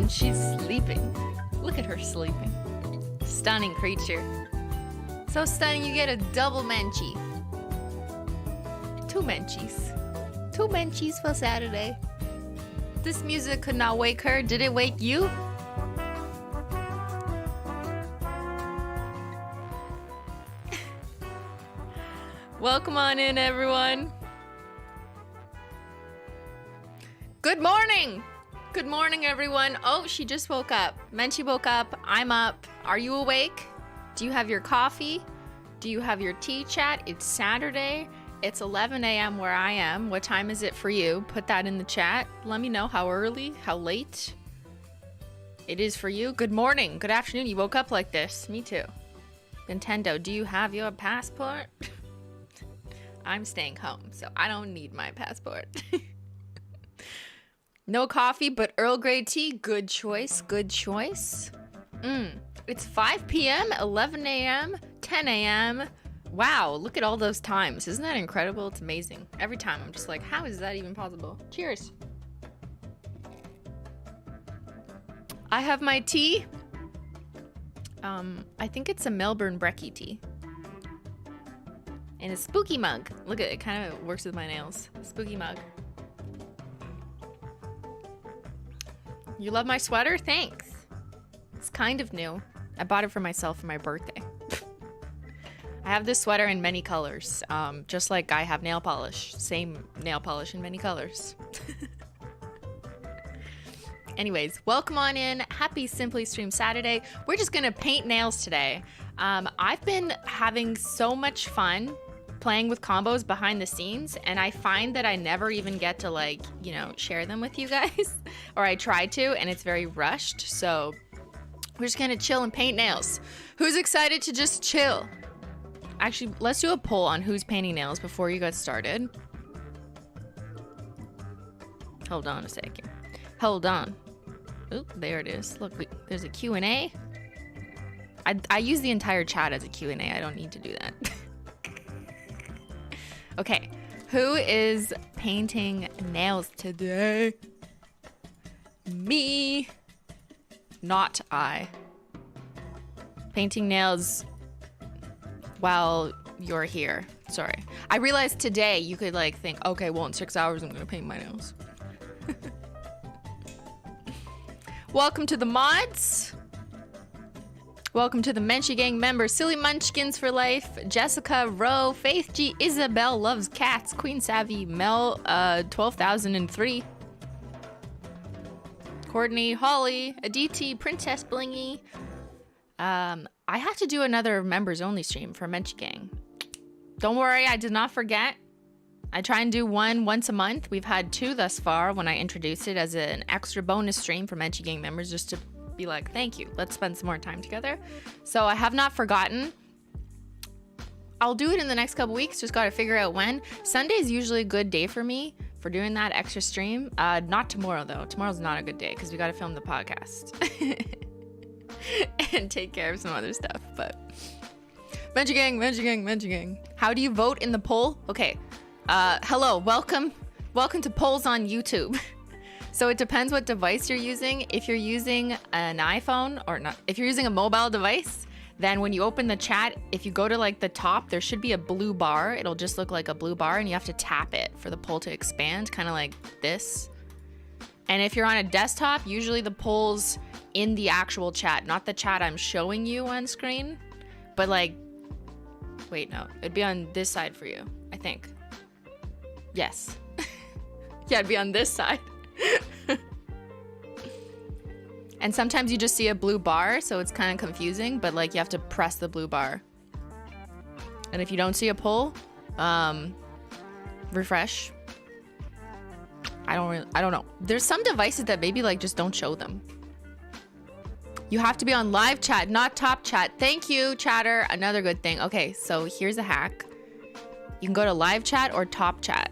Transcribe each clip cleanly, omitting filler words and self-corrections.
Menchie's sleeping. Look at her sleeping. Stunning creature. So stunning you get a double Menchie. Two Menchies. Two Menchies for Saturday. This music could not wake her. Did it wake you? Welcome on in, everyone. Good morning. Good morning, everyone. Oh, she just woke up. Menchie woke up. I'm up. Are you awake? Do you have your coffee? Do you have your tea chat? It's Saturday. It's 11 a.m. where I am. What time is it for you? Put that in the chat. Let me know how early, how late it is for you. Good morning. Good afternoon. You woke up like this. Me too. Nintendo, do you have your passport? I'm staying home, so I don't need my passport. No coffee, but Earl Grey tea. Good choice. Good choice. It's 5 p.m., 11 a.m., 10 a.m. Wow, look at all those times. Isn't that incredible? It's amazing. Every time I'm just like, how is that even possible? Cheers. I have my tea. I think it's a Melbourne Brekkie tea. In a spooky mug. Look at it, kind of works with my nails. Spooky mug. You love my sweater? Thanks. It's kind of new. I bought it for myself for my birthday. I have this sweater in many colors. Just like I have nail polish. Same nail polish in many colors. Anyways, welcome on in. Happy Simply Stream Saturday. We're just gonna paint nails today. I've been having so much fun playing with combos behind the scenes, and I find that I never even get to, like, you know, share them with you guys. Or I try to, and it's very rushed. So we're just gonna chill and paint nails. Who's excited to just chill? Actually, let's do a poll on who's painting nails before you get started. Hold on a second. Hold on. Oh, there it is. Look, there's a Q&A. I use the entire chat as a Q&A. I don't need to do that. Okay, who is painting nails today? Me. Not I. Painting nails while you're here. Sorry. I realized today you could like think, okay, well in 6 hours I'm gonna paint my nails. Welcome to the mods. Welcome to the Menchie Gang members. Silly Munchkins for Life, Jessica, Rowe, Faith G, Isabel Loves Cats, Queen Savvy, Mel, 12,003, Courtney, Holly, Aditi, Princess Blingy. I had to do another members only stream for Menchie Gang. Don't worry, I did not forget. I try and do one once a month. We've had 2 thus far when I introduced it as an extra bonus stream for Menchie Gang members, just to be like, thank you, let's spend some more time together. So I have not forgotten. I'll do it in the next couple weeks, just gotta figure out when. Sunday is usually a good day for me for doing that extra stream. Not tomorrow though. Tomorrow's not a good day because we gotta film the podcast and take care of some other stuff. But Menchie Gang, Menchie Gang, Menchie Gang. How do you vote in the poll? Okay. Hello, welcome to polls on YouTube. So it depends what device you're using. If you're using an iPhone or not, if you're using a mobile device, then when you open the chat, if you go to like the top, there should be a blue bar. It'll just look like a blue bar and you have to tap it for the poll to expand, kind of like this. And if you're on a desktop, usually the poll's in the actual chat, not the chat I'm showing you on screen, but like, wait, no, it'd be on this side for you, I think. Yes. Yeah, it'd be on this side. And sometimes you just see a blue bar, so it's kind of confusing, but like you have to press the blue bar. And if you don't see a poll, refresh. I don't know. There's some devices that maybe like just don't show them. You have to be on live chat, not top chat. Thank you, chatter. Another good thing. Okay, so here's a hack. You can go to live chat or top chat.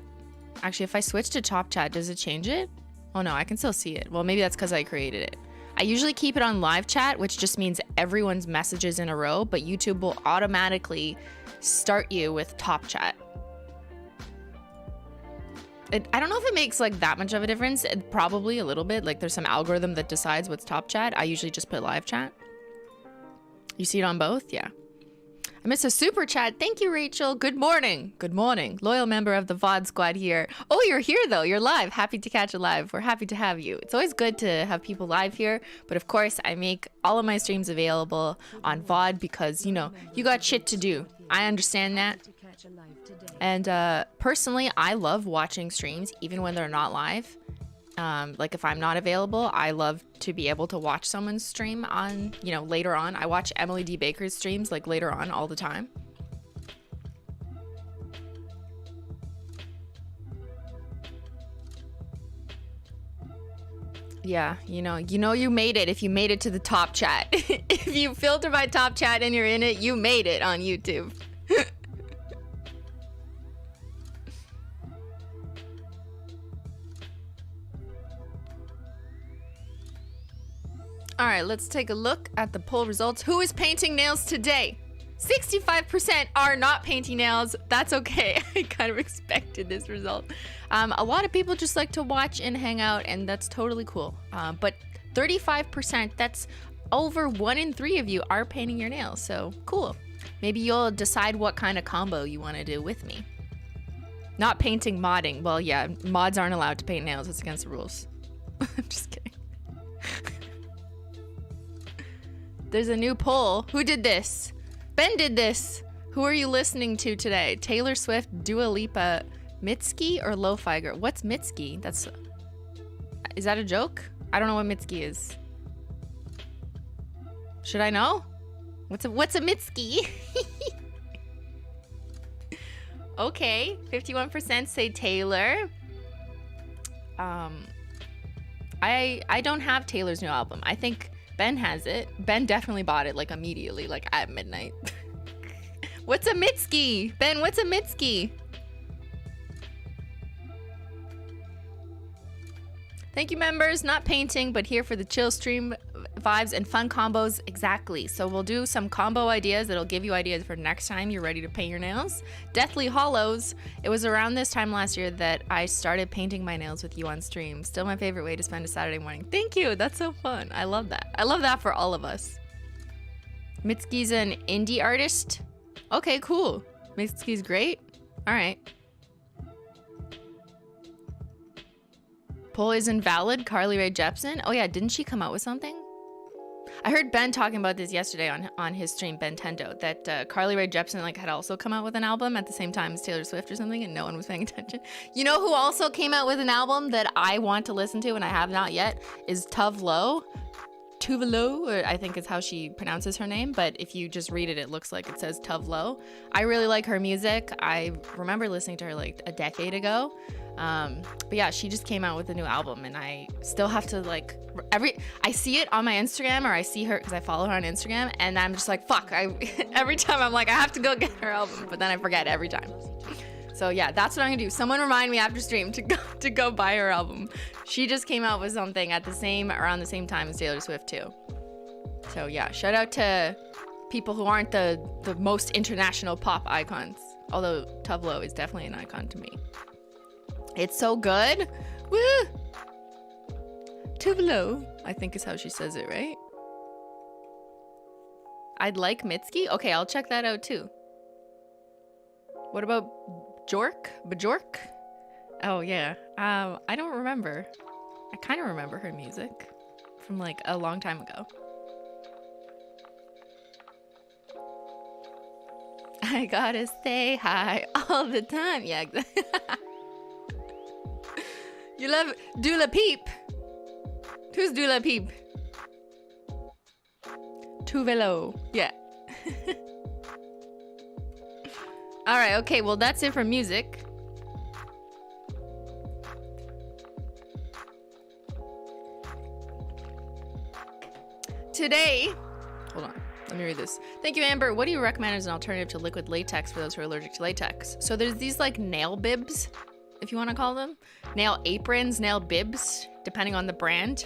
Actually, if I switch to top chat, does it change it? Oh no, I can still see it. Well, maybe that's because I created it. I usually keep it on live chat, which just means everyone's messages in a row, but YouTube will automatically start you with top chat. I don't know if it makes like that much of a difference. Probably a little bit. Like there's some algorithm that decides what's top chat. I usually just put live chat. You see it on both? Yeah. I missed a super chat. Thank you, Rachel. Good morning. Good morning. Loyal member of the VOD squad here. Oh, you're here though. You're live. Happy to catch you live. We're happy to have you. It's always good to have people live here. But of course, I make all of my streams available on VOD because, you know, you got shit to do. I understand that. And personally, I love watching streams even when they're not live. Like if I'm not available, I love to be able to watch someone's stream on, you know, later on. I watch Emily D. Baker's streams like later on all the time. Yeah, you know you made it if you made it to the top chat. If you filter by top chat and you're in it, you made it on YouTube. All right, let's take a look at the poll results. Who is painting nails today? 65% are not painting nails. That's okay. I kind of expected this result. A lot of people just like to watch and hang out, and that's totally cool. But 35%, that's over 1 in 3 of you are painting your nails. So cool. Maybe you'll decide what kind of combo you want to do with me. Not painting, modding. Well, yeah, mods aren't allowed to paint nails. It's against the rules. I'm just kidding. There's a new poll. Who did this? Ben did this. Who are you listening to today? Taylor Swift, Dua Lipa, Mitski, or Lo-Fi Girl? What's Mitski? Is that a joke? I don't know what Mitski is. Should I know? What's a Mitski? Okay, 51% say Taylor. I don't have Taylor's new album. I think Ben has it. Ben definitely bought it like immediately, like at midnight. What's a Mitski? Ben, what's a Mitski? Thank you, members. Not painting, but here for the chill stream vibes and fun combos. Exactly. So we'll do some combo ideas that'll give you ideas for next time you're ready to paint your nails. Deathly Hollows. It was around this time last year that I started painting my nails with you on stream. Still my favorite way to spend a Saturday morning. Thank you. That's so fun. I love that. I love that for all of us. Mitski's an indie artist. Okay, cool. Mitski's great. All right. Poll is invalid. Carly Rae Jepsen. Oh yeah, didn't she come out with something? I heard Ben talking about this yesterday on his stream, Ben Tendo, that Carly Rae Jepsen like had also come out with an album at the same time as Taylor Swift or something, and no one was paying attention. You know who also came out with an album that I want to listen to and I have not yet is Tuvlo. Tuvlo, or I think is how she pronounces her name, but if you just read it, it looks like it says Tuvlo. I really like her music. I remember listening to her like a decade ago. But yeah, she just came out with a new album, and I still have to like I see it on my Instagram, or I see her because I follow her on Instagram, and I'm just like, fuck. Every time I'm like, I have to go get her album, but then I forget every time. So yeah, that's what I'm gonna do. Someone remind me after stream to go buy her album. She just came out with something around the same time as Taylor Swift too. So yeah, shout out to people who aren't the most international pop icons. Although Tuvlo is definitely an icon to me. It's so good. Woo! Tuvlo, I think is how she says it, right? I'd like Mitski. Okay, I'll check that out too. What about Bjork? Oh yeah. I don't remember. I kind of remember her music from like a long time ago. I gotta stay high all the time. Yeah. You love Dula Peep. Who's Dula Peep? Tuvelo. Yeah. All right. Okay. Well, that's it for music. Today, hold on. Let me read this. Thank you, Amber. What do you recommend as an alternative to liquid latex for those who are allergic to latex? So there's these like nail bibs, if you want to call them. Nail aprons, nail bibs, depending on the brand.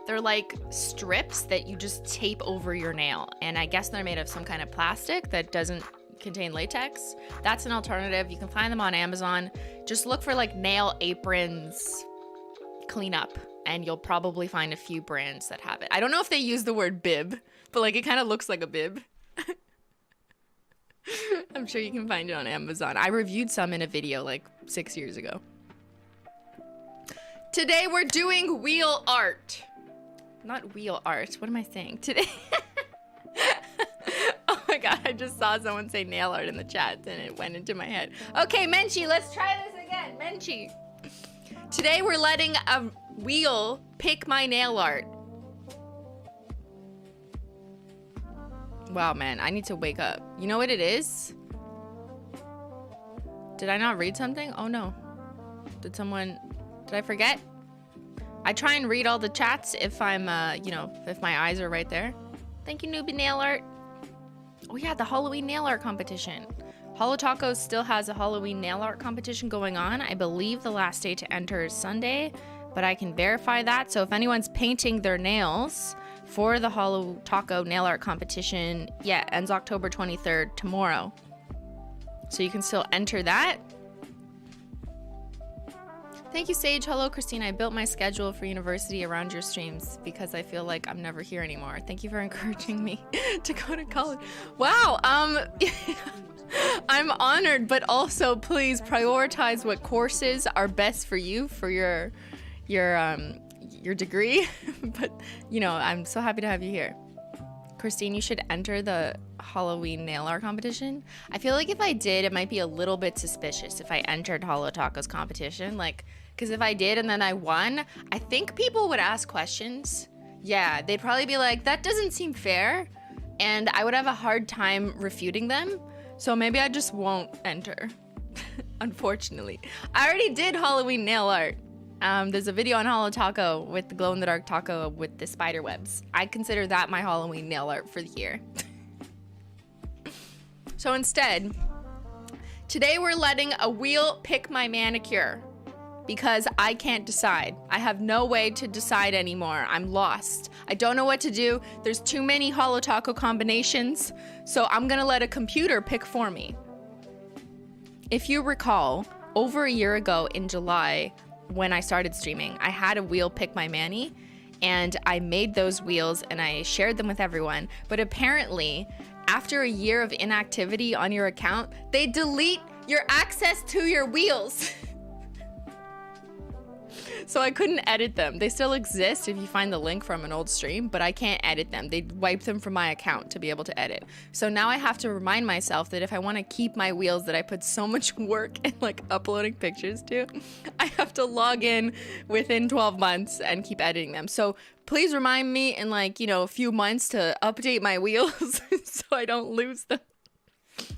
They're like strips that you just tape over your nail. And I guess they're made of some kind of plastic that doesn't, contain latex. That's an alternative. You can find them on Amazon. Just look for like nail aprons cleanup, and you'll probably find a few brands that have it. I don't know if they use the word bib, but like it kind of looks like a bib. I'm sure you can find it on Amazon. I reviewed some in a video like 6 years ago. Today we're doing wheel art. Not wheel art. What am I saying? Today. Oh my god, I just saw someone say nail art in the chat and it went into my head. Okay, Menchie, let's try this again. Menchie. Today we're letting a wheel pick my nail art. Wow, man, I need to wake up. You know what it is? Did I not read something? Oh no. Did I forget? I try and read all the chats if I'm, you know, if my eyes are right there. Thank you, Newbie Nail Art. Oh yeah, the Halloween nail art competition. Holo Taco still has a Halloween nail art competition going on. I believe the last day to enter is Sunday, but I can verify that. So if anyone's painting their nails for the Holo Taco nail art competition, yeah, ends October 23rd, tomorrow. So you can still enter that. Thank you, Sage. Hello, Christina. I built my schedule for university around your streams because I feel like I'm never here anymore. Thank you for encouraging me to go to college. Wow. I'm honored, but also please prioritize what courses are best for you for your degree. But you know, I'm so happy to have you here. Christine, you should enter the Halloween nail art competition. I feel like if I did, it might be a little bit suspicious if I entered Holo Taco's competition. Like, because if I did and then I won, I think people would ask questions. Yeah, they'd probably be like, that doesn't seem fair. And I would have a hard time refuting them. So maybe I just won't enter, unfortunately. I already did Halloween nail art. There's a video on Holo Taco with the glow-in-the-dark taco with the spider webs. I consider that my Halloween nail art for the year. So instead, today we're letting a wheel pick my manicure because I can't decide. I have no way to decide anymore. I'm lost. I don't know what to do. There's too many Holo Taco combinations, so I'm gonna let a computer pick for me. If you recall, over a year ago in July, when I started streaming, I had a wheel pick my mani, and I made those wheels and I shared them with everyone. But apparently, after a year of inactivity on your account, they delete your access to your wheels. So I couldn't edit them. They still exist if you find the link from an old stream, but I can't edit them. They wiped them from my account to be able to edit. So now I have to remind myself that if I want to keep my wheels that I put so much work in like uploading pictures to, I have to log in within 12 months and keep editing them. So please remind me in like, you know, a few months to update my wheels so I don't lose them.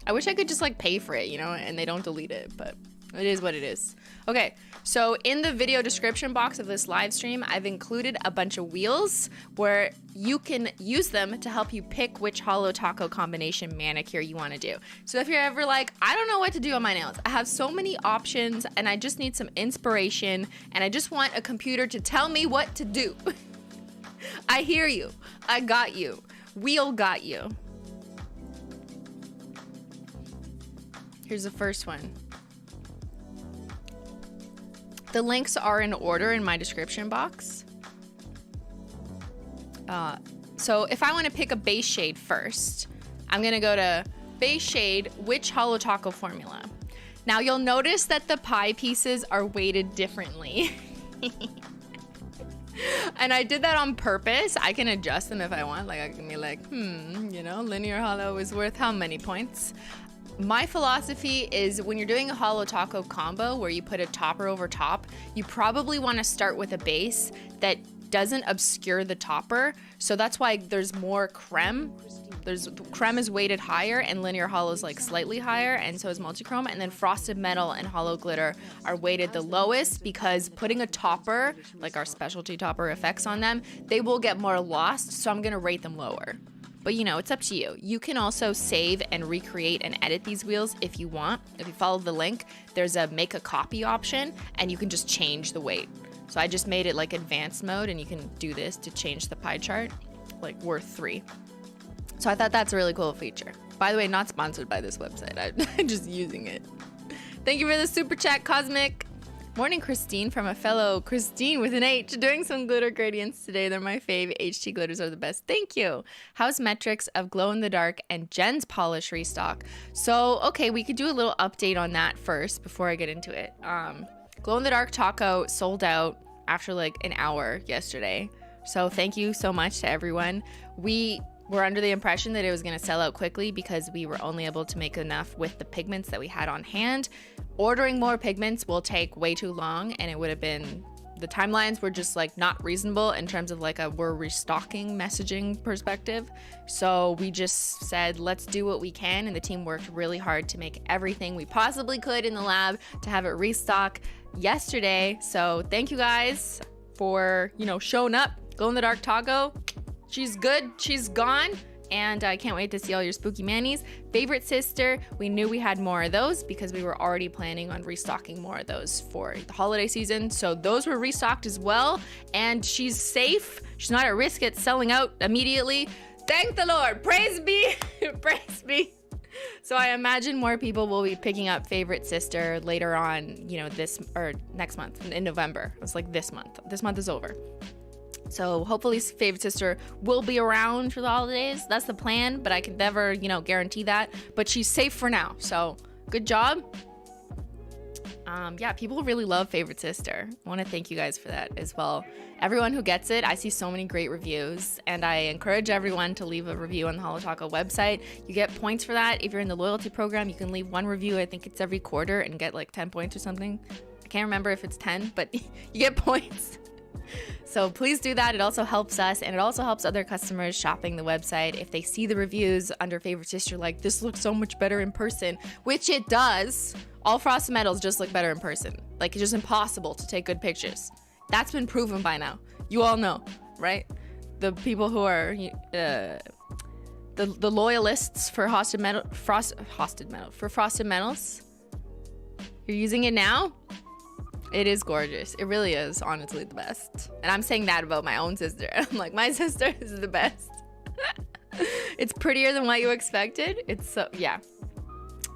I wish I could just like pay for it, you know, and they don't delete it, but it is what it is. Okay, so in the video description box of this live stream, I've included a bunch of wheels where you can use them to help you pick which Holo Taco combination manicure you want to do. So if you're ever like, I don't know what to do on my nails, I have so many options and I just need some inspiration and I just want a computer to tell me what to do. I hear you. I got you. Wheel got you. Here's the first one. The links are in order in my description box. So if I want to pick a base shade first, I'm going to go to base shade, which Holo Taco formula. Now you'll notice that the pie pieces are weighted differently. And I did that on purpose. I can adjust them if I want. Like I can be like, you know, linear holo is worth how many points? My philosophy is when you're doing a Holo Taco combo where you put a topper over top, you probably want to start with a base that doesn't obscure the topper. So that's why there's more creme. Creme is weighted higher and linear holo is like slightly higher, and so is multichrome. And then frosted metal and holo glitter are weighted the lowest because putting a topper, like our specialty topper effects on them, they will get more lost. So I'm gonna rate them lower. But you know, it's up to you. You can also save and recreate and edit these wheels if you want. If you follow the link, there's a make a copy option and you can just change the weight. So I just made it like advanced mode and you can do this to change the pie chart, like worth 3. So I thought that's a really cool feature. By the way, not sponsored by this website. I'm just using it. Thank you for the super chat, Cosmic. Morning, Christine, from a fellow Christine with an H, doing some glitter gradients today. They're my fave. HT glitters are the best. Thank you. How's metrics of glow in the dark and Jen's polish restock? So, okay, we could do a little update on that first before I get into it. Glow in the dark taco sold out after like an hour yesterday. So thank you so much to everyone. We were under the impression that it was going to sell out quickly because we were only able to make enough with the pigments that we had on hand. Ordering more pigments will take way too long, and it would have been, the timelines were just like not reasonable in terms of like a we're restocking messaging perspective. So we just said, let's do what we can. And the team worked really hard to make everything we possibly could in the lab to have it restock yesterday. So thank you guys for, you know, showing up. Glow in the dark taco. She's good. She's gone. And I can't wait to see all your spooky manis. Favorite sister, we knew we had more of those because we were already planning on restocking more of those for the holiday season. So those were restocked as well. And she's safe. She's not at risk at selling out immediately. Thank the Lord. Praise be. Praise be. So I imagine more people will be picking up Favorite Sister later on, you know, this or next month in November. It's like this month. This month is over. So hopefully Favorite Sister will be around for the holidays. That's the plan, but I can never, you know, guarantee that. But she's safe for now. So good job. Yeah, people really love Favorite Sister. I want to thank you guys for that as well. Everyone who gets it, I see so many great reviews, and I encourage everyone to leave a review on the Holo Taco website. You get points for that. If you're in the loyalty program, you can leave one review. I think it's every quarter and get like 10 points or something. I can't remember if it's 10, but you get points. So please do that. It also helps us, and it also helps other customers shopping the website. If they see the reviews under Favorite Sister, like, this looks so much better in person, which it does. All frosted metals just look better in person. Like, it's just impossible to take good pictures. That's been proven by now. You all know, right? The people who are the loyalists for frosted metals. You're using it now? It is gorgeous. It really is, honestly, the best. And I'm saying that about my own sister. I'm like, my sister is the best. It's prettier than what you expected. It's so, yeah.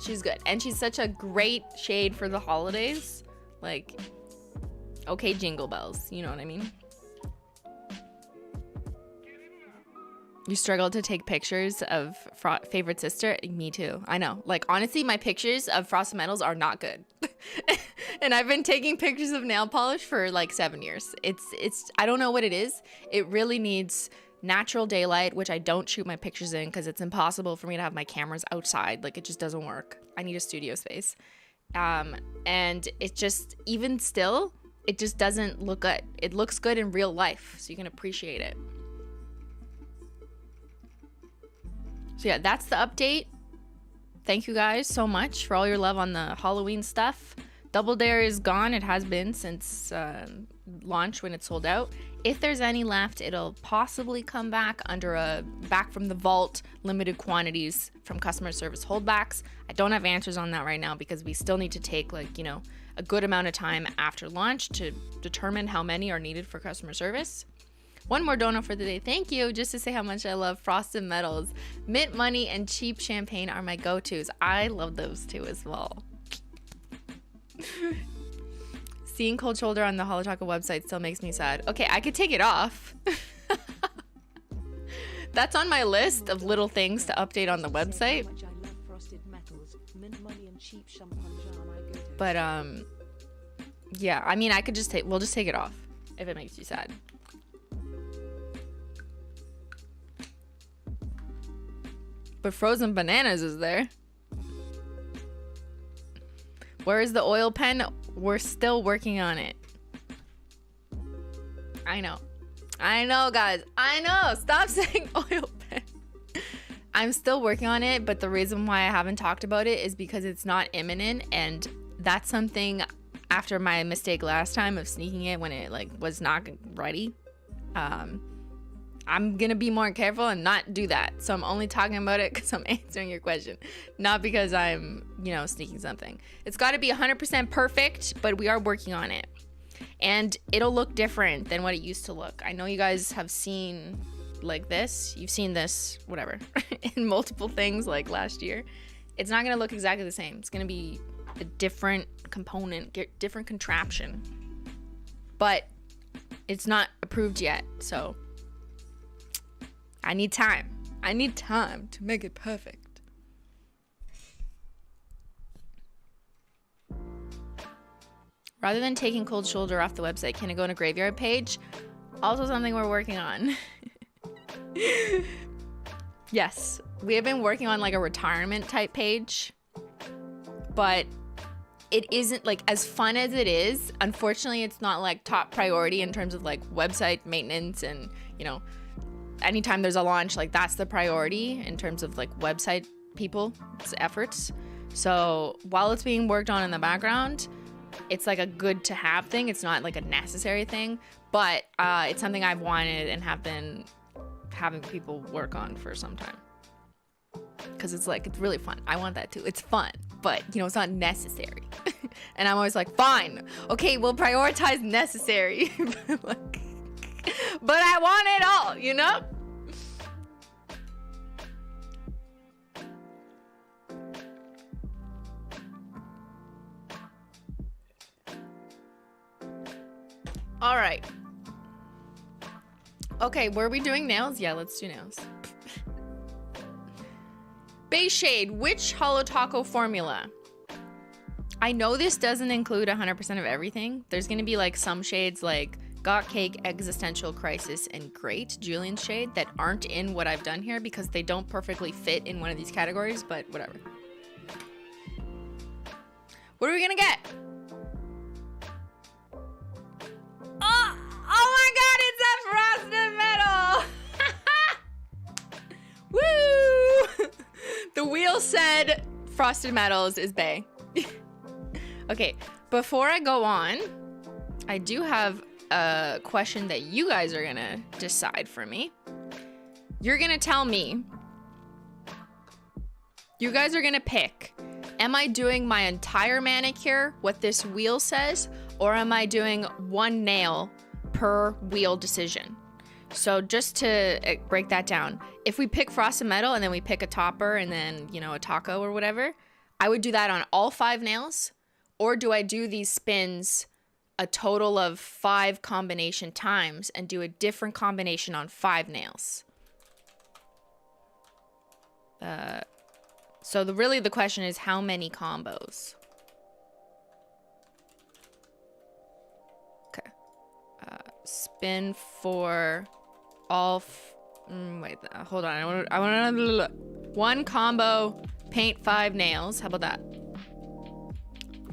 She's good. And she's such a great shade for the holidays. Like, okay, jingle bells. You know what I mean? You struggle to take pictures of Favorite Sister? Me too. I know. Like, honestly, my pictures of frosted metals are not good. And I've been taking pictures of nail polish for like 7 years. It's I don't know what it is. It really needs natural daylight, which I don't shoot my pictures in because it's impossible for me to have my cameras outside. Like, it just doesn't work. I need a studio space. And it just, even still, it just doesn't look good. It looks good in real life, so you can appreciate it. So yeah, that's the update. Thank you guys so much for all your love on the Halloween stuff. Double Dare is gone. It has been since launch when it sold out. If there's any left, it'll possibly come back under a back from the vault limited quantities from customer service holdbacks. I don't have answers on that right now because we still need to take, like, you know, a good amount of time after launch to determine how many are needed for customer service. One more donut for the day. Thank you. Just to say how much I love frosted metals. Mint money and cheap champagne are my go-tos. I love those too as well. Seeing cold shoulder on the Holo Taco website still makes me sad. Okay, I could take it off. That's on my list of little things to update on the website. But yeah, I mean, I could just we'll just take it off if it makes you sad. But frozen bananas is there. Where is the oil pen? We're still working on it. I know. I know, guys. I know. Stop saying oil pen. I'm still working on it, but the reason why I haven't talked about it is because it's not imminent, and that's something after my mistake last time of sneaking it when it like was not ready. I'm gonna be more careful and not do that. So I'm only talking about it because I'm answering your question, not because I'm, you know, sneaking something. It's got to be 100% perfect, but we are working on it, and it'll look different than what it used to look. I know you guys have seen like this. You've seen this, whatever, in multiple things like last year. It's not going to look exactly the same. It's going to be a different component, different contraption. But it's not approved yet, so I need time. I need time to make it perfect. Rather than taking cold shoulder off the website, can it go on a graveyard page? Also something we're working on. Yes, we have been working on like a retirement type page, but it isn't like as fun as it is. Unfortunately, it's not like top priority in terms of like website maintenance and, you know, anytime there's a launch, like that's the priority in terms of like website people's efforts. So while it's being worked on in the background, it's like a good to have thing. It's not like a necessary thing, but it's something I've wanted and have been having people work on for some time. Because it's like, it's really fun. I want that too. It's fun, but you know, it's not necessary. And I'm always like, fine, okay, we'll prioritize necessary. Like, but I want it all, you know? All right. Okay, were we doing nails? Yeah, let's do nails. Base shade, which Holo Taco formula? I know this doesn't include 100% of everything. There's gonna be like some shades like Got Cake, Existential Crisis, and Great Julian shade that aren't in what I've done here because they don't perfectly fit in one of these categories, but whatever. What are we gonna get? Oh my god, it's a frosted metal! Woo! The wheel said frosted metals is bae. Okay, before I go on, I do have a question that you guys are gonna decide for me. You're gonna tell me, you guys are gonna pick, am I doing my entire manicure, what this wheel says, or am I doing one nail per wheel decision? So just to break that down, if we pick frosted metal and then we pick a topper and then, you know, a taco or whatever, I would do that on all 5 nails. Or do I do these spins a total of 5 combination times and do a different combination on 5 nails? So really the question is how many combos? Okay. Spin for all... wait, hold on. I want to... 1 combo, paint 5 nails. How about that?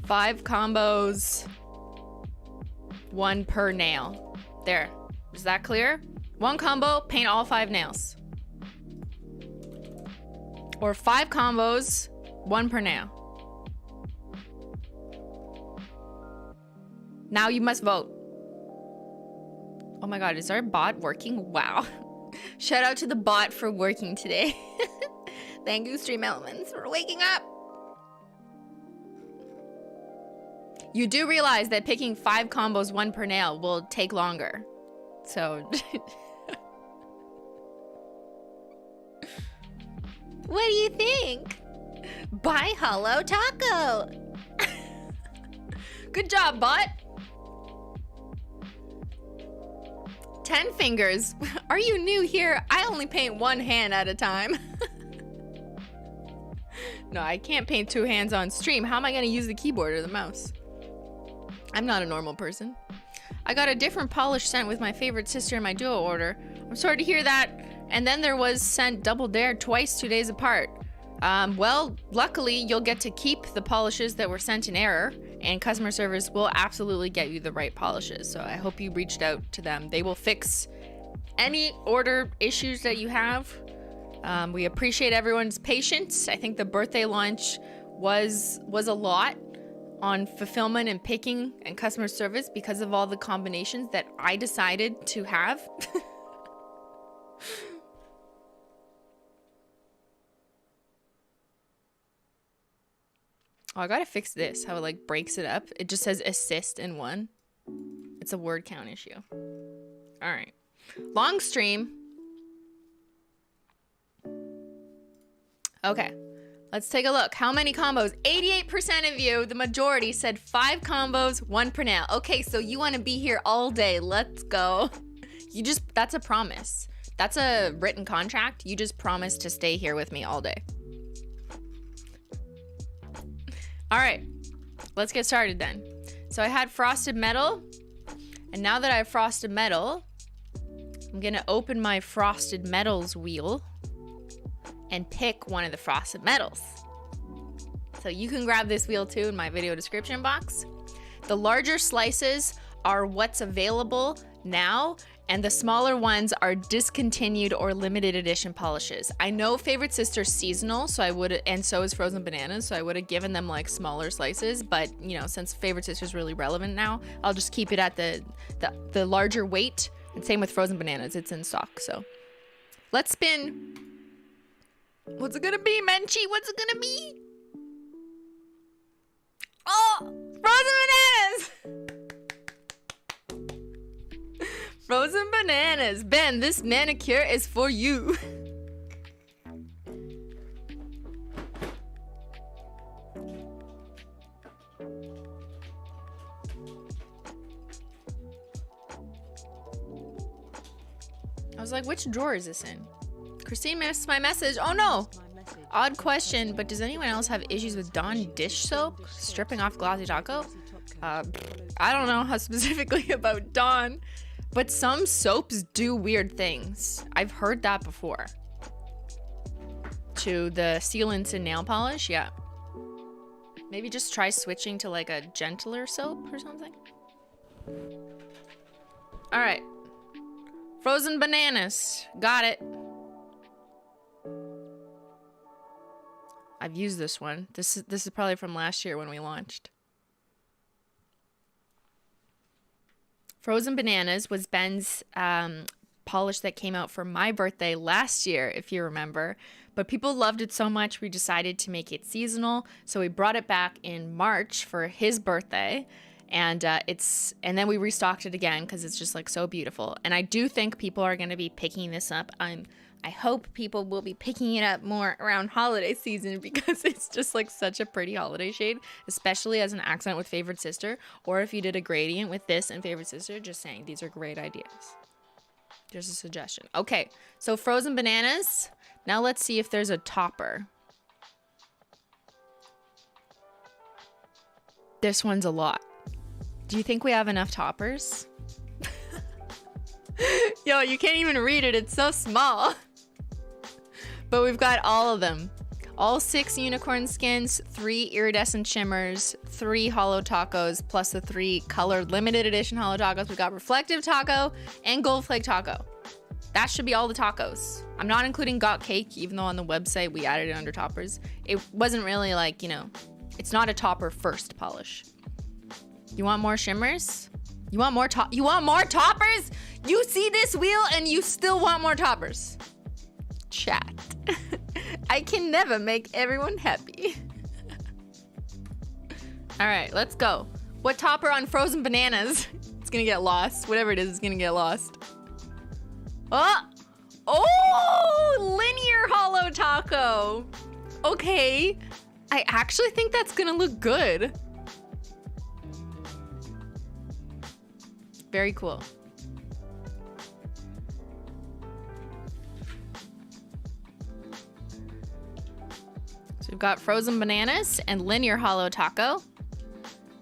5 combos, 1 per nail. There. Is that clear? 1 combo, paint all 5 nails. Or 5 combos, 1 per nail. Now you must vote. Oh my god, is our bot working? Wow. Shout out to the bot for working today. Thank you, Stream Elements, for waking up. You do realize that picking 5 combos, 1 per nail, will take longer. So... What do you think? Buy Holo Taco! Good job, bot! 10 fingers. Are you new here? I only paint 1 hand at a time. No, I can't paint 2 hands on stream. How am I gonna use the keyboard or the mouse? I'm not a normal person. I got a different polish sent with my favorite sister in my duo order. I'm sorry to hear that. And then there was sent Double Dare twice 2 days apart. Well, luckily you'll get to keep the polishes that were sent in error, and customer service will absolutely get you the right polishes. So I hope you reached out to them. They will fix any order issues that you have. We appreciate everyone's patience. I think the birthday launch was a lot on fulfillment and picking and customer service because of all the combinations that I decided to have. Oh, I gotta fix this, how it like breaks it up. It just says assist in 1. It's a word count issue. All right. Long stream. Okay, let's take a look. How many combos? 88% of you, the majority, said 5 combos, 1 per nail. Okay, so you want to be here all day. Let's go. That's a promise. That's a written contract. You just promise to stay here with me all day. All right, let's get started then. So I had frosted metal, and now that I have frosted metal, I'm gonna open my frosted metals wheel and pick one of the frosted metals. So you can grab this wheel too in my video description box. The larger slices are what's available now, and the smaller ones are discontinued or limited edition polishes. I know Favorite Sister's seasonal, and so is Frozen Bananas, so I would have given them like smaller slices, but you know, since Favorite Sister's really relevant now, I'll just keep it at the larger weight, and same with Frozen Bananas, it's in stock, so. Let's spin. What's it gonna be, Menchie? What's it gonna be? Oh, Frozen Bananas! Frozen Bananas. Ben, this manicure is for you. I was like, which drawer is this in? Christine missed my message. Oh no! Odd question, but does anyone else have issues with Dawn dish soap stripping off glossy taco? I don't know how specifically about Dawn. But some soaps do weird things. I've heard that before. To the sealants in nail polish, yeah. Maybe just try switching to like a gentler soap or something. All right. Frozen Bananas. Got it. I've used this one. This is probably from last year when we launched. Frozen Bananas was Ben's polish that came out for my birthday last year, if you remember. But people loved it so much, we decided to make it seasonal. So we brought it back in March for his birthday. And then we restocked it again because it's just like so beautiful. And I do think people are going to be picking this up. I hope people will be picking it up more around holiday season because it's just like such a pretty holiday shade, especially as an accent with Favorite Sister, or if you did a gradient with this and Favorite Sister, just saying these are great ideas. Just a suggestion. Okay, so Frozen Bananas. Now let's see if there's a topper. This one's a lot. Do you think we have enough toppers? Yo, you can't even read it. It's so small. But we've got all of them. All 6 unicorn skins, 3 iridescent shimmers, 3 holo tacos, plus the 3 colored limited edition holo tacos. We've got reflective taco and gold flake taco. That should be all the tacos. I'm not including got cake, even though on the website we added it under toppers. It wasn't really like, you know, it's not a topper first polish. You want more shimmers? You want more toppers? You see this wheel and you still want more toppers. Chat. I can never make everyone happy. All right, let's go. What topper on Frozen Bananas? It's gonna get lost. Whatever it is, it's gonna get lost. Oh, linear holo taco. Okay. I actually think that's gonna look good. Very cool. So we've got Frozen Bananas and linear holo taco,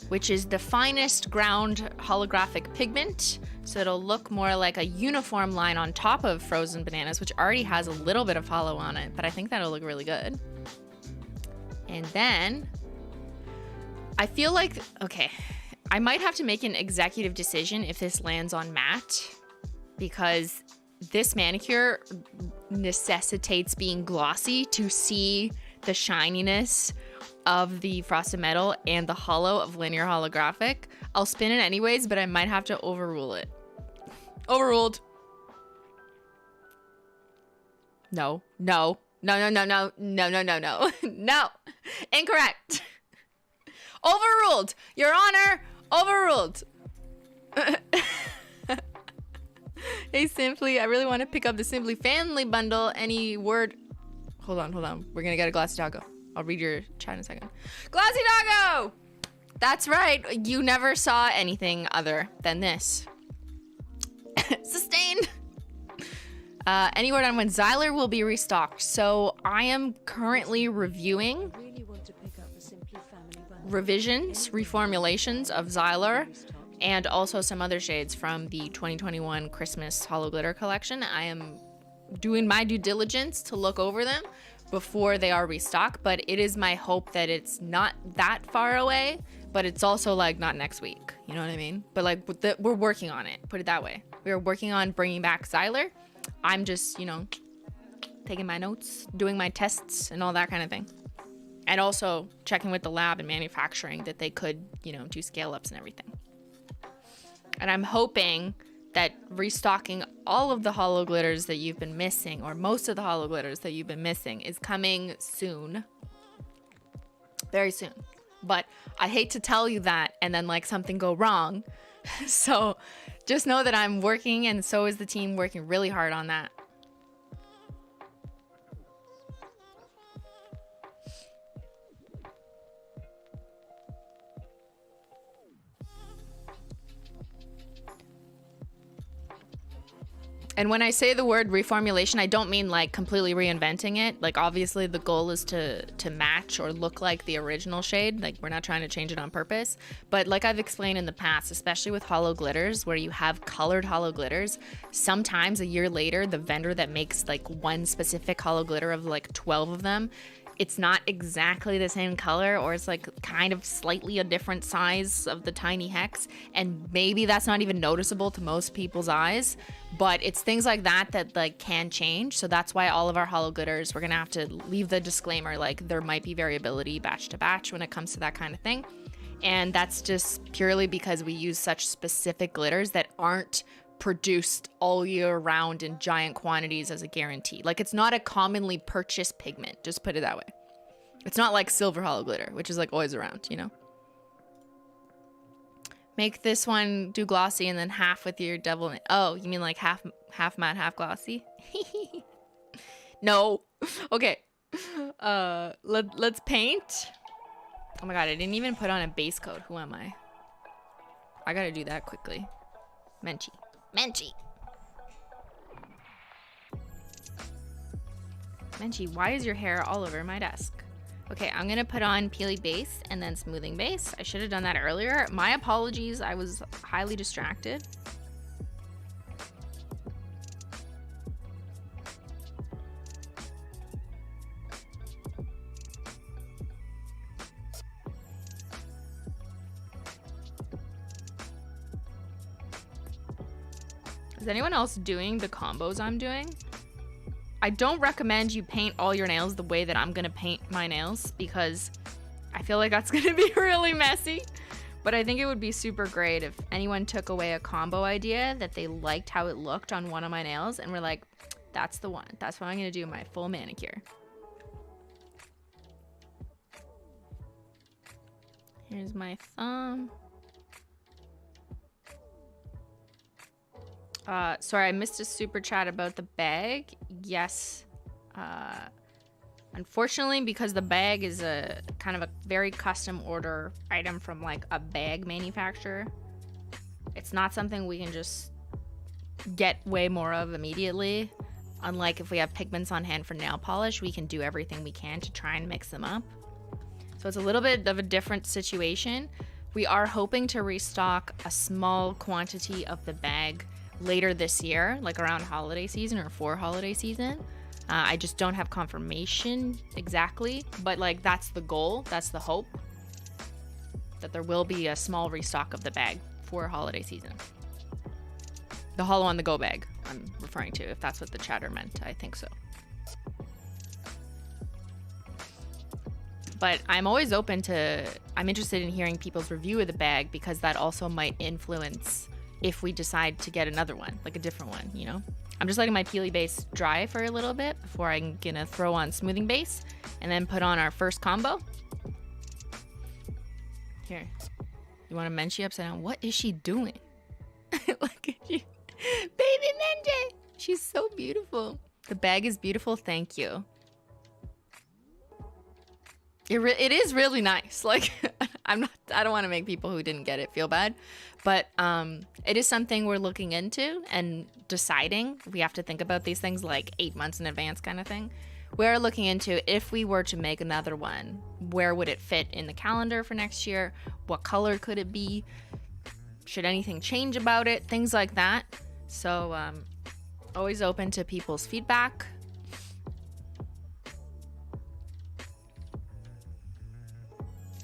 which is the finest ground holographic pigment. So it'll look more like a uniform line on top of Frozen Bananas, which already has a little bit of holo on it, but I think that'll look really good. And then I feel like, okay, I might have to make an executive decision if this lands on matte, because this manicure necessitates being glossy to see the shininess of the frosted metal and the holo of linear holographic. I'll spin it anyways, but I might have to overrule it. Overruled. No. No. No, no, no, no, no, no, no, no. No. Incorrect. Overruled. Your Honor, overruled. Hey, Simply, I really want to pick up the Simply Family bundle. Any word? Hold on. We're gonna get a glassy taco. I'll read your chat in a second. Glassy taco! That's right. You never saw anything other than this. Sustained. Any word on when Xyler will be restocked? So I am currently reviewing revisions, reformulations of Xyler, and also some other shades from the 2021 Christmas Holo Glitter collection. I am doing my due diligence to look over them before they are restocked, but it is my hope that it's not that far away, but it's also like not next week. You know what I mean? But like we're working on it. Put it that way. We're working on bringing back Xyler. I'm just, you know, taking my notes, doing my tests and all that kind of thing. And also checking with the lab and manufacturing that they could, you know, do scale ups and everything. And I'm hoping that restocking all of the holo glitters that you've been missing, or most of the holo glitters that you've been missing, is coming soon. Very soon. But I hate to tell you that and then like something go wrong. So just know that I'm working, and so is the team, working really hard on that. And when I say the word reformulation, I don't mean like completely reinventing it. Like obviously the goal is to match or look like the original shade. Like we're not trying to change it on purpose. But like I've explained in the past, especially with holo glitters, where you have colored holo glitters, sometimes a year later, the vendor that makes like one specific holo glitter of like 12 of them, it's not exactly the same color, or it's like kind of slightly a different size of the tiny hex, and maybe that's not even noticeable to most people's eyes, but it's things like that that like can change. So that's why all of our holo glitters, we're gonna have to leave the disclaimer like there might be variability batch to batch when it comes to that kind of thing, and that's just purely because we use such specific glitters that aren't produced all year round in giant quantities as a guarantee. Like it's not a commonly purchased pigment, just put it that way. It's not like silver holo glitter, which is like always around, you know. Make this one do glossy and then half with your devil. Oh, you mean like half matte, half glossy? No. Okay. Let's paint. Oh my god, I didn't even put on a base coat. Who am I? I gotta do that quickly. Menchie. Menchie, why is your hair all over my desk? Okay, I'm gonna put on peely base and then smoothing base. I should have done that earlier. My apologies, I was highly distracted. Is anyone else doing the combos I'm doing? I don't recommend you paint all your nails the way that I'm gonna paint my nails, because I feel like that's gonna be really messy. But I think it would be super great if anyone took away a combo idea that they liked how it looked on one of my nails and were like, that's the one. That's what I'm gonna do my full manicure. Here's my thumb. Sorry, I missed a super chat about the bag. Yes. Unfortunately, because the bag is a kind of a very custom order item from like a bag manufacturer, it's not something we can just get way more of immediately. Unlike if we have pigments on hand for nail polish, we can do everything we can to try and mix them up. So it's a little bit of a different situation. We are hoping to restock a small quantity of the bag later this year, like around holiday season or for holiday season. I just don't have confirmation exactly, but like that's the goal, that's the hope, that there will be a small restock of the bag for holiday season. The holo on the go bag I'm referring to, if that's what the chatter meant. I think so. But I'm always open to, I'm interested in hearing people's review of the bag, because that also might influence if we decide to get another one, like a different one, you know? I'm just letting my peely base dry for a little bit before I'm gonna throw on smoothing base and then put on our first combo. Here, you want to Menchie upside down? What is she doing? Look at you. Baby Menchie! She's so beautiful. The bag is beautiful, thank you. It is really nice. Like, I don't want to make people who didn't get it feel bad, but it is something we're looking into and deciding. We have to think about these things like 8 months in advance kind of thing. We're looking into if we were to make another one, where would it fit in the calendar for next year? What color could it be? Should anything change about it? Things like that. So always open to people's feedback.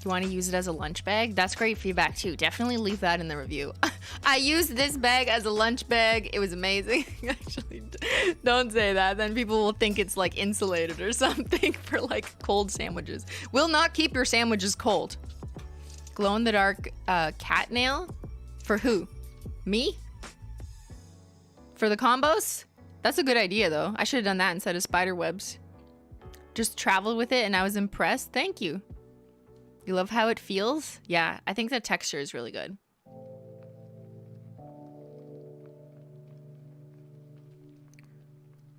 You want to use it as a lunch bag? That's great feedback too. Definitely leave that in the review. I used this bag as a lunch bag. It was amazing. Actually, don't say that. Then people will think it's like insulated or something for like cold sandwiches. Will not keep your sandwiches cold. Glow in the dark cat nail? For who? Me? For the combos? That's a good idea though. I should have done that instead of spider webs. Just traveled with it and I was impressed. Thank you. You love how it feels? Yeah, I think the texture is really good.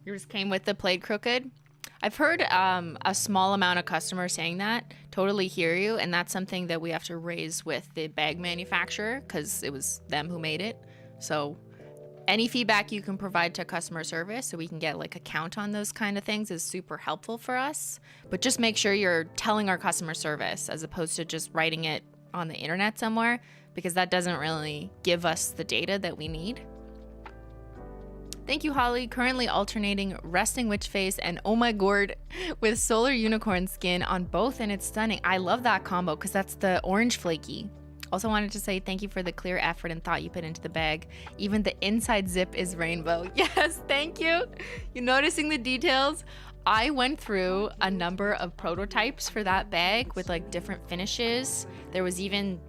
Yours came with the played crooked. I've heard a small amount of customers saying that. Totally hear you, and that's something that we have to raise with the bag manufacturer because it was them who made it. So any feedback you can provide to customer service so we can get like a count on those kind of things is super helpful for us. But just make sure you're telling our customer service as opposed to just writing it on the internet somewhere, because that doesn't really give us the data that we need. Thank you, Holly. Currently alternating resting witch face and oh my gourd with solar unicorn skin on both, and it's stunning. I love that combo because that's the orange flaky. Also wanted to say thank you for the clear effort and thought you put into the bag. Even the inside zip is rainbow. Yes, thank you. You're noticing the details. I went through a number of prototypes for that bag with like different finishes. There was even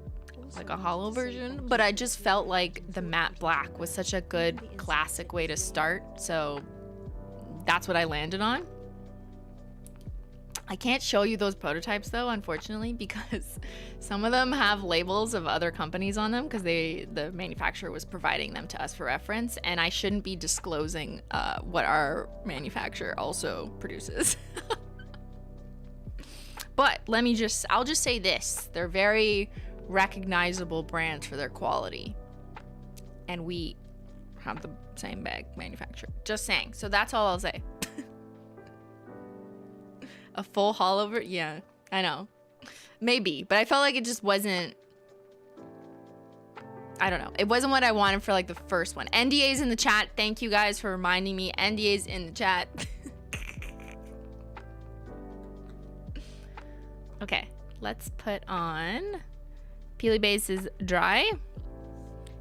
like a hollow version, but I just felt like the matte black was such a good classic way to start. So that's what I landed on. I can't show you those prototypes though, unfortunately, because some of them have labels of other companies on them because the manufacturer was providing them to us for reference, and I shouldn't be disclosing what our manufacturer also produces. But I'll just say this. They're very recognizable brands for their quality. And we have the same bag manufacturer. Just saying. So that's all I'll say. A full hollow over? Yeah, I know. Maybe, but I felt like it just wasn't, I don't know. It wasn't what I wanted for like the first one. NDA's in the chat. Thank you guys for reminding me. NDA's in the chat. Okay, let's put on Peely Base is dry.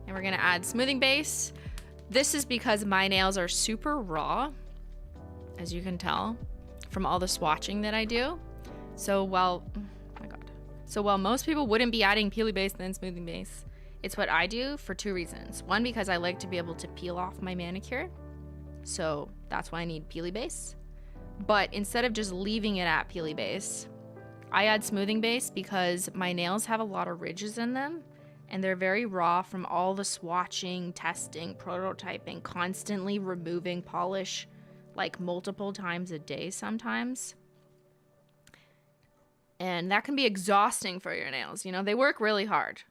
And we're gonna add smoothing base. This is because my nails are super raw, as you can tell from all the swatching that I do. So while most people wouldn't be adding Peely Base and then smoothing base, it's what I do for two reasons. One, because I like to be able to peel off my manicure. So that's why I need Peely Base. But instead of just leaving it at Peely Base, I add smoothing base because my nails have a lot of ridges in them and they're very raw from all the swatching, testing, prototyping, constantly removing polish like multiple times a day sometimes. And that can be exhausting for your nails. You know, they work really hard.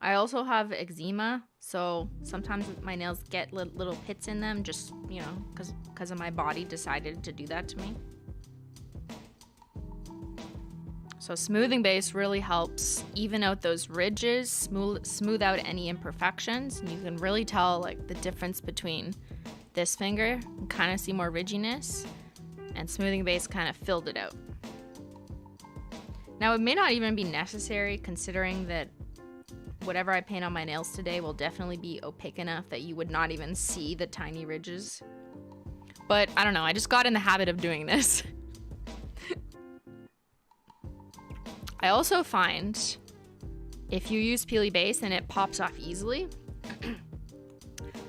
I also have eczema, so sometimes my nails get little pits in them just, you know, because of my body decided to do that to me. So smoothing base really helps even out those ridges, smooth out any imperfections, and you can really tell like the difference between this finger, kind of see more ridginess, and smoothing base kind of filled it out. Now it may not even be necessary, considering that whatever I paint on my nails today will definitely be opaque enough that you would not even see the tiny ridges. But I don't know, I just got in the habit of doing this. I also find if you use Peely Base and it pops off easily,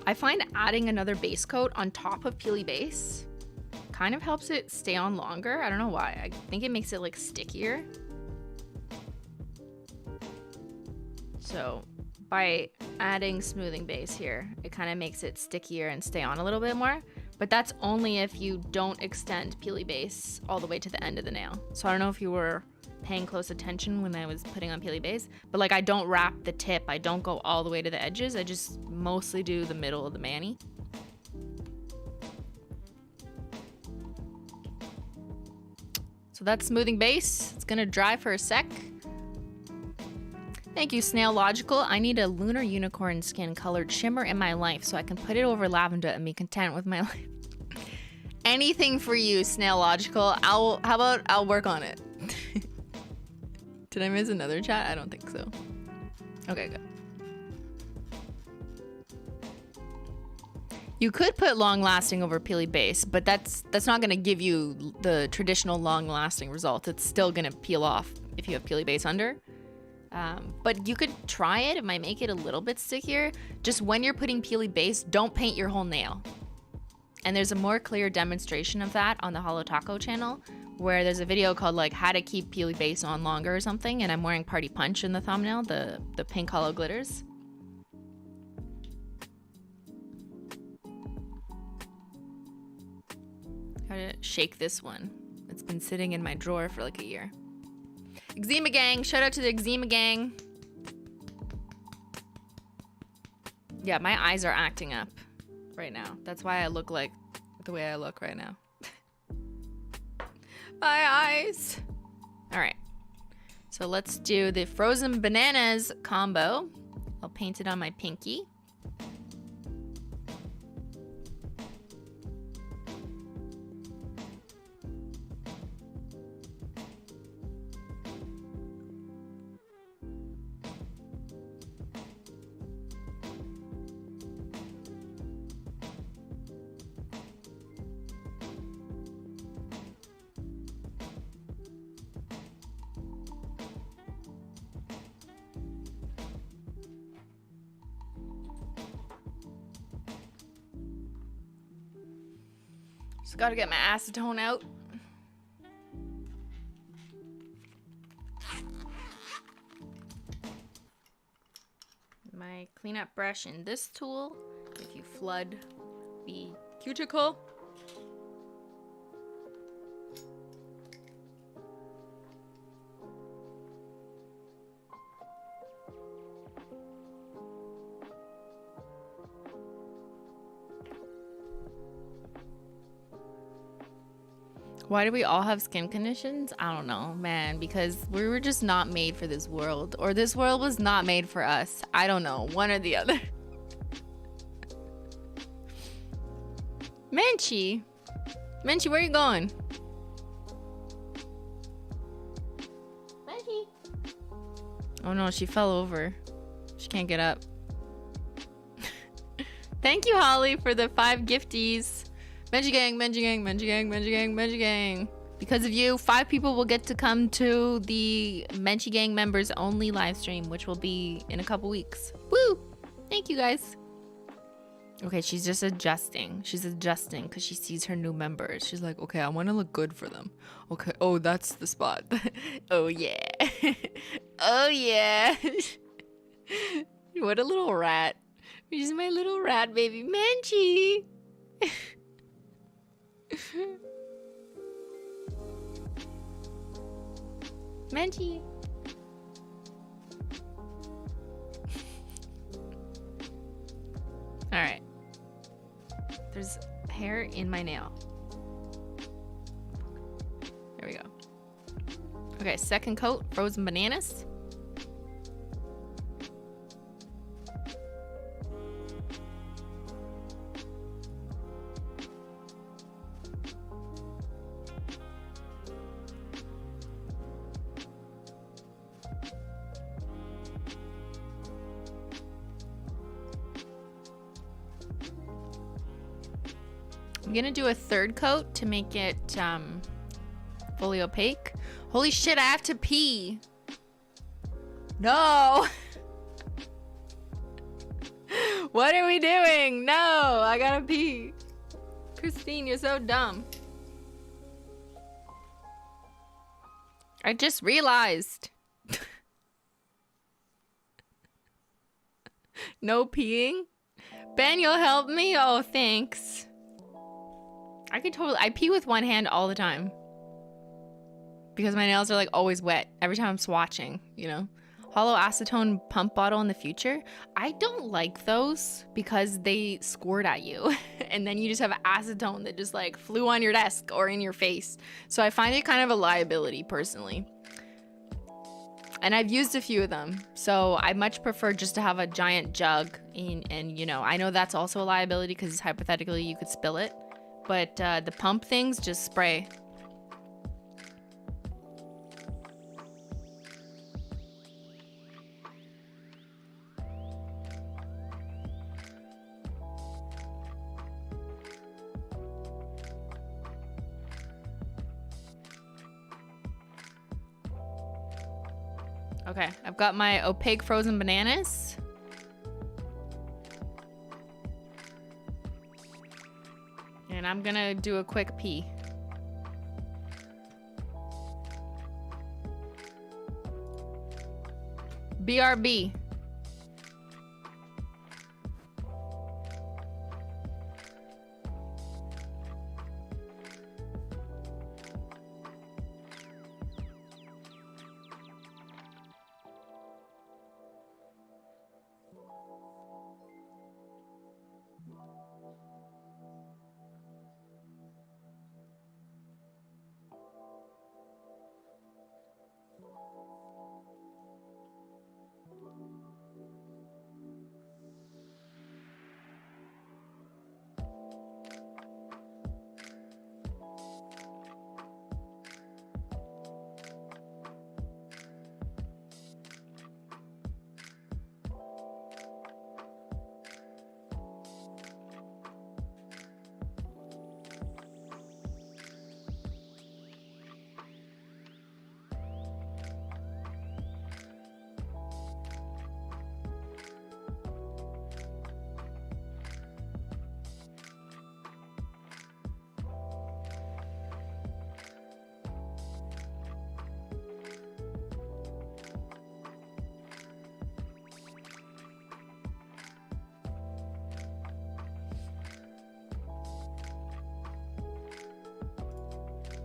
I find adding another base coat on top of Peely Base kind of helps it stay on longer. I don't know why. I think it makes it like stickier. So by adding smoothing base here, it kind of makes it stickier and stay on a little bit more. But that's only if you don't extend peely base all the way to the end of the nail. So I don't know if you were paying close attention when I was putting on peely base, but like I don't wrap the tip. I don't go all the way to the edges. I just mostly do the middle of the mani. So that's smoothing base. It's gonna dry for a sec. Thank you, Snail Logical. I need a lunar unicorn skin colored shimmer in my life so I can put it over lavender and be content with my life. Anything for you, Snail Logical. How about I'll work on it. Did I miss another chat? I don't think so. Okay, good. You could put long lasting over peely base, but that's not gonna give you the traditional long lasting result. It's still gonna peel off if you have peely base under. But you could try it. It might make it a little bit stickier. Just when you're putting peely base, don't paint your whole nail. And there's a more clear demonstration of that on the Holo Taco channel, where there's a video called like how to keep peely base on longer or something, and I'm wearing Party Punch in the thumbnail, the pink hollow glitters. Gotta shake this one. It's been sitting in my drawer for like a year. Eczema Gang, shout out to the Eczema Gang. Yeah, my eyes are acting up right now. That's why I look like the way I look right now. My eyes. All right, so let's do the frozen bananas combo. I'll paint it on my pinky. Just gotta get my acetone out. My cleanup brush and this tool, if you flood the cuticle. Why do we all have skin conditions? I don't know, man, because we were just not made for this world, or this world was not made for us. I don't know, one or the other. Menchie. Menchie, where are you going? Menchie. Oh no, she fell over. She can't get up. Thank you, Holly, for the 5 gifties. Menchie gang, Menchie gang, Menchie gang, Menchie gang, Menchie gang. Because of you, 5 people will get to come to the Menchie gang members only live stream, which will be in a couple weeks. Woo! Thank you, guys. Okay, she's just adjusting. She's adjusting because she sees her new members. She's like, okay, I want to look good for them. Okay, oh, that's the spot. Oh, yeah. Oh, yeah. What a little rat. She's my little rat baby, Menchie. Menchie. All right. There's hair in my nail. There we go. Okay, second coat, frozen bananas. I'm gonna do a third coat to make it fully opaque. Holy shit, I have to pee. No. What are we doing? No, I gotta pee. Christine, you're so dumb. I just realized. No peeing? Ben, you'll help me? Oh, thanks. I pee with one hand all the time. Because my nails are like always wet every time I'm swatching, you know? Holo acetone pump bottle in the future. I don't like those because they squirt at you. And then you just have acetone that just like flew on your desk or in your face. So I find it kind of a liability personally. And I've used a few of them. So I much prefer just to have a giant jug. And you know, I know that's also a liability because hypothetically you could spill it. But the pump things, just spray. Okay, I've got my opaque frozen bananas. And I'm gonna do a quick pee. BRB.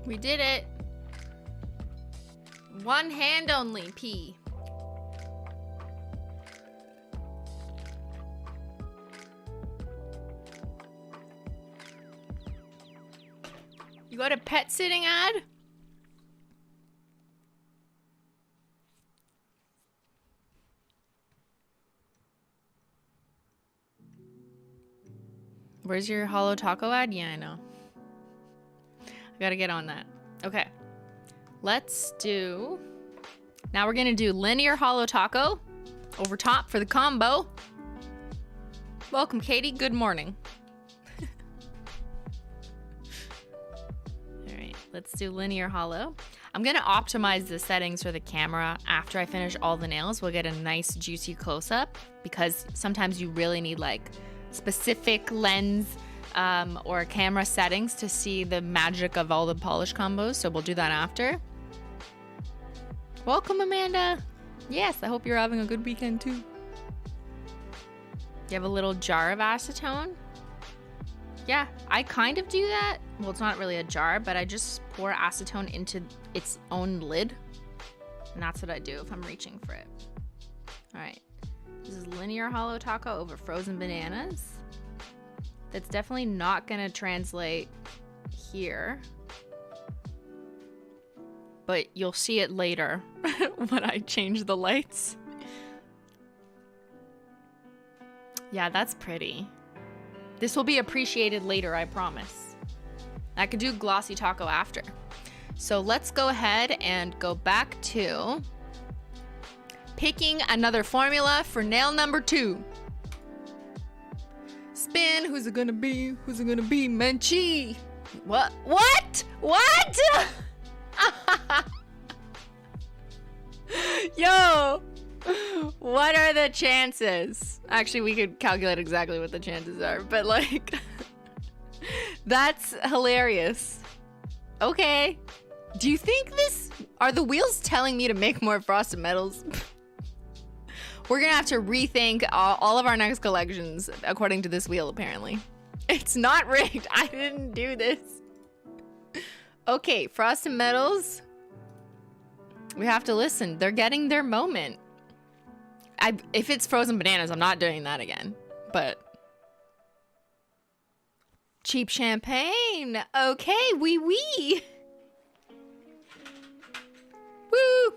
We did it. One hand only, pee. You got a pet sitting ad? Where's your Holo Taco ad? Yeah, I know. I gotta get on that. Okay. Let's do... Now we're gonna do linear Holo Taco over top for the combo. Welcome, Katie. Good morning. Alright, let's do linear Holo. I'm gonna optimize the settings for the camera after I finish all the nails. We'll get a nice juicy close-up because sometimes you really need like specific lens or camera settings to see the magic of all the polish combos. So we'll do that after. Welcome, Amanda. Yes, I hope you're having a good weekend too. You have a little jar of acetone? Yeah, I kind of do that. Well, it's not really a jar, but I just pour acetone into its own lid. And that's what I do if I'm reaching for it. All right. This is linear Holo Taco over frozen bananas. That's definitely not gonna translate here. But you'll see it later when I change the lights. Yeah, that's pretty. This will be appreciated later, I promise. I could do glossy taco after. So let's go ahead and go back to picking another formula for nail number 2. Spin, who's it gonna be? Who's it gonna be? Menchie. What? What? What? Yo, what are the chances? Actually, we could calculate exactly what the chances are, but like, that's hilarious. Okay. Do you think are the wheels telling me to make more frosted metals? We're gonna have to rethink all of our next collections according to this wheel, apparently. It's not rigged. I didn't do this. Okay, Frosted Metals. We have to listen. They're getting their moment. If it's frozen bananas, I'm not doing that again. But cheap champagne. Okay, wee wee. Woo.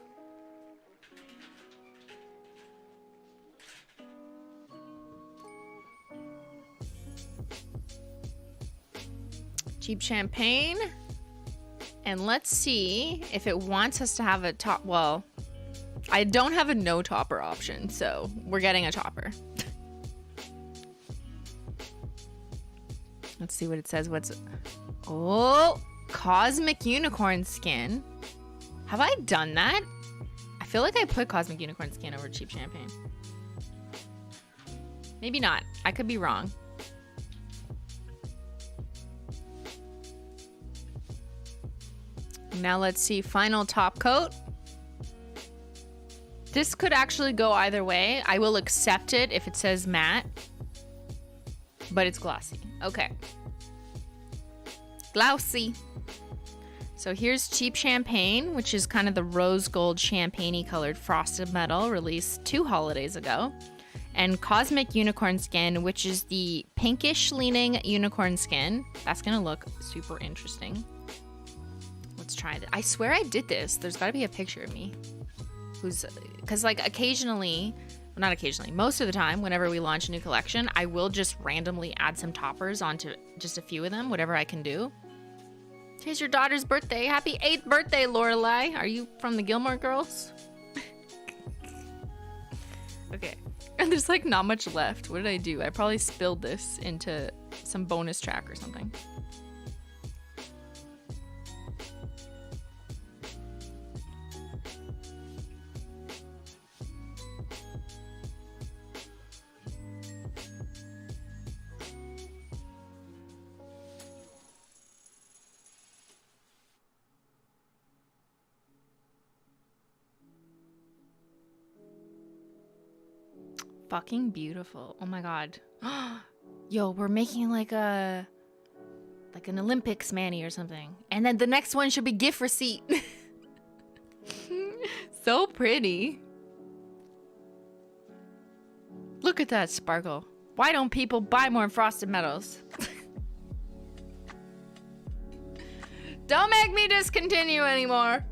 Cheap champagne. And let's see if it wants us to have a top. Well, I don't have a no topper option, so we're getting a topper. Let's see what it says. Oh, Cosmic Unicorn Skin. Have I done that? I feel like I put Cosmic Unicorn Skin over cheap champagne. Maybe not. I could be wrong. Now let's see, final top coat. This could actually go either way. I will accept it if it says matte, but it's glossy. Okay. Glossy. So here's Cheap Champagne, which is kind of the rose gold champagne-y colored frosted metal released 2 holidays ago. And Cosmic Unicorn Skin, which is the pinkish leaning unicorn skin. That's gonna look super interesting. Let's try it. I swear I did this. There's got to be a picture of me. Because like occasionally, well, not occasionally, most of the time, whenever we launch a new collection, I will just randomly add some toppers onto just a few of them, whatever I can do. Today's your daughter's birthday. Happy 8th birthday, Lorelai. Are you from the Gilmore Girls? Okay. And there's like not much left. What did I do? I probably spilled this into some bonus track or something. Fucking beautiful. Oh my god. Yo, we're making like an Olympics Manny or something. And then the next one should be gift receipt. So pretty. Look at that sparkle. Why don't people buy more Frosted Metals? Don't make me discontinue anymore.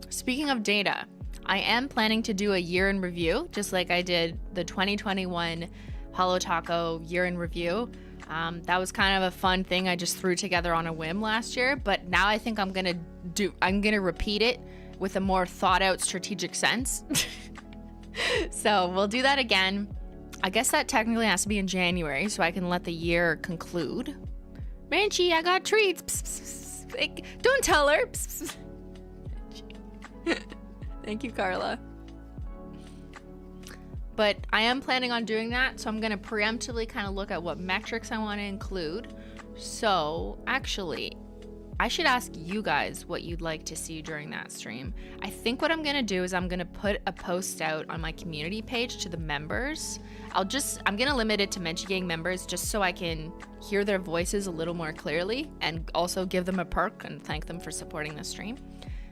Speaking of data, I am planning to do a year in review, just like I did the 2021 Holo Taco year in review. That was kind of a fun thing I just threw together on a whim last year, but now I think I'm gonna repeat it with a more thought out strategic sense. So we'll do that again. I guess that technically has to be in January so I can let the year conclude. Menchie, I got treats. Psst, psst, psst. Don't tell her. Psst, psst. Thank you, Carla. But I am planning on doing that, so I'm going to preemptively kind of look at what metrics I want to include. So, actually, I should ask you guys what you'd like to see during that stream. I think what I'm going to do is I'm going to put a post out on my community page to the members. I'm going to limit it to Menchie Gang members just so I can hear their voices a little more clearly and also give them a perk and thank them for supporting the stream.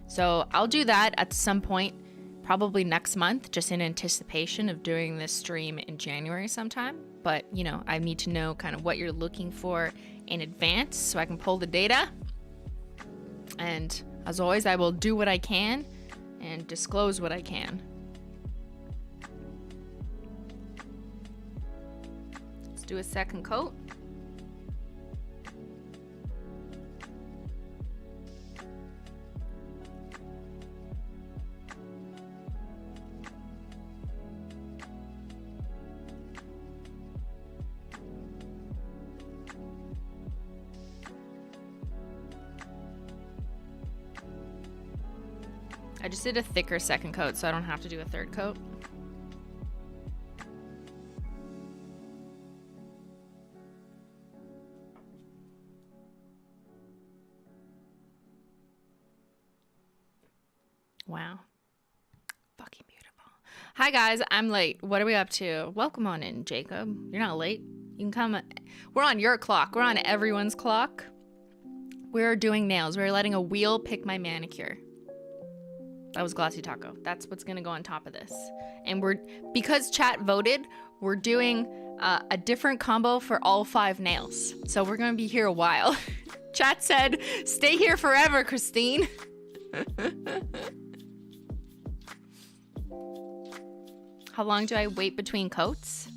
So I'll do that at some point, probably next month, just in anticipation of doing this stream in January sometime. But, you know, I need to know kind of what you're looking for in advance so I can pull the data. And as always, I will do what I can and disclose what I can. Let's do a second coat. I just did a thicker second coat, so I don't have to do a third coat. Wow. Hi guys, I'm late. What are we up to? Welcome on in, Jacob. You're not late. You can come. We're on your clock. We're on everyone's clock. We're doing nails. We're letting a wheel pick my manicure. That was Glossy Taco. That's what's gonna go on top of this. And because chat voted, we're doing a different combo for all 5 nails. So we're gonna be here a while. Chat said, stay here forever, Christine. How long do I wait between coats?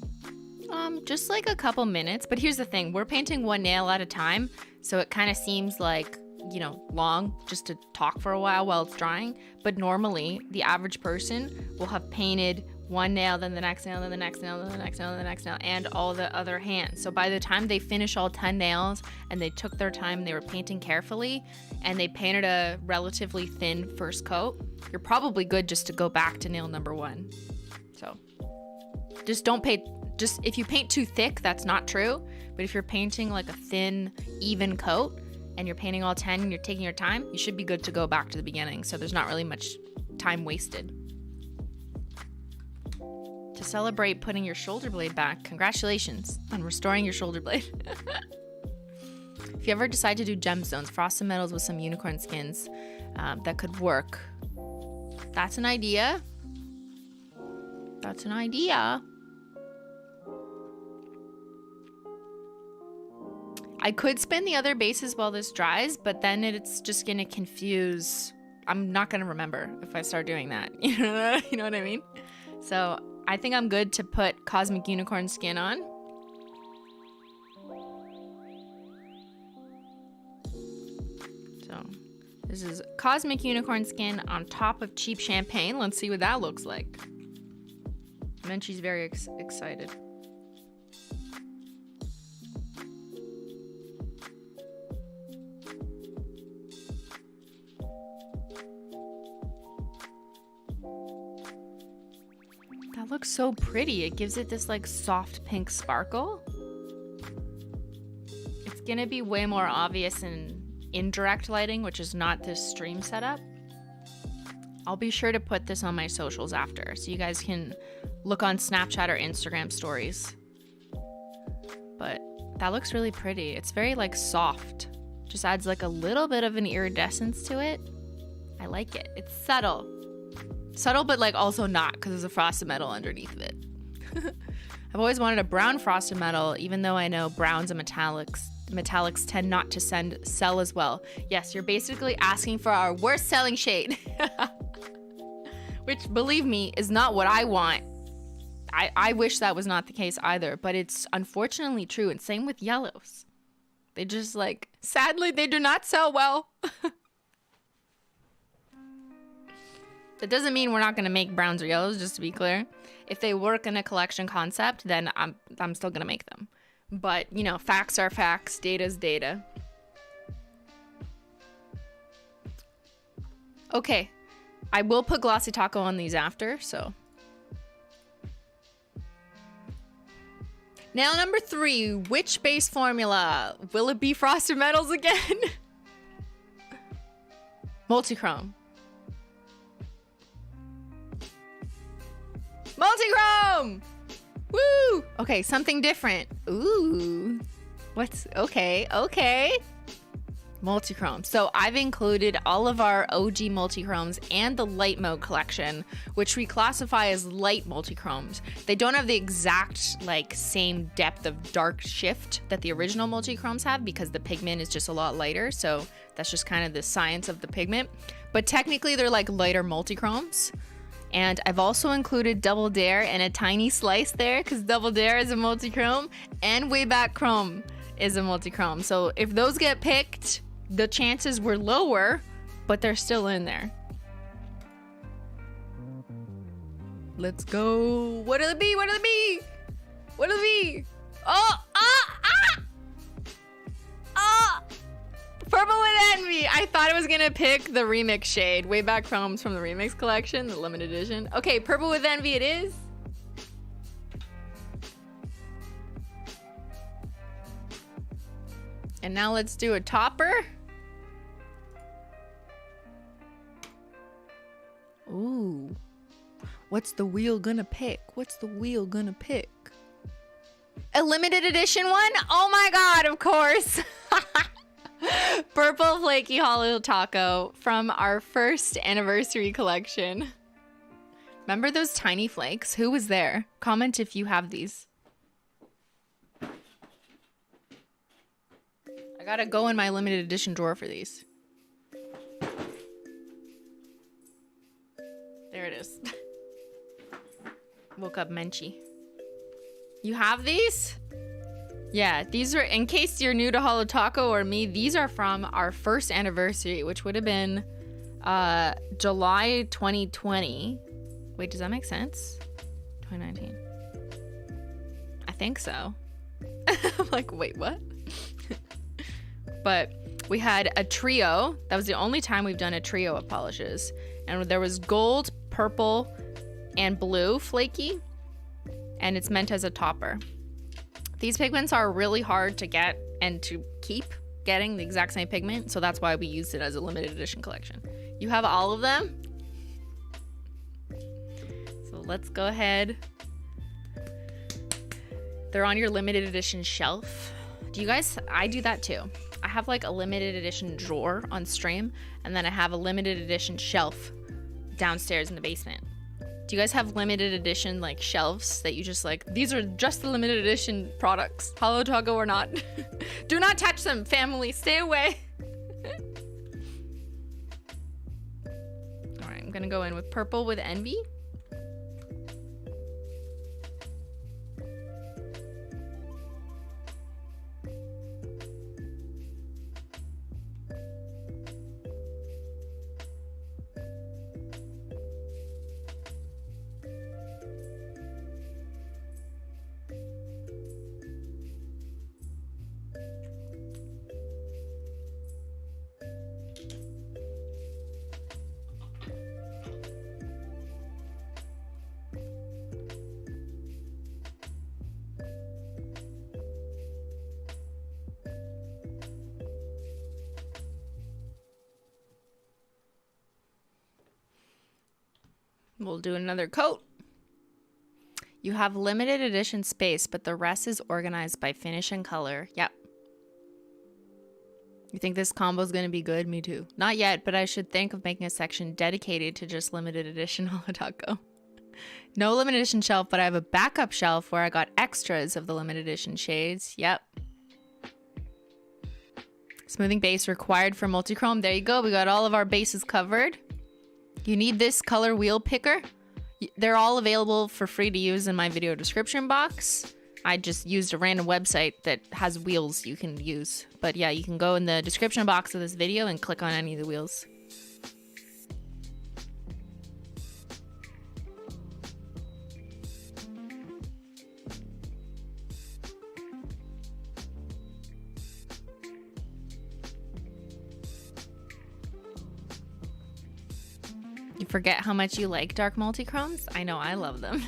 Just like a couple minutes. But here's the thing, we're painting 1 nail at a time. So it kind of seems like, you know, long just to talk for a while it's drying. But normally the average person will have painted 1 nail, then the next nail, then the next nail, then the next nail, then the next nail, and all the other hands. So by the time they finish all 10 nails and they took their time, they were painting carefully, and they painted a relatively thin first coat, you're probably good just to go back to nail number 1. So just don't paint, just if you paint too thick, that's not true. But if you're painting like a thin, even coat and you're painting all 10 and you're taking your time, you should be good to go back to the beginning. So there's not really much time wasted. To celebrate putting your shoulder blade back, congratulations on restoring your shoulder blade. If you ever decide to do gemstones, frosted metals with some unicorn skins, that could work. That's an idea. That's an idea. I could spin the other bases while this dries, but then it's just gonna confuse. I'm not gonna remember if I start doing that. You know what I mean? So I think I'm good to put Cosmic Unicorn skin on. So this is Cosmic Unicorn skin on top of cheap champagne. Let's see what that looks like. Menchie's very excited. That looks so pretty. It gives it this like soft pink sparkle. It's gonna be way more obvious in indirect lighting, which is not this stream setup. I'll be sure to put this on my socials after, so you guys can look on Snapchat or Instagram stories. But that looks really pretty. It's very like soft. Just adds like a little bit of an iridescence to it. I like it. It's subtle. Subtle, but like also not, because there's a frosted metal underneath of it. I've always wanted a brown frosted metal, even though I know browns and metallics tend not to sell as well. Yes, you're basically asking for our worst selling shade. Which, believe me, is not what I want. I wish that was not the case either, but it's unfortunately true, and same with yellows. They just like, sadly, they do not sell well. That doesn't mean we're not going to make browns or yellows, just to be clear. If they work in a collection concept, then I'm still going to make them. But, you know, facts are facts, data's data. Okay, I will put Glossy Taco on these after, so. Nail number 3, which base formula? Will it be frosted metals again? Multichrome. Multichrome! Woo! Okay, something different. Ooh. What's, okay. Multichrome. So I've included all of our OG multichromes and the light mode collection, which we classify as light multichromes. They don't have the exact like same depth of dark shift that the original multichromes have, because the pigment is just a lot lighter. So that's just kind of the science of the pigment. But technically they're like lighter multichromes. And I've also included Double Dare and a tiny slice there, because Double Dare is a multichrome and Wayback Chrome is a multichrome. So if those get picked, the chances were lower, but they're still in there. Let's go. What'll it be? What'll it be? What'll it be? Oh, Purple with Envy. I thought I was gonna pick the remix shade. Wayback Chrome's from the remix collection, the limited edition. Okay, Purple with Envy it is. And now let's do a topper. Ooh. What's the wheel gonna pick? What's the wheel gonna pick? A limited edition one? Oh my god, of course. Purple flaky Holo Taco from our first anniversary collection. Remember those tiny flakes? Who was there? Comment if you have these. I gotta go in my limited edition drawer for these. There it is. Woke up Menchie. You have these? Yeah, these are, in case you're new to Holo Taco or me, these are from our first anniversary, which would have been July 2020. Wait, does that make sense? 2019. I think so. I'm like, wait, what? But we had a trio. That was the only time we've done a trio of polishes. And there was gold, purple, and blue flaky. And it's meant as a topper. These pigments are really hard to get and to keep getting the exact same pigment. So that's why we used it as a limited edition collection. You have all of them? So let's go ahead. They're on your limited edition shelf. Do you guys, I do that too. I have like a limited edition drawer on stream, and then I have a limited edition shelf downstairs in the basement. Do you guys have limited edition like shelves that you just like, these are just the limited edition products, Holo Taco or not? Do not touch them, family, stay away. All right, I'm gonna go in with purple with Envy. We'll do another coat. You have limited edition space, but the rest is organized by finish and color. Yep. You think this combo is going to be good? Me too. Not yet, but I should think of making a section dedicated to just limited edition Holo Taco. No limited edition shelf, but I have a backup shelf where I got extras of the limited edition shades. Yep. Smoothing base required for multi-chrome. There you go. We got all of our bases covered. You need this color wheel picker. They're all available for free to use in my video description box. I just used a random website that has wheels you can use. But yeah, you can go in the description box of this video and click on any of the wheels. You forget how much you like dark multi-chromes? I know, I love them.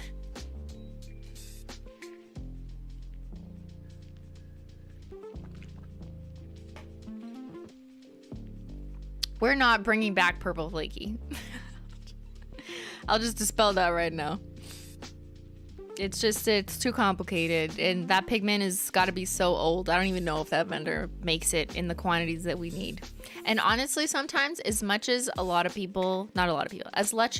We're not bringing back purple flaky. I'll just dispel that right now. It's just, it's too complicated, and that pigment has got to be so old. I don't even know if that vendor makes it in the quantities that we need. And honestly, sometimes, as much as a lot of people, not a lot of people, as much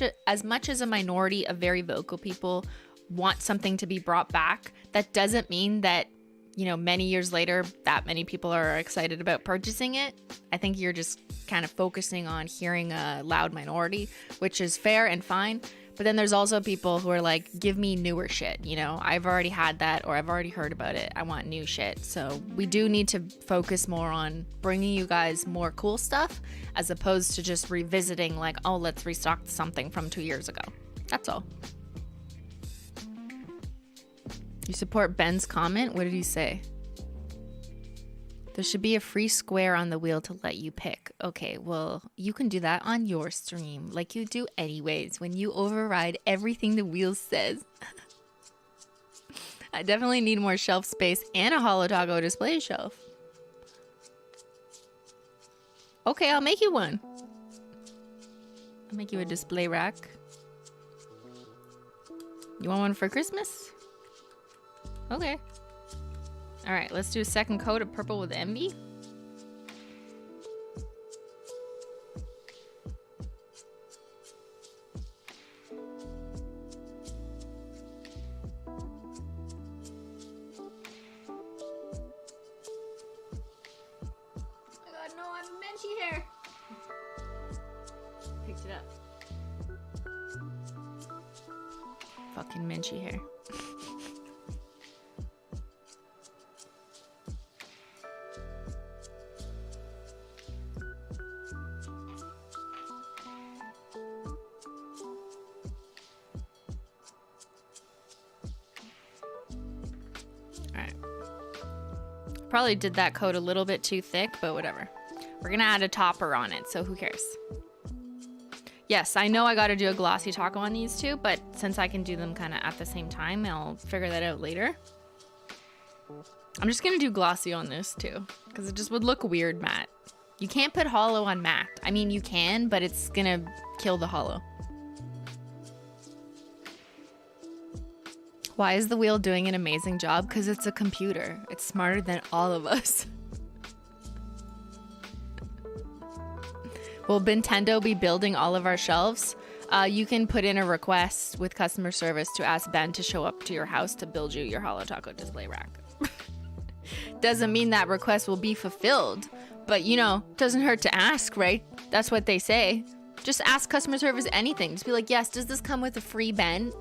as a minority of very vocal people want something to be brought back, that doesn't mean that, you know, many years later, that many people are excited about purchasing it. I think you're just kind of focusing on hearing a loud minority, which is fair and fine. But then there's also people who are like, give me newer shit. You know, I've already had that, or I've already heard about it. I want new shit. So we do need to focus more on bringing you guys more cool stuff, as opposed to just revisiting like, oh, let's restock something from 2 years ago. That's all. You support Ben's comment? What did he say? There should be a free square on the wheel to let you pick. Okay, well, you can do that on your stream, like you do anyways, when you override everything the wheel says. I definitely need more shelf space and a Holo Taco display shelf. Okay, I'll make you one. I'll make you a display rack. You want one for Christmas? Okay. All right, let's do a second coat of Purple with Envy. Hair. Picked it up. Fucking Menchie hair. Alright. Probably did that coat a little bit too thick, but whatever. We're gonna add a topper on it, so who cares? Yes, I know I gotta do a glossy taco on these two, but since I can do them kind of at the same time, I'll figure that out later. I'm just gonna do glossy on this too, because it just would look weird matte. You can't put holo on matte. I mean, you can, but it's gonna kill the holo. Why is the wheel doing an amazing job? Because it's a computer. It's smarter than all of us. Will Nintendo be building all of our shelves? You can put in a request with customer service to ask Ben to show up to your house to build you your Holo Taco display rack. Doesn't mean that request will be fulfilled, but you know, doesn't hurt to ask, right? That's what they say. Just ask customer service anything. Just be like, yes, does this come with a free Ben?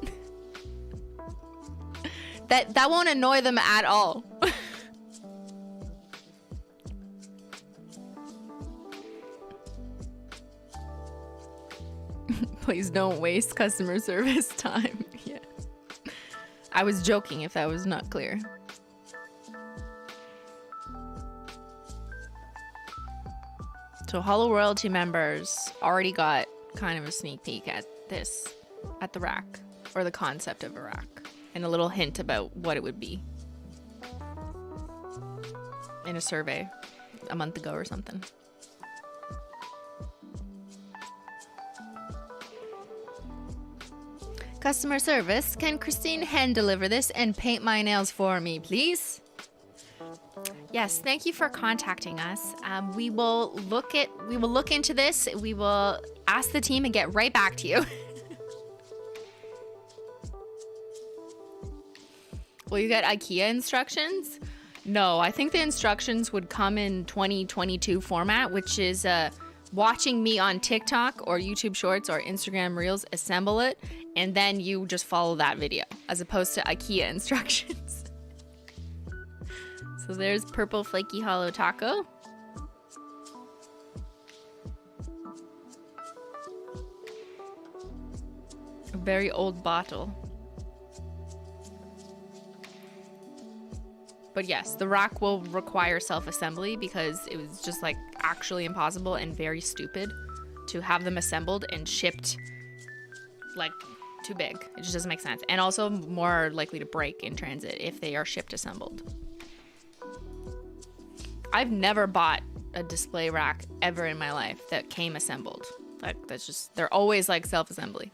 That won't annoy them at all. Please don't waste customer service time. Yeah. I was joking if that was not clear. So Holo Royalty members already got kind of a sneak peek at this, at the rack, or the concept of a rack, and a little hint about what it would be in a survey a month ago or something. Customer service, can Christine hand deliver this and paint my nails for me, please? Yes, thank you for contacting us. We will look into this. We will ask the team and get right back to you. Will you get IKEA instructions? No, I think the instructions would come in 2022 format, which is watching me on TikTok or YouTube Shorts or Instagram Reels assemble it, and then you just follow that video, as opposed to IKEA instructions. So there's purple flaky Holo Taco. A very old bottle. But yes, the rack will require self-assembly because it was just like actually impossible and very stupid to have them assembled and shipped like too big. It just doesn't make sense. And also more likely to break in transit if they are shipped assembled. I've never bought a display rack ever in my life that came assembled. Like that's just, they're always like self-assembly.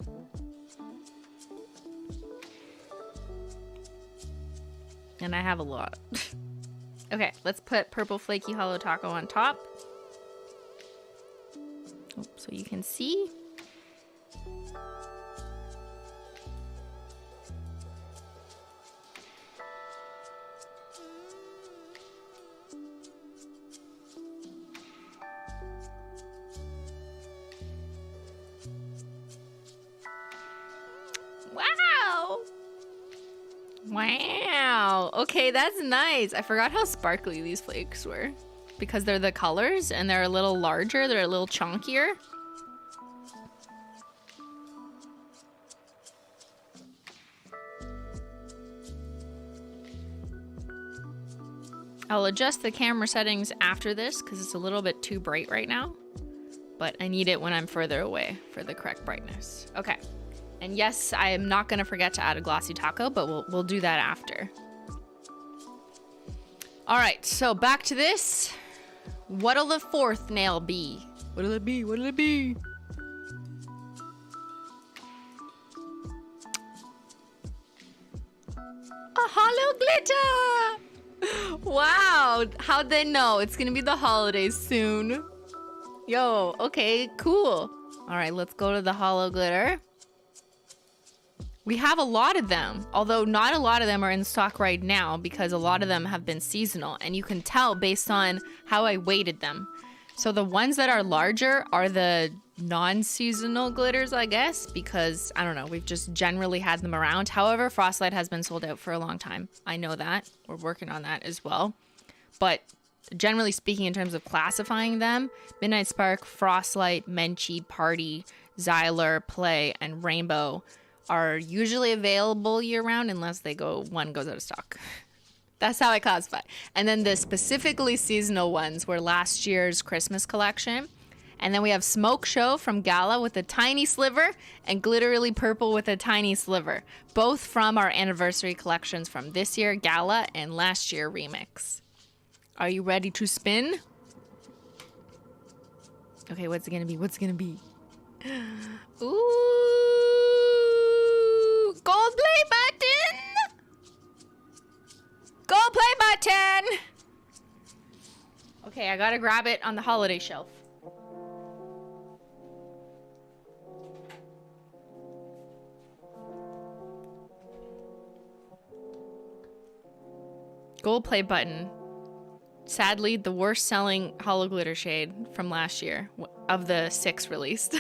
And I have a lot. Okay, let's put purple flaky Holo Taco on top. Oh, so you can see. Wow! Wow. Okay, that's nice. I forgot how sparkly these flakes were. Because they're the colors and they're a little larger, they're a little chunkier. I'll adjust the camera settings after this because it's a little bit too bright right now. But I need it when I'm further away for the correct brightness. Okay. And yes, I am not going to forget to add a glossy taco, but we'll do that after. All right, so back to this. What'll the fourth nail be? What'll it be? What'll it be? A holo glitter! Wow, how'd they know? It's gonna be the holidays soon. Yo, okay, cool. All right, let's go to the holo glitter. We have a lot of them, although not a lot of them are in stock right now because a lot of them have been seasonal, and you can tell based on how I weighted them. So the ones that are larger are the non-seasonal glitters, I guess, because, I don't know, we've just generally had them around. However, Frostlight has been sold out for a long time. I know that. We're working on that as well. But generally speaking, in terms of classifying them, Midnight Spark, Frostlight, Menchie, Party, Xyler, Play, and Rainbow are usually available year-round unless one goes out of stock. That's how I classify. And then the specifically seasonal ones were last year's Christmas collection. And then we have Smoke Show from Gala with a tiny sliver and Glitterily Purple with a tiny sliver. Both from our anniversary collections from this year, Gala, and last year, Remix. Are you ready to spin? Okay, what's it gonna be? What's it gonna be? Ooh! Gold play button! Gold play button! Okay, I gotta grab it on the holiday shelf. Gold play button. Sadly, the worst selling holo glitter shade from last year of the 6 released.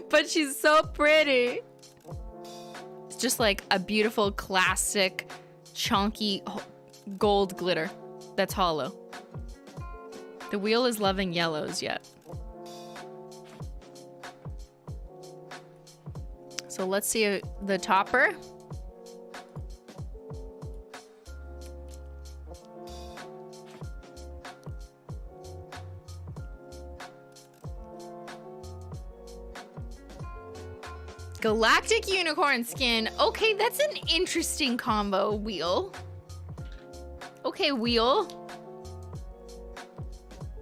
But she's so pretty. It's just like a beautiful, classic, chunky gold glitter that's hollow. The wheel is loving yellows yet. So let's see the topper. Galactic Unicorn Skin. Okay, that's an interesting combo, wheel. Okay, wheel.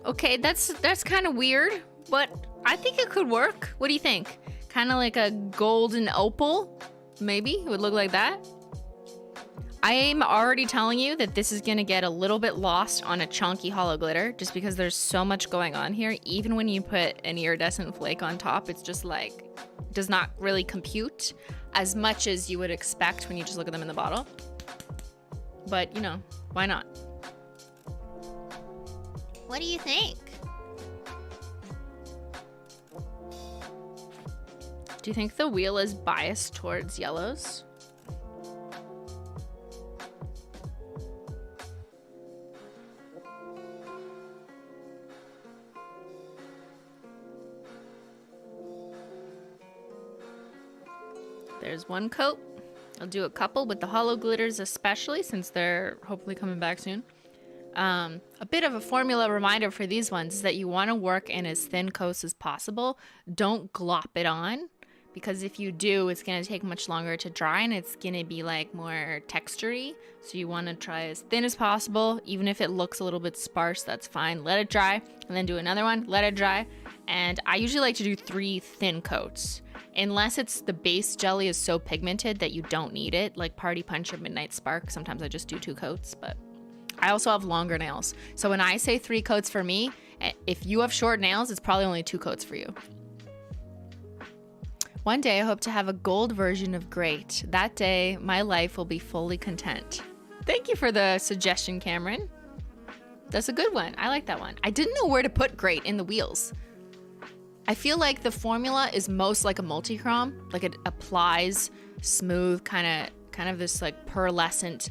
Okay, that's kind of weird, but I think it could work. What do you think? Kind of like a golden opal? Maybe it would look like that. I'm already telling you that this is gonna get a little bit lost on a chunky holo glitter just because there's so much going on here. Even when you put an iridescent flake on top, it's just like, does not really compute as much as you would expect when you just look at them in the bottle. But, you know, why not? What do you think? Do you think the wheel is biased towards yellows? There's one coat. I'll do a couple with the holo glitters especially since they're hopefully coming back soon. A bit of a formula reminder for these ones is that you want to work in as thin coats as possible. Don't glop it on because if you do, it's going to take much longer to dry and it's going to be like more textury. So you want to try as thin as possible. Even if it looks a little bit sparse, that's fine. Let it dry and then do another one. Let it dry. And I usually like to do 3 thin coats. Unless it's the base jelly is so pigmented that you don't need it, like Party Punch or Midnight Spark. Sometimes I just do 2 coats, but I also have longer nails. So when I say 3 coats for me, if you have short nails, it's probably only 2 coats for you. One day I hope to have a gold version of Great. That day, my life will be fully content. Thank you for the suggestion, Cameron. That's a good one. I like that one. I didn't know where to put Great in the wheels. I feel like the formula is most like a multi-chrome, like it applies smooth, kind of this like pearlescent,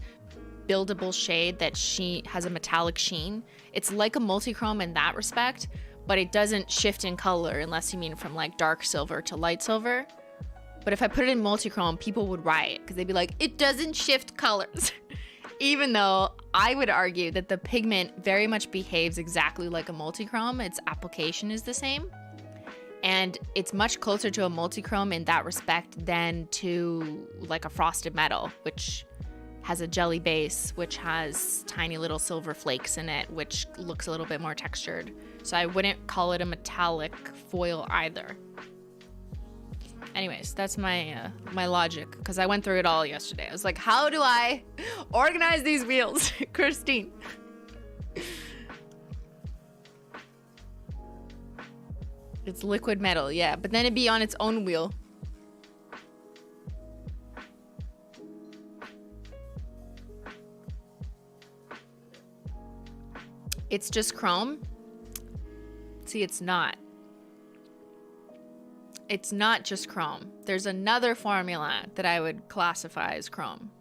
buildable shade that has a metallic sheen. It's like a multi-chrome in that respect, but it doesn't shift in color unless you mean from like dark silver to light silver. But if I put it in multi-chrome, people would riot because they'd be like, it doesn't shift colors. Even though I would argue that the pigment very much behaves exactly like a multi-chrome, its application is the same. And it's much closer to a multi-chrome in that respect than to like a frosted metal, which has a jelly base, which has tiny little silver flakes in it, which looks a little bit more textured. So I wouldn't call it a metallic foil either. Anyways, that's my my logic, because I went through it all yesterday. I was like, how do I organize these wheels? Christine. It's liquid metal, yeah, but then it'd be on its own wheel. It's just chrome. See, it's not. It's not just chrome. There's another formula that I would classify as chrome.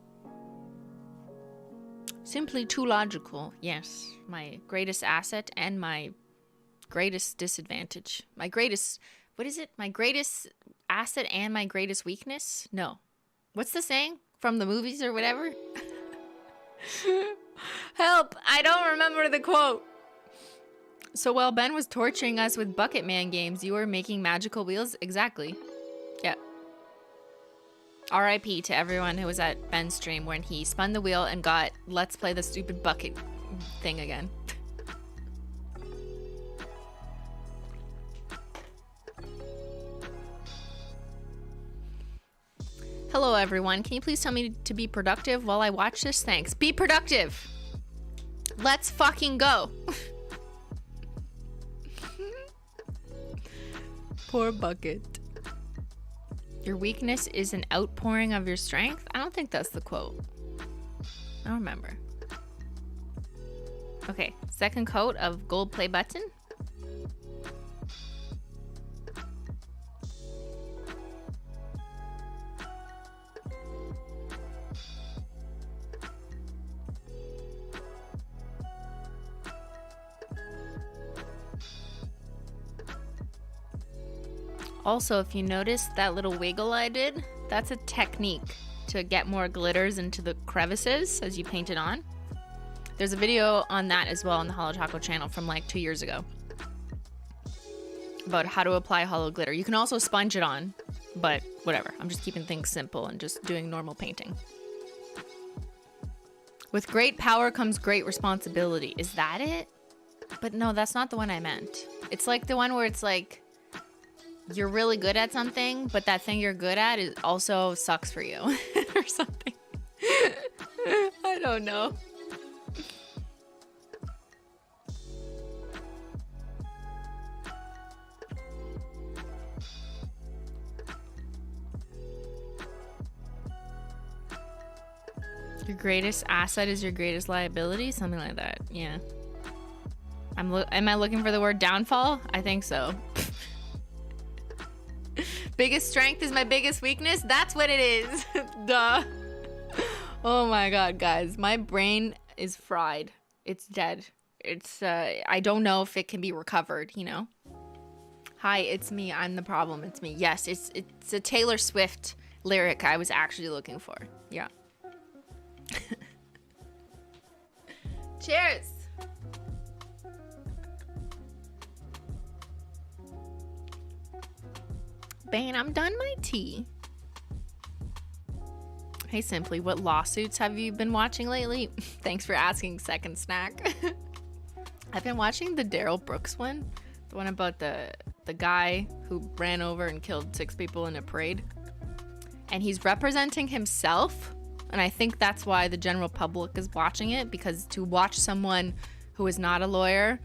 Simply too logical. Yes, my greatest asset and my greatest disadvantage. My greatest, what is it? My greatest asset and my greatest weakness? No. What's the saying from the movies or whatever? Help! I don't remember the quote. So while Ben was torturing us with Bucket Man games, you were making magical wheels? Exactly. Yeah. RIP to everyone who was at Ben's stream when he spun the wheel and got let's play the stupid bucket thing again. Hello everyone, can you please tell me to be productive while I watch this? Thanks. Be productive! Let's fucking go! Poor bucket. Your weakness is an outpouring of your strength? I don't think that's the quote. I don't remember. Okay, second coat of gold play button. Also, if you notice that little wiggle I did, that's a technique to get more glitters into the crevices as you paint it on. There's a video on that as well on the Holo Taco channel from like 2 years ago about how to apply holo glitter. You can also sponge it on, but whatever. I'm just keeping things simple and just doing normal painting. With great power comes great responsibility. Is that it? But no, that's not the one I meant. It's like the one where it's like, you're really good at something, but that thing you're good at is also sucks for you or something. I don't know. Your greatest asset is your greatest liability? Something like that. Yeah. Am I looking for the word downfall? I think so. Biggest strength is my biggest weakness? That's what it is. Duh. Oh my god, guys. My brain is fried. It's dead. It's, I don't know if it can be recovered, you know? Hi, it's me. I'm the problem. It's me. Yes, it's a Taylor Swift lyric I was actually looking for. Yeah. Cheers. Beyynn, I'm done my tea. Hey, Simply, what lawsuits have you been watching lately? Thanks for asking, second snack. I've been watching the Daryl Brooks one. The one about the guy who ran over and killed 6 people in a parade. And he's representing himself. And I think that's why the general public is watching it, because to watch someone who is not a lawyer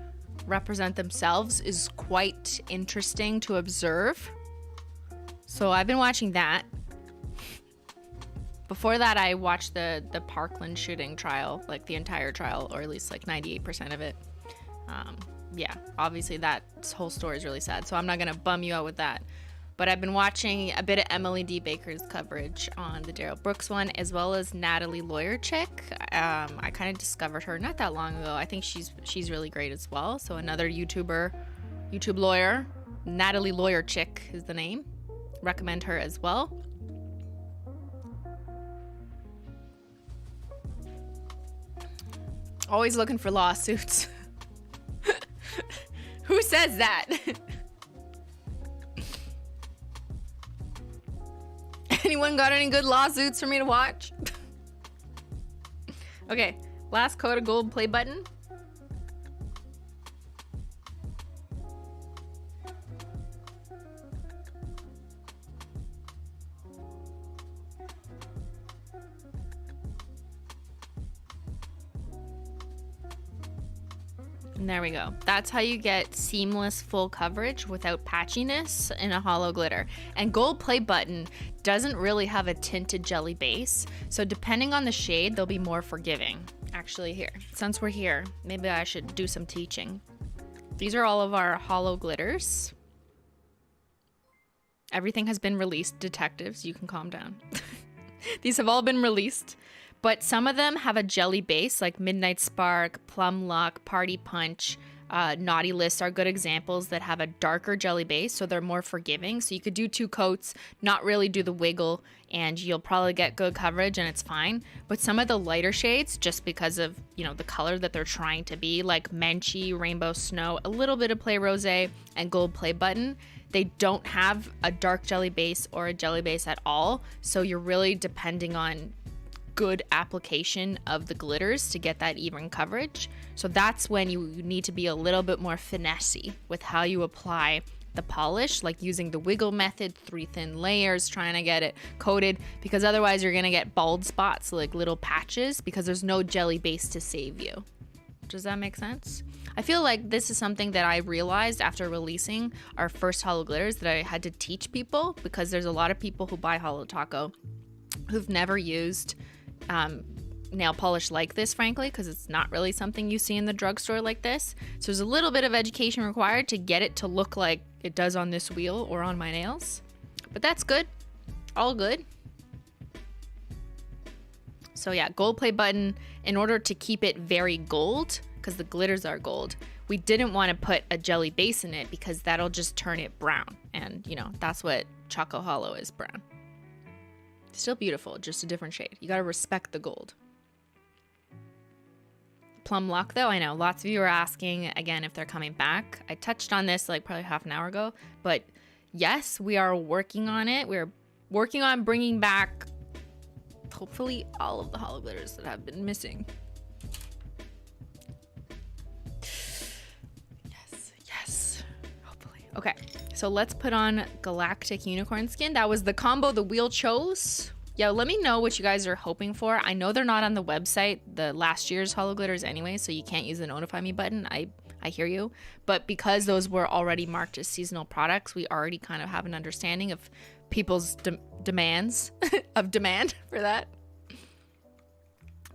represent themselves is quite interesting to observe. So I've been watching that. Before that, I watched the Parkland shooting trial, like the entire trial, or at least like 98% of it. Yeah, obviously that whole story is really sad, so I'm not gonna bum you out with that. But I've been watching a bit of Emily D. Baker's coverage on the Daryl Brooks one, as well as Natalie Lawyer Chick. I kind of discovered her not that long ago. I think she's really great as well. So another YouTube lawyer, Natalie Lawyer Chick is the name. Recommend her as well. Always looking for lawsuits. Who says that? Anyone got any good lawsuits for me to watch? Okay, last coat of gold play button. And there we go. That's how you get seamless full coverage without patchiness in a holo glitter. And gold play button doesn't really have a tinted jelly base, so depending on the shade, they'll be more forgiving. Actually, here, since we're here, maybe I should do some teaching. These are all of our holo glitters. Everything has been released. Detectives, you can calm down. These have all been released. But some of them have a jelly base, like Midnight Spark, Plum Luck, Party Punch, Naughty List are good examples that have a darker jelly base, so they're more forgiving. So you could do 2 coats, not really do the wiggle, and you'll probably get good coverage and it's fine. But some of the lighter shades, just because of, you know, the color that they're trying to be, like Menchie, Rainbow Snow, a little bit of Play Rosé, and Gold Play Button, they don't have a dark jelly base or a jelly base at all. So you're really depending on good application of the glitters to get that even coverage. So that's when you need to be a little bit more finessey with how you apply the polish, like using the wiggle method, 3 thin layers, trying to get it coated, because otherwise you're gonna get bald spots, like little patches, because there's no jelly base to save you. Does that make sense? I feel like this is something that I realized after releasing our first holo glitters that I had to teach people, because there's a lot of people who buy Holo Taco who've never used nail polish like this, frankly, because it's not really something you see in the drugstore like this. So there's a little bit of education required to get it to look like it does on this wheel or on my nails. But that's good. All good. So yeah, gold play button, in order to keep it very gold, because the glitters are gold, we didn't want to put a jelly base in it because that'll just turn it brown. And you know, that's what Choco Holo is, brown. Still beautiful, just a different shade. You gotta respect the gold. Plum Luck though, I know lots of you are asking again if they're coming back. I touched on this like probably half an hour ago, but yes, we are working on it. We're working on bringing back hopefully all of the holo glitters that have been missing. Yes, hopefully. Okay, so let's put on Galactic Unicorn Skin. That was the combo the wheel chose. Yeah, let me know what you guys are hoping for. I know they're not on the website, the last year's holo glitters anyway, so you can't use the notify me button. I hear you. But because those were already marked as seasonal products, we already kind of have an understanding of people's demands of demand for that.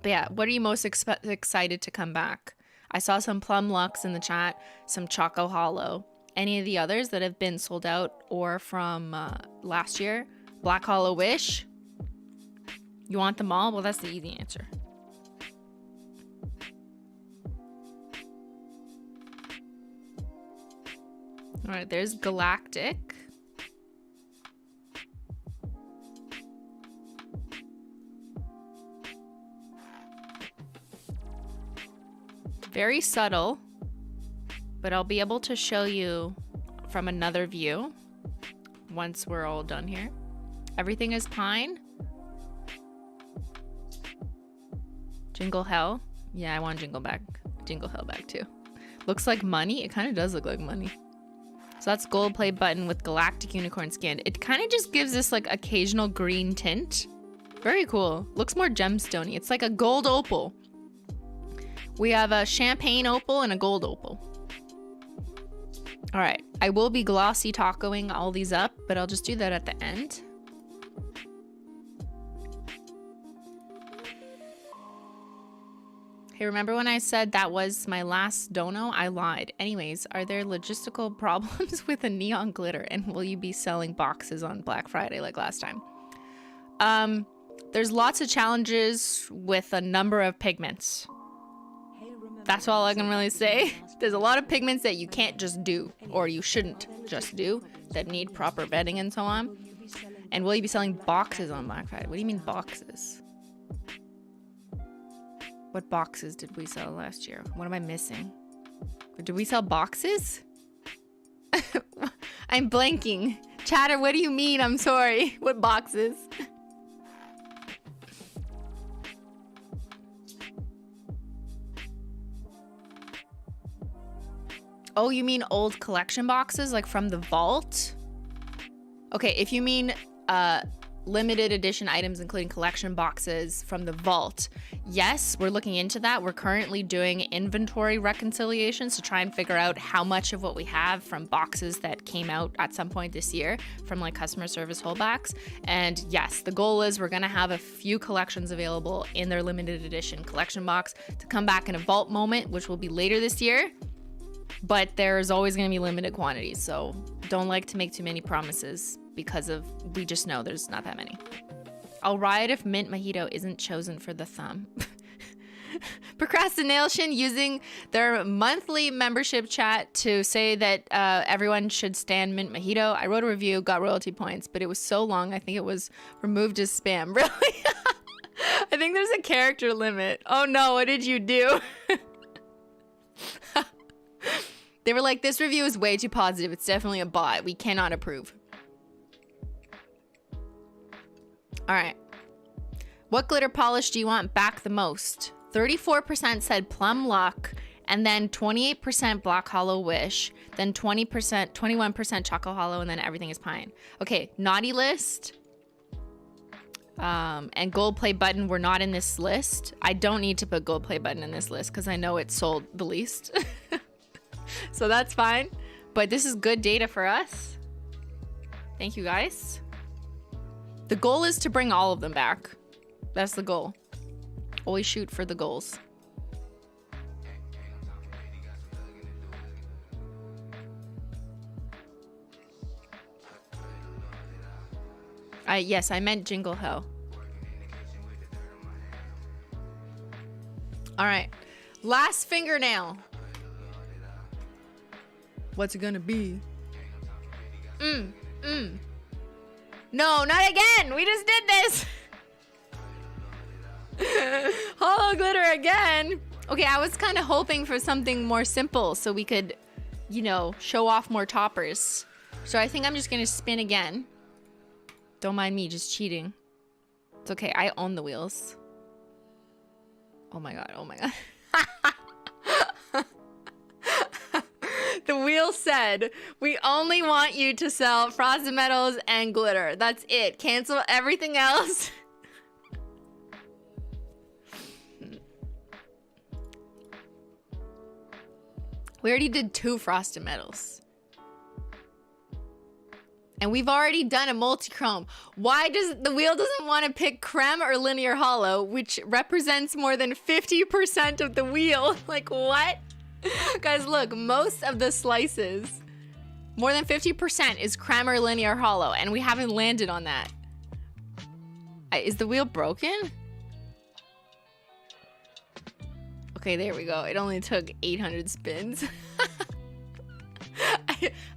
But yeah, what are you most excited to come back? I saw some Plum Lux in the chat, some Choco Holo. Any of the others that have been sold out or from last year? Black Holo Wish? You want them all? Well, that's the easy answer. All right, there's Galactic. Very subtle, but I'll be able to show you from another view once we're all done here. Everything is pine. Jingle Hell. Yeah, I want Jingle Hell back too. Looks like money. It kind of does look like money. So that's Gold Play Button with Galactic Unicorn Skin. It kind of just gives this like occasional green tint. Very cool. Looks more gemstone-y. It's like a gold opal. We have a champagne opal and a gold opal. All right, I will be glossy tacoing all these up, but I'll just do that at the end. Hey, remember when I said that was my last dono? I lied. Anyways, are there logistical problems with a neon glitter, and will you be selling boxes on Black Friday like last time? There's lots of challenges with a number of pigments. That's all I can really say. There's a lot of pigments that you can't just do, or you shouldn't just do, that need proper vetting and so on. And will you be selling boxes on Black Friday? What do you mean boxes? What boxes did we sell last year? What am I missing? Did we sell boxes? I'm blanking. Chatter, what do you mean? I'm sorry. What boxes? Oh, you mean old collection boxes, like from the vault? Okay, if you mean limited edition items, including collection boxes from the vault. Yes, we're looking into that. We're currently doing inventory reconciliations to try and figure out how much of what we have from boxes that came out at some point this year from like customer service holdbacks. And yes, the goal is we're gonna have a few collections available in their limited edition collection box to come back in a vault moment, which will be later this year. But there's always gonna be limited quantities, so don't like to make too many promises because of, we just know there's not that many. I'll riot if mint mojito isn't chosen for the thumb. Procrastination using their monthly membership chat to say that everyone should stand mint mojito. I wrote a review, got royalty points, but it was so long, I think it was removed as spam. Really? I think there's a character limit. Oh no, what did you do? They were like, this review is way too positive. It's definitely a bot. We cannot approve. All right. What glitter polish do you want back the most? 34% said Plum Luck, and then 28% Black Hollow Wish, then 21% Choco Hollow, and then everything is Pine. Okay, Naughty List and Gold Play Button were not in this list. I don't need to put Gold Play Button in this list because I know it sold the least. So that's fine. But this is good data for us. Thank you, guys. The goal is to bring all of them back. That's the goal. Always shoot for the goals. Yes, I meant Jingle Hell. All right. Last fingernail. What's it gonna be? No, not again. We just did this. Holo glitter again. Okay, I was kind of hoping for something more simple so we could, you know, show off more toppers. So I think I'm just gonna spin again. Don't mind me just cheating. It's okay, I own the wheels. Oh my god, oh my god. The wheel said, we only want you to sell frosted metals and glitter. That's it. Cancel everything else. We already did 2 frosted metals. And we've already done a multi-chrome. Why does the wheel doesn't want to pick creme or linear hollow, which represents more than 50% of the wheel? Like what? Guys, look, most of the slices, more than 50% is creme or linear hollow, and we haven't landed on that. Is the wheel broken? Okay, there we go. It only took 800 spins.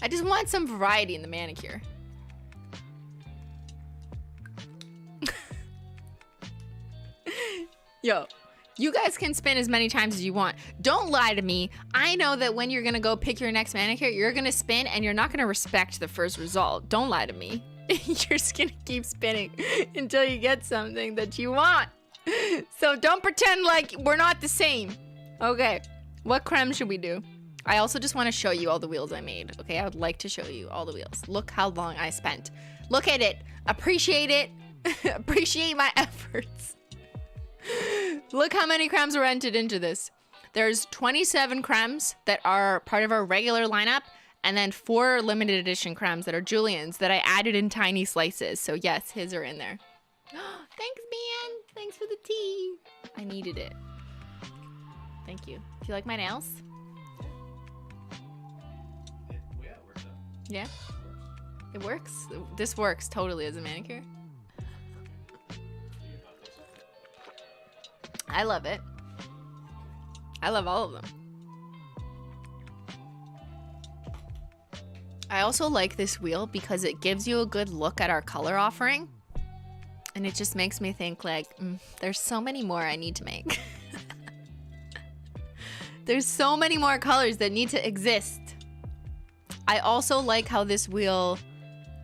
I just want some variety in the manicure. Yo. You guys can spin as many times as you want. Don't lie to me. I know that when you're gonna go pick your next manicure, you're gonna spin and you're not gonna respect the first result. Don't lie to me. You're just gonna keep spinning until you get something that you want. So don't pretend like we're not the same. Okay, what creme should we do? I also just wanna show you all the wheels I made. Okay, I would like to show you all the wheels. Look how long I spent. Look at it, appreciate it. Appreciate my efforts. Look how many cremes were entered into this. There's 27 cremes that are part of our regular lineup, and then 4 limited edition cremes that are Julian's that I added in tiny slices. So yes, his are in there. Thanks, Beyynn. Thanks for the tea. I needed it. Thank you. Do you like my nails? Yeah, it works out. Yeah? It works? This works totally as a manicure. I love it. I love all of them. I also like this wheel because it gives you a good look at our color offering. And it just makes me think like, there's so many more I need to make. There's so many more colors that need to exist. I also like how this wheel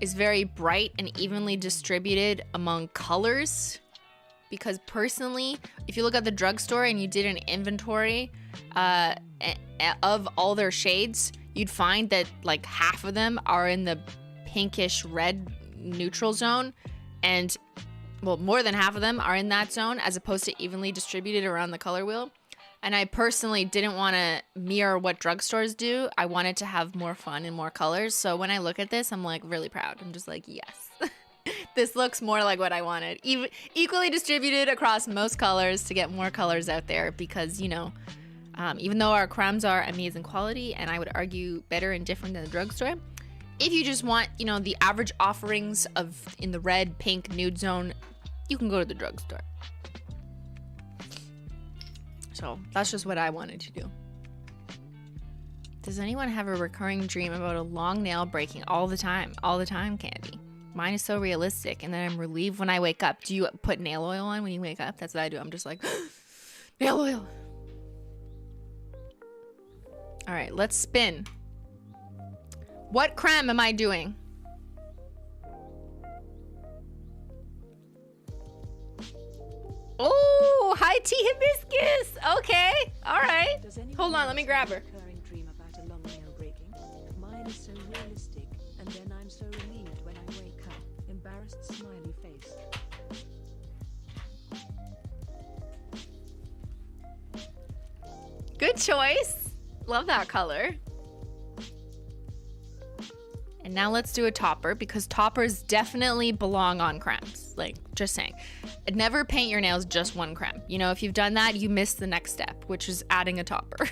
is very bright and evenly distributed among colors. Because personally, if you look at the drugstore and you did an inventory of all their shades, you'd find that like half of them are in the pinkish red neutral zone, And well, more than half of them are in that zone as opposed to evenly distributed around the color wheel. And I personally didn't want to mirror what drugstores do. I wanted to have more fun and more colors. So when I look at this, I'm like really proud. I'm just like, yes, this looks more like what I wanted. Equally distributed across most colors to get more colors out there because, you know, even though our crayons are amazing quality and I would argue better and different than the drugstore, if you just want, you know, the average offerings of in the red, pink, nude zone, you can go to the drugstore. So that's just what I wanted to do. Does anyone have a recurring dream about a long nail breaking all the time? All the time, Candy. Mine is so realistic, and then I'm relieved when I wake up. Do you put nail oil on when you wake up? That's what I do. I'm just like, nail oil. All right, let's spin. What creme am I doing? Oh, high tea hibiscus. Okay, all right. Hold on, let me grab her. Dream about a long nail breaking. Mine is so realistic, and then I'm so relieved when I wake up. Embarrassed smiley face. Good choice. Love that color. And now let's do a topper because toppers definitely belong on cremes. Like, just saying. Never paint your nails just one creme. You know, if you've done that, you missed the next step, which is adding a topper.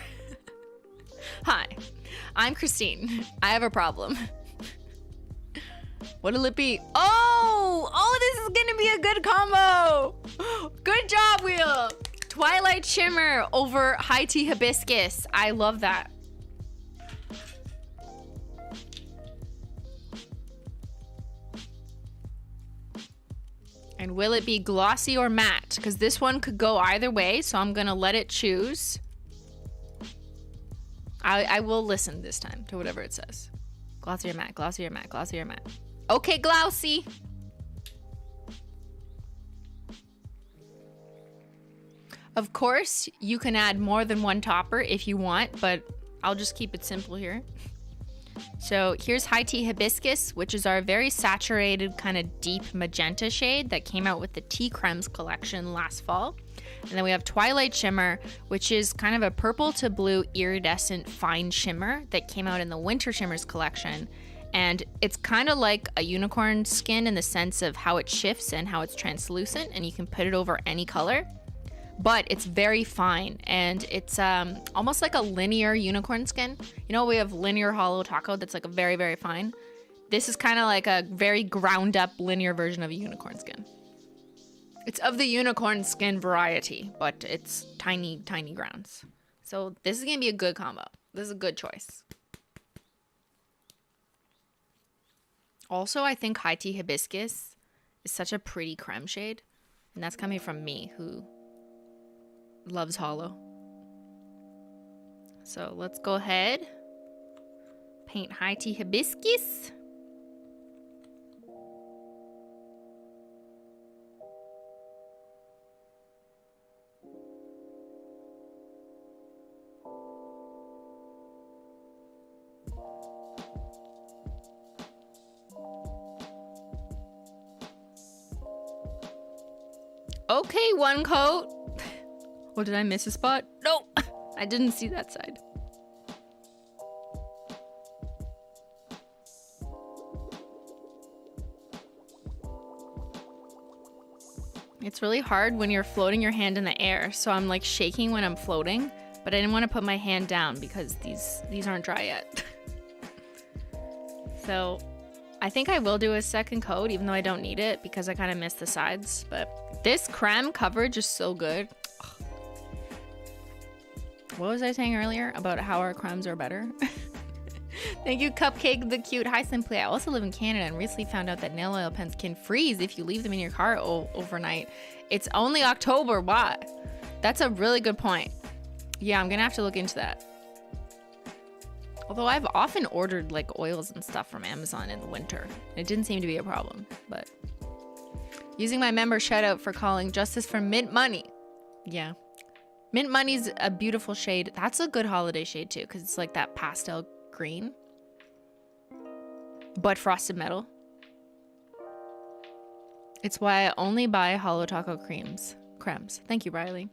Hi, I'm Christine. I have a problem. What'll it be? Oh, this is gonna be a good combo. Good job, Wheel. Twilight Shimmer over High Tea Hibiscus. I love that. And will it be glossy or matte? Because this one could go either way, so I'm gonna let it choose. I will listen this time to whatever it says. Glossy or matte, glossy or matte, glossy or matte. Okay, glossy. Of course, you can add more than one topper if you want, but I'll just keep it simple here. So here's High Tea Hibiscus, which is our very saturated kind of deep magenta shade that came out with the Tea Cremes collection last fall. And then we have Twilight Shimmer, which is kind of a purple to blue iridescent fine shimmer that came out in the Winter Shimmers collection. And it's kind of like a unicorn skin in the sense of how it shifts and how it's translucent, and you can put it over any color. But it's very fine, and it's almost like a linear unicorn skin. You know, we have linear Holo Taco that's like a very, very fine. This is kind of like a very ground up linear version of a unicorn skin. It's of the unicorn skin variety, but it's tiny, tiny grounds. So this is gonna be a good combo. This is a good choice. Also, I think High Tea Hibiscus is such a pretty creme shade, and that's coming from me, who loves Holo. So let's go ahead, paint High Tea Hibiscus. Okay, one coat. Oh, did I miss a spot? No, I didn't see that side. It's really hard when you're floating your hand in the air, so I'm like shaking when I'm floating, but I didn't want to put my hand down because these aren't dry yet. So I think I will do a second coat even though I don't need it because I kind of missed the sides, but this creme coverage is so good. What was I saying earlier about how our cremes are better? Thank you, Cupcake the Cute. Hi, Simply. I also live in Canada and recently found out that nail oil pens can freeze if you leave them in your car overnight. It's only October. Why? That's a really good point. Yeah, I'm gonna have to look into that. Although I've often ordered like oils and stuff from Amazon in the winter. It didn't seem to be a problem, but using my member shout out for calling justice for Mint Money. Yeah. Mint Money's a beautiful shade. That's a good holiday shade too, because it's like that pastel green, but frosted metal. It's why I only buy Holo Taco creams. Thank you, Riley.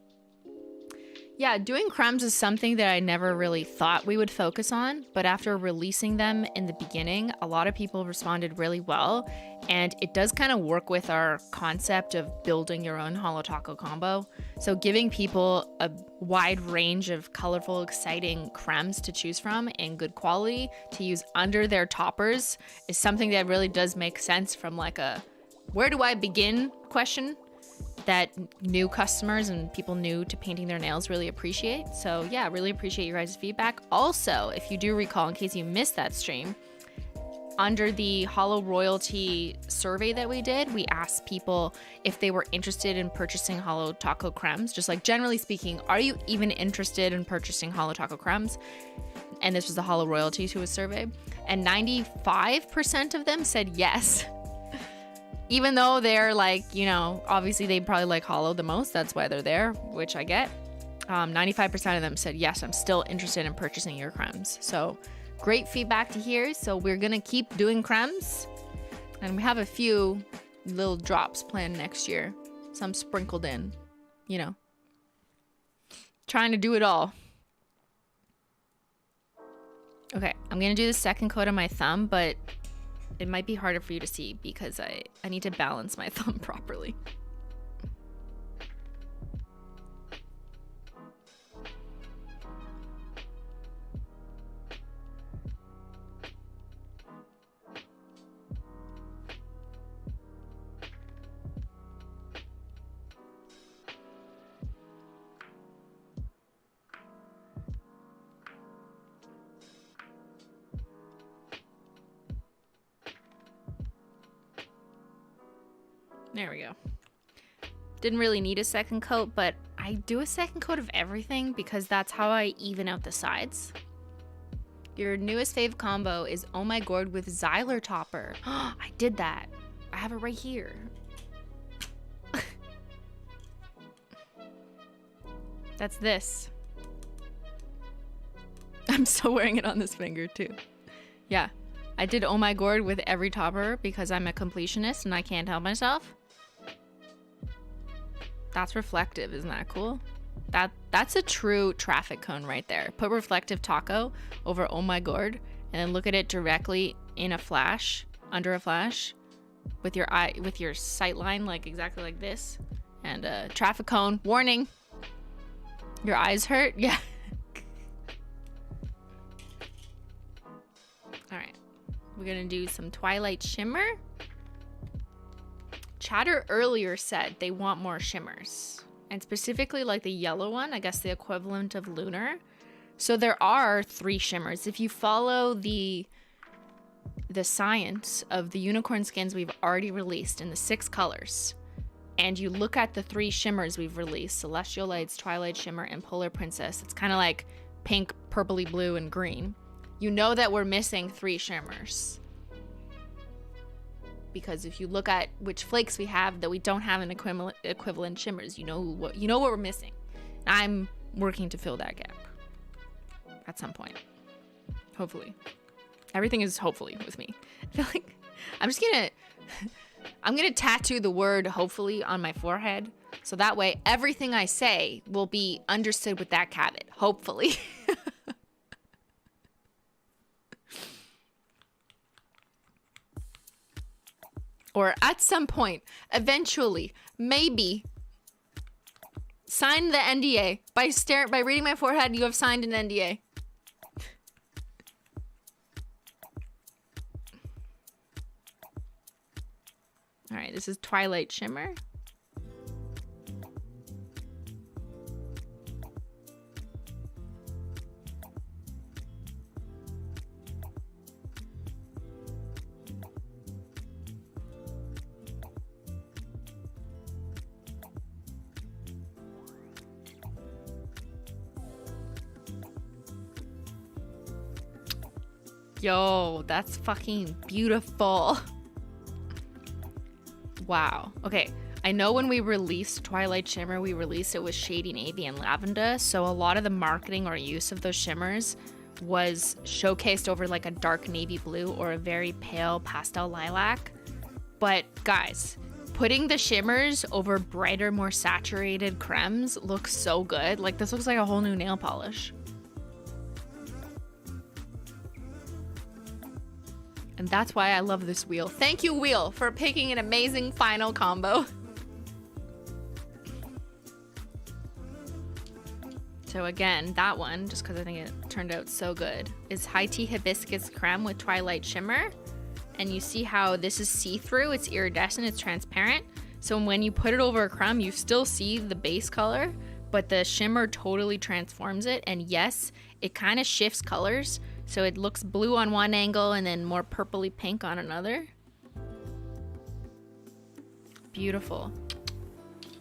Yeah, doing cremes is something that I never really thought we would focus on, but after releasing them in the beginning, a lot of people responded really well, and it does kind of work with our concept of building your own Holo Taco combo. So giving people a wide range of colorful, exciting cremes to choose from in good quality to use under their toppers is something that really does make sense from like a where do I begin question that new customers and people new to painting their nails really appreciate. So yeah, really appreciate your guys' feedback. Also, if you do recall, in case you missed that stream, under the Holo Royalty survey that we did, we asked people if they were interested in purchasing Holo Taco cremes. Just like generally speaking, are you even interested in purchasing Holo Taco cremes? And this was the Holo Royalty to a survey. And 95% of them said yes. Even though they're like, you know, obviously they probably like Holo the most. That's why they're there, which I get. 95% of them said, yes, I'm still interested in purchasing your cremes. So great feedback to hear. So we're going to keep doing cremes. And we have a few little drops planned next year. Some sprinkled in, you know. Trying to do it all. Okay, I'm going to do the second coat on my thumb, but it might be harder for you to see because I need to balance my thumb properly. There we go. Didn't really need a second coat, but I do a second coat of everything because that's how I even out the sides. Your newest fave combo is Oh My Gourd with Xyler Topper. I did that. I have it right here. That's this. I'm still wearing it on this finger too. Yeah. I did Oh My Gourd with every topper because I'm a completionist and I can't help myself. That's reflective, isn't that cool? That's a true traffic cone right there. Put reflective taco over Oh My Gourd and then look at it directly in a flash, under a flash, with your eye, with your sight line, like exactly like this. And traffic cone, warning. Your eyes hurt? Yeah. All right. We're gonna do some Twilight Shimmer. Chatter earlier said they want more shimmers, and specifically like the yellow one, I guess the equivalent of Lunar. So there are 3 shimmers. If you follow the science of the unicorn skins we've already released in the 6 colors, and you look at the 3 shimmers we've released, Celestial Lights, Twilight Shimmer, and Polar Princess, it's kind of like pink, purpley blue, and green. You know that we're missing 3 shimmers. Because if you look at which flakes we have that we don't have an equivalent shimmers, you know what we're missing. I'm working to fill that gap at some point. Hopefully. Everything is hopefully with me. I feel like I'm gonna tattoo the word hopefully on my forehead. So that way everything I say will be understood with that caveat. Hopefully. Or at some point, eventually, maybe, sign the NDA. By reading my forehead, you have signed an NDA. All right, this is Twilight Shimmer. Yo, that's fucking beautiful. Wow. Okay, I know when we released Twilight Shimmer, we released it with Shady Navy and Lavender, so a lot of the marketing or use of those shimmers was showcased over like a dark navy blue or a very pale pastel lilac. But guys, putting the shimmers over brighter, more saturated cremes looks so good. Like this looks like a whole new nail polish. And that's why I love this wheel. Thank you, wheel, for picking an amazing final combo. So again, that one, just because I think it turned out so good, is High Tea Hibiscus Creme with Twilight Shimmer. And you see how this is see-through, it's iridescent, it's transparent. So when you put it over a creme, you still see the base color, but the shimmer totally transforms it. And yes, it kind of shifts colors. So it looks blue on one angle and then more purpley pink on another. Beautiful.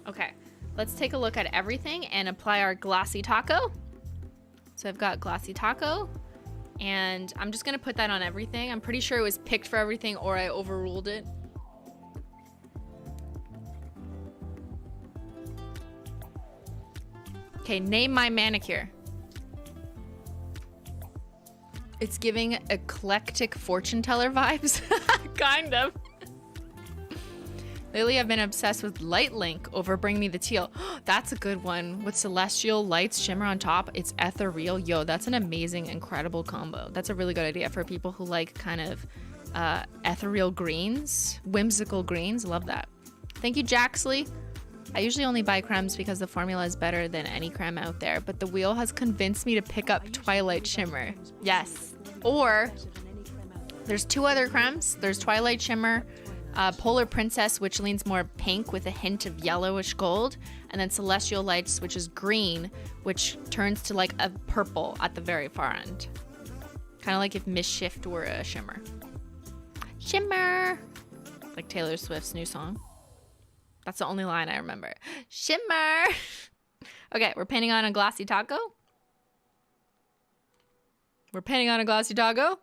Okay. Let's take a look at everything and apply our Glossy Taco. So I've got Glossy Taco, and I'm just gonna put that on everything. I'm pretty sure it was picked for everything or I overruled it. Okay, name my manicure. It's giving eclectic fortune teller vibes. Kind of. Lately, I've been obsessed with Light Link over Bring Me the Teal. That's a good one. With Celestial Lights Shimmer on top, it's ethereal. Yo, that's an amazing, incredible combo. That's a really good idea for people who like kind of ethereal greens, whimsical greens. Love that. Thank you, Jaxley. I usually only buy cremes because the formula is better than any creme out there, but the wheel has convinced me to pick up Twilight Shimmer. Yes. Or there's two other cremes. There's Twilight Shimmer, Polar Princess, which leans more pink with a hint of yellowish gold, and then Celestial Lights, which is green, which turns to like a purple at the very far end. Kind of like if Mischief were a shimmer. Shimmer! Like Taylor Swift's new song. That's the only line I remember. Shimmer! Okay, we're painting on a Glossy Taco. We're painting on a Glossy Taco.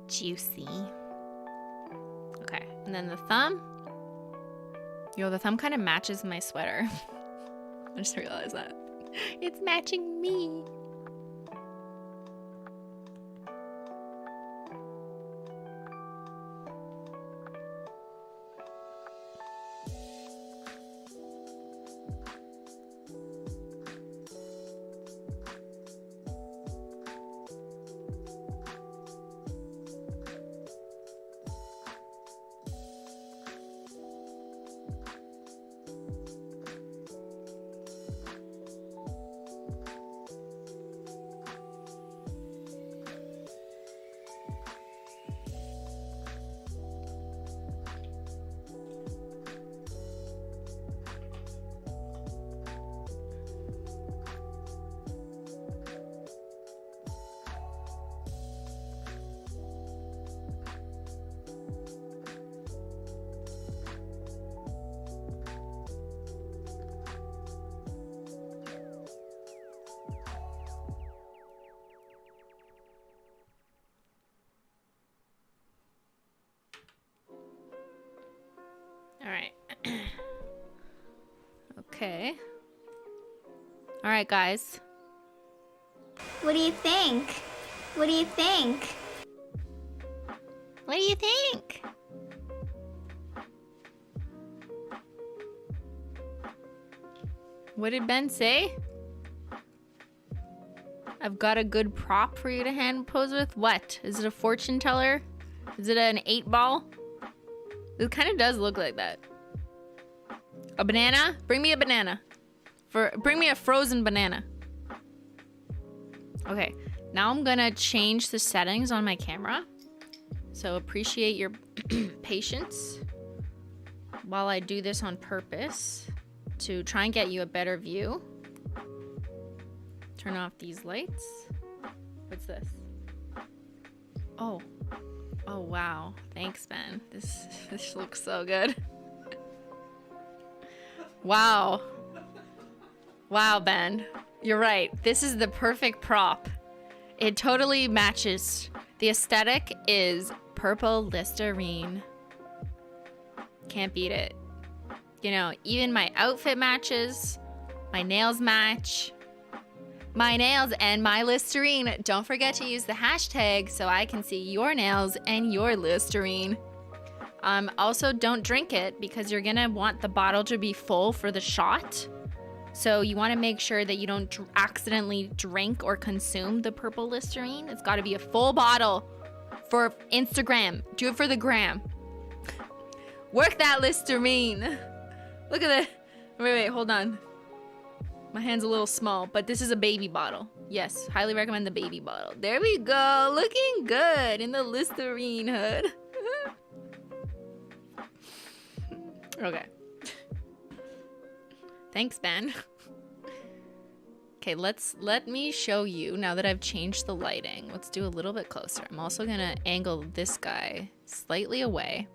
Juicy. Okay, and then the thumb. Yo, the thumb kind of matches my sweater. I just realized that. It's matching me. Okay. All right, guys. What do you think? What do you think? What do you think? What did Ben say? I've got a good prop for you to hand pose with. What? Is it a fortune teller? Is it an 8-ball? It kind of does look like that. A banana? Bring me a banana. Bring me a frozen banana. Okay, now I'm gonna change the settings on my camera. So appreciate your patience while I do this on purpose to try and get you a better view. Turn off these lights. What's this? Oh. Oh, wow. Thanks, Ben. This looks so good. Wow. Wow, Ben. You're right. This is the perfect prop. It totally matches. The aesthetic is purple Listerine. Can't beat it. You know, even my outfit matches. My nails match. My nails and my Listerine. Don't forget to use the hashtag so I can see your nails and your Listerine. Also, don't drink it because you're gonna want the bottle to be full for the shot. So you want to make sure that you don't accidentally drink or consume the purple Listerine. It's got to be a full bottle for Instagram. Do it for the gram. Work that Listerine. Look at that. Wait, hold on. My hand's a little small, but this is a baby bottle. Yes, highly recommend the baby bottle. There we go. Looking good in the Listerine hood. Okay. Thanks, Ben. Okay, let me show you now that I've changed the lighting. Let's do a little bit closer. I'm also gonna angle this guy slightly away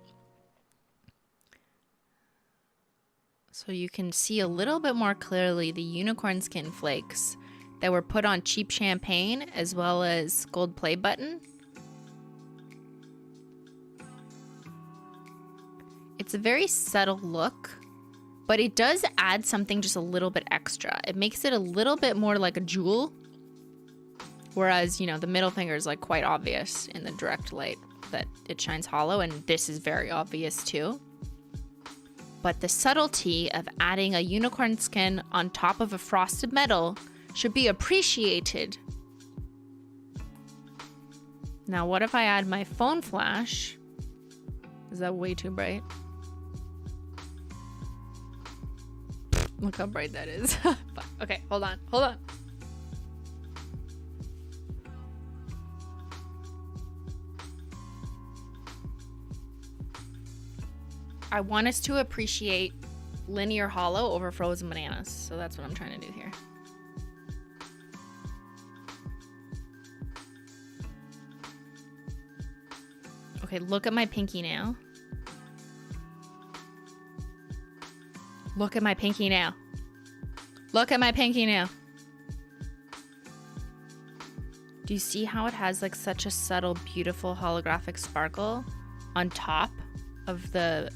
so you can see a little bit more clearly the unicorn skin flakes that were put on cheap champagne as well as gold play button. It's a very subtle look, but it does add something just a little bit extra. It makes it a little bit more like a jewel. Whereas, you know, the middle finger is like quite obvious in the direct light that it shines hollow, and this is very obvious too. But the subtlety of adding a unicorn skin on top of a frosted metal should be appreciated. Now, what if I add my phone flash? Is that way too bright? Look how bright that is. Okay, hold on. I want us to appreciate linear hollow over frozen bananas. So that's what I'm trying to do here. Okay, look at my pinky nail. Look at my pinky nail. Look at my pinky nail. Do you see how it has like such a subtle, beautiful holographic sparkle on top of the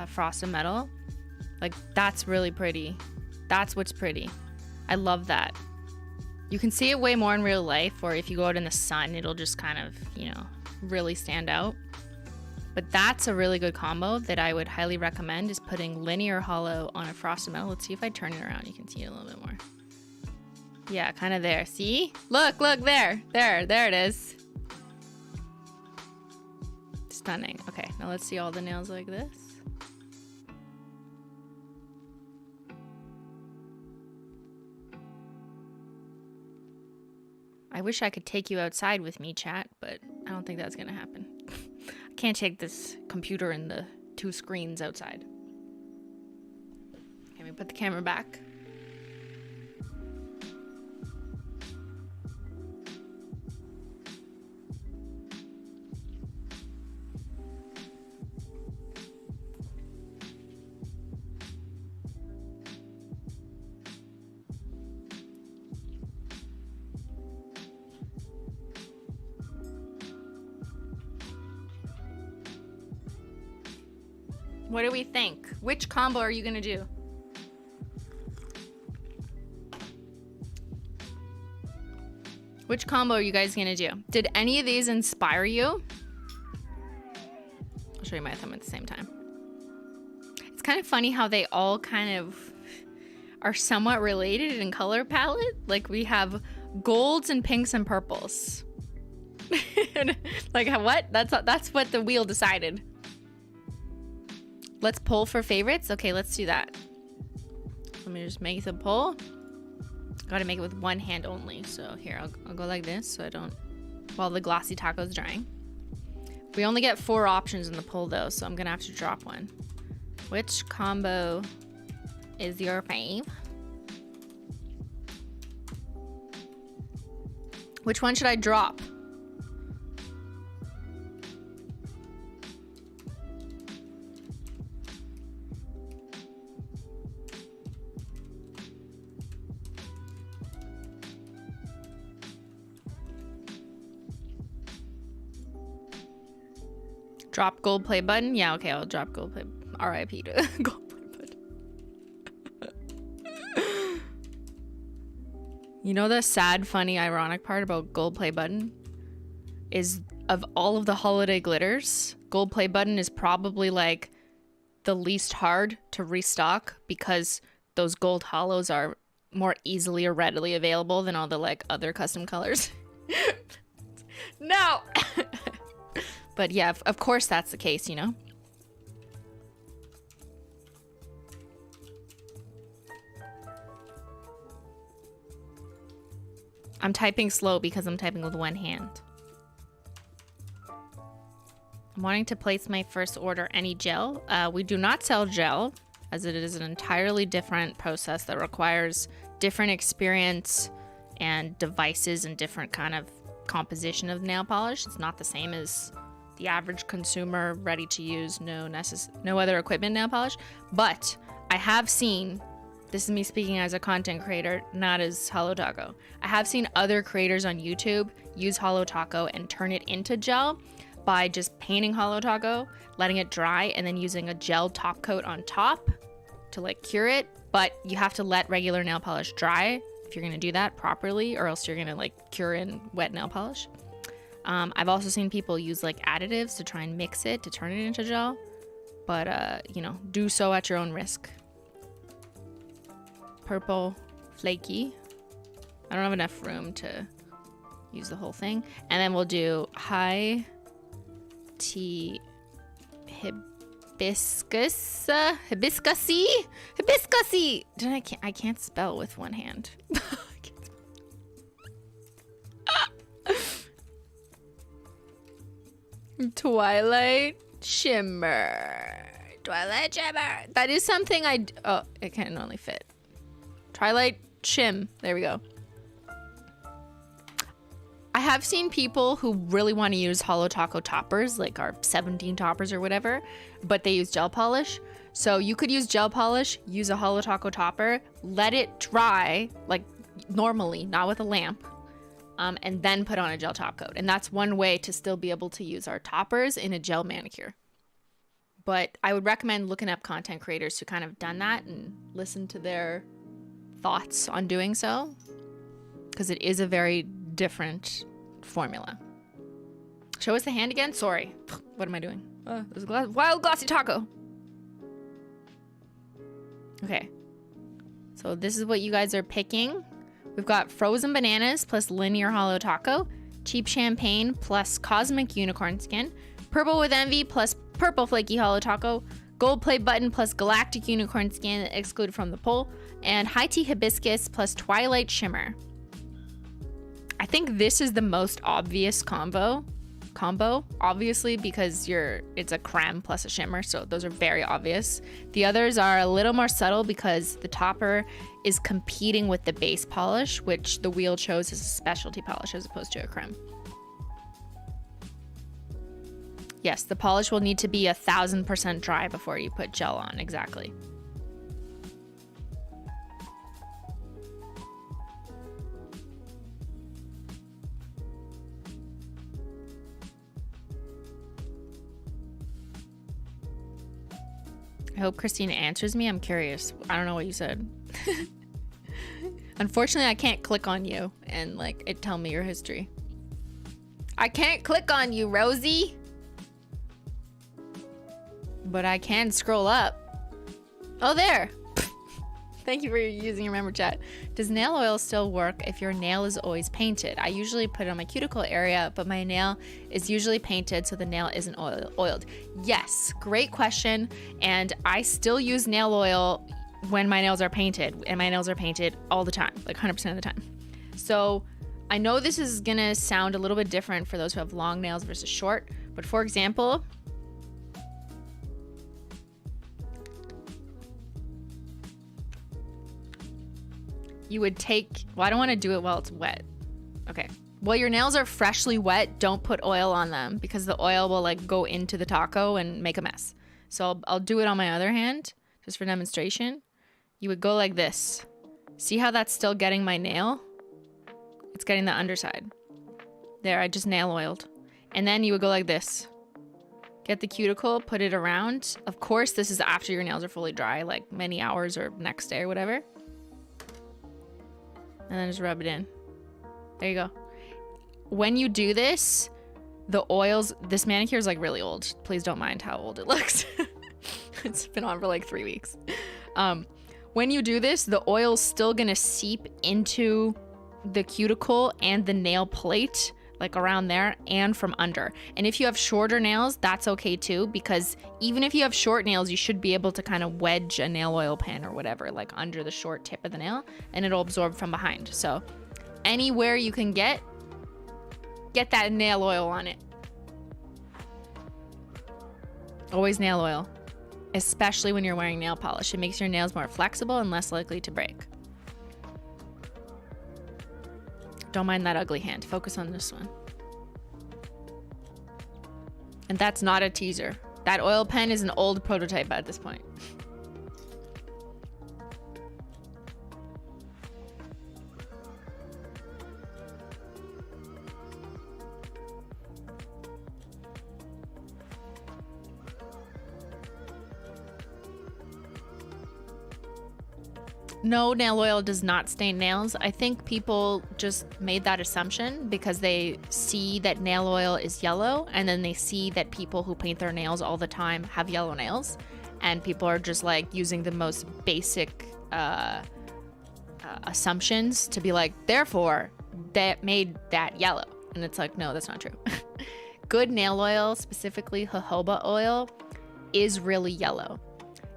frosted metal? Like, that's really pretty. That's what's pretty. I love that. You can see it way more in real life, or if you go out in the sun, it'll just kind of, you know, really stand out. But that's a really good combo that I would highly recommend, is putting linear hollow on a frosted metal. Let's see if I turn it around. You can see it a little bit more. Yeah, kind of there. See? Look, there. There it is. Stunning. Okay, now let's see all the nails like this. I wish I could take you outside with me, chat, but I don't think that's gonna happen. I can't take this computer and the 2 screens outside. Can we put the camera back? What do we think? Which combo are you gonna do? Which combo are you guys gonna do? Did any of these inspire you? I'll show you my thumb at the same time. It's kind of funny how they all kind of are somewhat related in color palette. Like we have golds and pinks and purples. Like what? That's what the wheel decided. Let's pull for favorites. Okay, let's do that. Let me just make the pull. Gotta make it with one hand only. So here, I'll go like this so I don't, while the glossy taco's drying. We only get 4 options in the pull though, so I'm gonna have to drop one. Which combo is your fave? Which one should I drop? Drop gold play button? Yeah, okay, I'll drop gold play. RIP to gold play button. You know the sad, funny, ironic part about gold play button? Is of all of the holiday glitters, gold play button is probably like the least hard to restock because those gold hollows are more easily or readily available than all the like other custom colors. No! But yeah, of course that's the case, you know? I'm typing slow because I'm typing with one hand. I'm wanting to place my first order. Any gel? We do not sell gel, as it is an entirely different process that requires different experience and devices and different kind of composition of nail polish. It's not the same as the average consumer ready to use, no other equipment nail polish. But I have seen, this is me speaking as a content creator, not as Holo Taco. I have seen other creators on YouTube use Holo Taco and turn it into gel by just painting Holo Taco, letting it dry, and then using a gel top coat on top to like cure it. But you have to let regular nail polish dry if you're gonna do that properly, or else you're gonna like cure in wet nail polish. I've also seen people use like additives to try and mix it to turn it into gel, but you know, do so at your own risk. Purple flaky. I don't have enough room to use the whole thing. And then we'll do high tea hibiscusy. I can't spell with one hand. Twilight shimmer. That is something it can only fit. Twilight shim. There we go. I have seen people who really want to use Holo Taco toppers, like our 17 toppers or whatever, but they use gel polish. So you could use gel polish, use a Holo Taco topper, let it dry, like normally, not with a lamp, and then put on a gel top coat. And that's one way to still be able to use our toppers in a gel manicure. But I would recommend looking up content creators who kind of done that and listen to their thoughts on doing so, because it is a very different formula. Show us the hand again. Sorry. What am I doing? There's a wild glossy taco. Okay. So this is what you guys are picking. We've got frozen bananas plus linear Holo Taco, cheap champagne plus cosmic unicorn skin, purple with envy plus purple flaky Holo Taco, gold play button plus galactic unicorn skin excluded from the poll, and high tea hibiscus plus twilight shimmer. I think this is the most obvious combo, obviously, because it's a creme plus a shimmer, so those are very obvious. The others are a little more subtle because the topper is competing with the base polish, which the wheel chose as a specialty polish as opposed to a creme. Yes, the polish will need to be 1000% dry before you put gel on, exactly. I hope Christina answers me. I'm curious. I don't know what you said. Unfortunately, I can't click on you and like it tell me your history. I can't click on you, Rosie. But I can scroll up. Oh, there. Thank you for using your member chat. Does nail oil still work if your nail is always painted? I usually put it on my cuticle area, but my nail is usually painted, so the nail isn't oiled. Yes, great question. And I still use nail oil when my nails are painted, and my nails are painted all the time, like 100% of the time. So I know this is gonna sound a little bit different for those who have long nails versus short, but for example, you would take, well, I don't want to do it while it's wet. Okay. While your nails are freshly wet, don't put oil on them because the oil will like go into the taco and make a mess. So I'll do it on my other hand just for demonstration. You would go like this. See how that's still getting my nail? It's getting the underside. There, I just nail oiled. And then you would go like this. Get the cuticle, put it around. Of course, this is after your nails are fully dry, like many hours or next day or whatever. And then just rub it in. There you go. When you do this, the oils, this manicure is like really old. Please don't mind how old it looks. It's been on for like 3 weeks. When you do this, the oil's still gonna seep into the cuticle and the nail plate, like around there and from under. And if you have shorter nails, that's okay too, because even if you have short nails, you should be able to kind of wedge a nail oil pen or whatever, like under the short tip of the nail, and it'll absorb from behind. So anywhere you can get that nail oil on it. Always nail oil, especially when you're wearing nail polish. It makes your nails more flexible and less likely to break. Don't mind that ugly hand. Focus on this one. And that's not a teaser. That oil pen is an old prototype at this point. No, nail oil does not stain nails. I think people just made that assumption because they see that nail oil is yellow, and then they see that people who paint their nails all the time have yellow nails, and people are just like using the most basic assumptions to be like, therefore, that made that yellow. And it's like, no, that's not true. Good nail oil, specifically jojoba oil, is really yellow.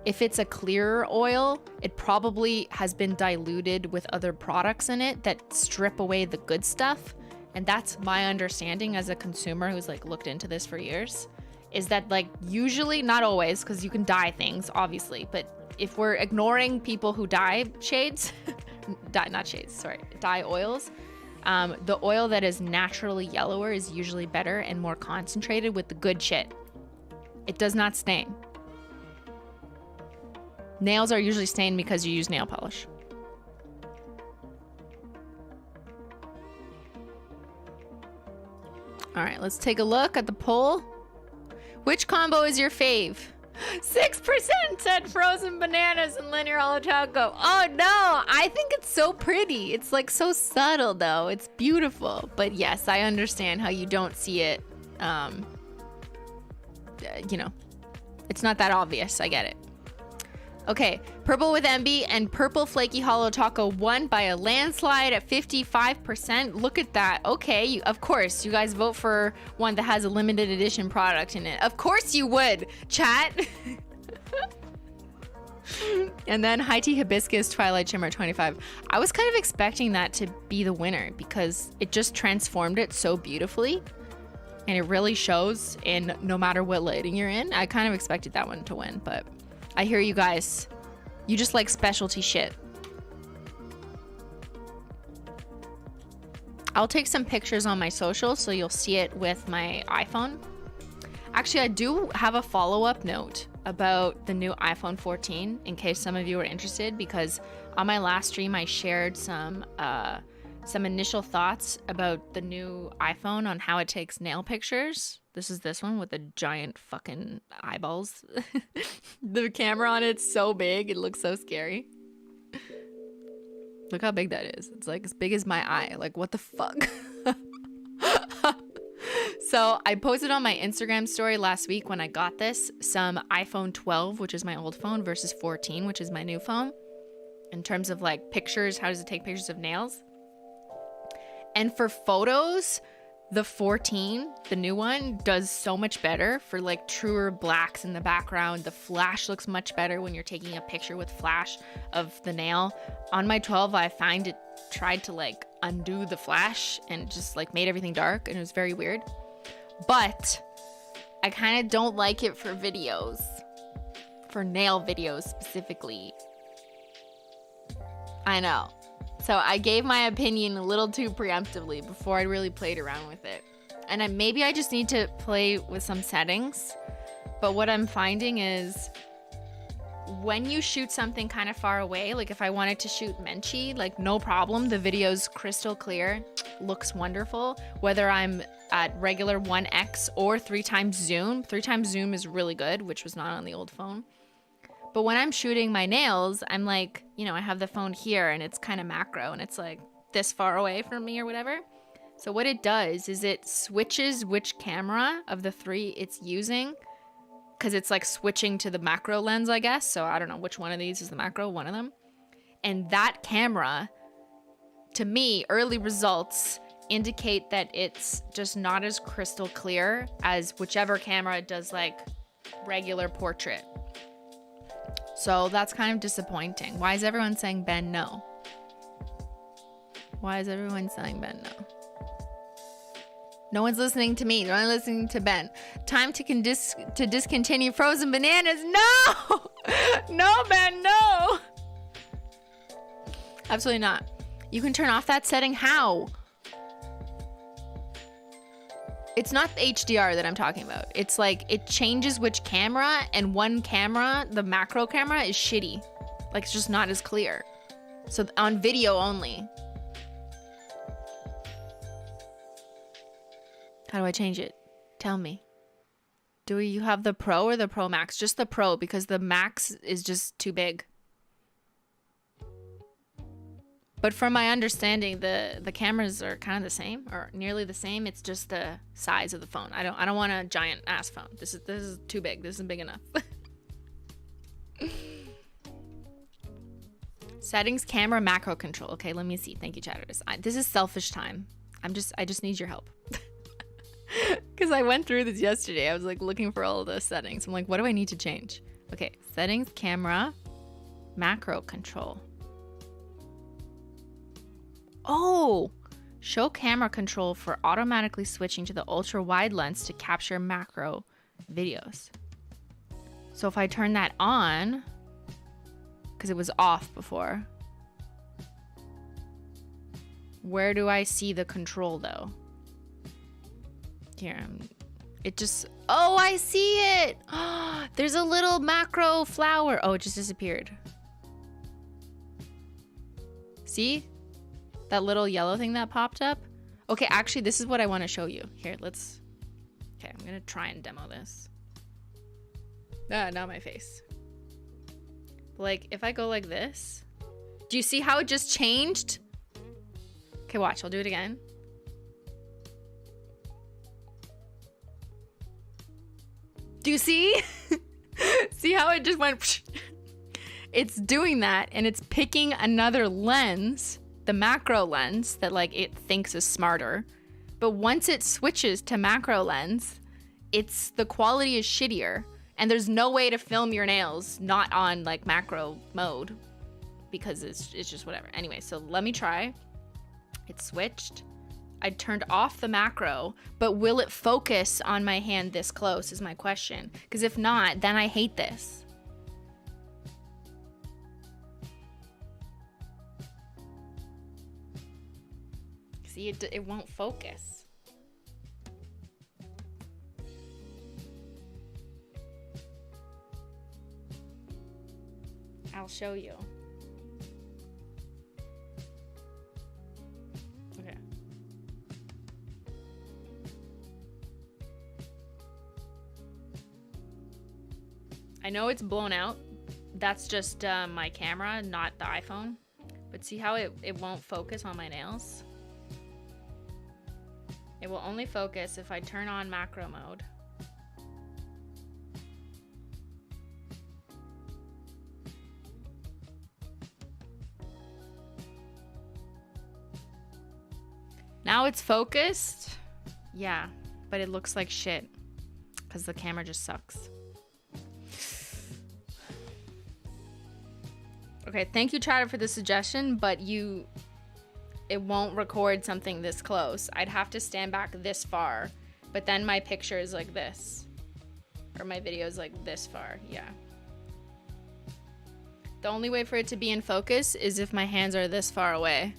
If it's a clearer oil, it probably has been diluted with other products in it that strip away the good stuff. And that's my understanding as a consumer who's like looked into this for years, is that like usually, not always, because you can dye things, obviously, but if we're ignoring people who dye shades, dye oils, the oil that is naturally yellower is usually better and more concentrated with the good shit. It does not stain. Nails are usually stained because you use nail polish. All right, let's take a look at the poll. Which combo is your fave? 6% said frozen bananas and linear Holo Taco. Oh no, I think it's so pretty. It's like so subtle though. It's beautiful. But yes, I understand how you don't see it. You know, it's not that obvious. I get it. Okay, purple with MB and purple flaky Holo Taco won by a landslide at 55%. Look at that. Okay, of course, you guys vote for one that has a limited edition product in it. Of course you would, chat. And then High Tea Hibiscus Twilight Shimmer 25. I was kind of expecting that to be the winner because it just transformed it so beautifully. And it really shows in no matter what lighting you're in. I kind of expected that one to win, but I hear you guys. You just like specialty shit. I'll take some pictures on my social so you'll see it with my iPhone. Actually, I do have a follow-up note about the new iPhone 14 in case some of you are interested, because on my last stream I shared some initial thoughts about the new iPhone on how it takes nail pictures. This is this one with the giant fucking eyeballs. The camera on it's so big, it looks so scary. Look how big that is. It's like as big as my eye. Like, what the fuck? So I posted on my Instagram story last week when I got this some iPhone 12, which is my old phone, versus 14, which is my new phone. in terms of like pictures. How does it take pictures of nails? And for photos, the 14, the new one, does so much better for like truer blacks in the background. The flash looks much better when you're taking a picture with flash of the nail. On my 12, I find it tried to like undo the flash and just like made everything dark, and it was very weird. But I kind of don't like it for videos, for nail videos specifically. I know. So I gave my opinion a little too preemptively before I really played around with it. And maybe I just need to play with some settings. But what I'm finding is when you shoot something kind of far away, like if I wanted to shoot Menchie, like no problem. The video's crystal clear, looks wonderful. Whether I'm at regular 1x or 3x zoom. 3x zoom is really good, which was not on the old phone. But when I'm shooting my nails, I'm like, you know, I have the phone here and it's kind of macro and it's like this far away from me or whatever. So what it does is it switches which camera of the three it's using, because it's like switching to the macro lens, I guess. So I don't know which one of these is the macro, one of them. And that camera, to me, early results indicate that it's just not as crystal clear as whichever camera does like regular portrait. So that's kind of disappointing. Why is everyone saying Ben no? Why is everyone saying Ben no? No one's listening to me. They're only listening to Ben. Time to discontinue frozen bananas. No! No, Ben, no! Absolutely not. You can turn off that setting. How? It's not the HDR that I'm talking about. It's like it changes which camera, and one camera, the macro camera, is shitty. Like it's just not as clear. So on video only. How do I change it? Tell me. Do you have the Pro or the Pro Max? Just the Pro, because the Max is just too big. But from my understanding, the cameras are kind of the same or nearly the same. It's just the size of the phone. I don't want a giant ass phone. This is too big. This isn't big enough. Settings, camera, macro control. Okay, let me see. Thank you, chatters. This is selfish time. I just need your help. Because I went through this yesterday. I was like looking for all of those settings. I'm like, what do I need to change? Okay, settings, camera, macro control. Oh, show camera control for automatically switching to the ultra wide lens to capture macro videos. So if I turn that on, because it was off before, where do I see the control though? Here, it just, oh, I see it. There's a little macro flower. Oh, it just disappeared. See? That little yellow thing that popped up? Okay, actually, this is what I want to show you. Here, let's... Okay, I'm going to try and demo this. Ah, not my face. Like, if I go like this... Do you see how it just changed? Okay, watch. I'll do it again. Do you see? See how it just went... It's doing that, and it's picking another lens... the macro lens that like it thinks is smarter, but once it switches to macro lens, it's the quality is shittier, and there's no way to film your nails not on like macro mode because it's just whatever. Anyway, so let me try. It switched. I turned off the macro, but will it focus on my hand this close is my question, because if not, then I hate this. See, it won't focus. I'll show you. Okay. I know it's blown out. That's just my camera, not the iPhone. But see how it won't focus on my nails? It will only focus if I turn on macro mode. Now it's focused. Yeah, but it looks like shit because the camera just sucks. Okay, thank you, Chatter, for the suggestion, but it won't record something this close. I'd have to stand back this far, but then my picture is like this. Or my video is like this far, yeah. The only way for it to be in focus is if my hands are this far away.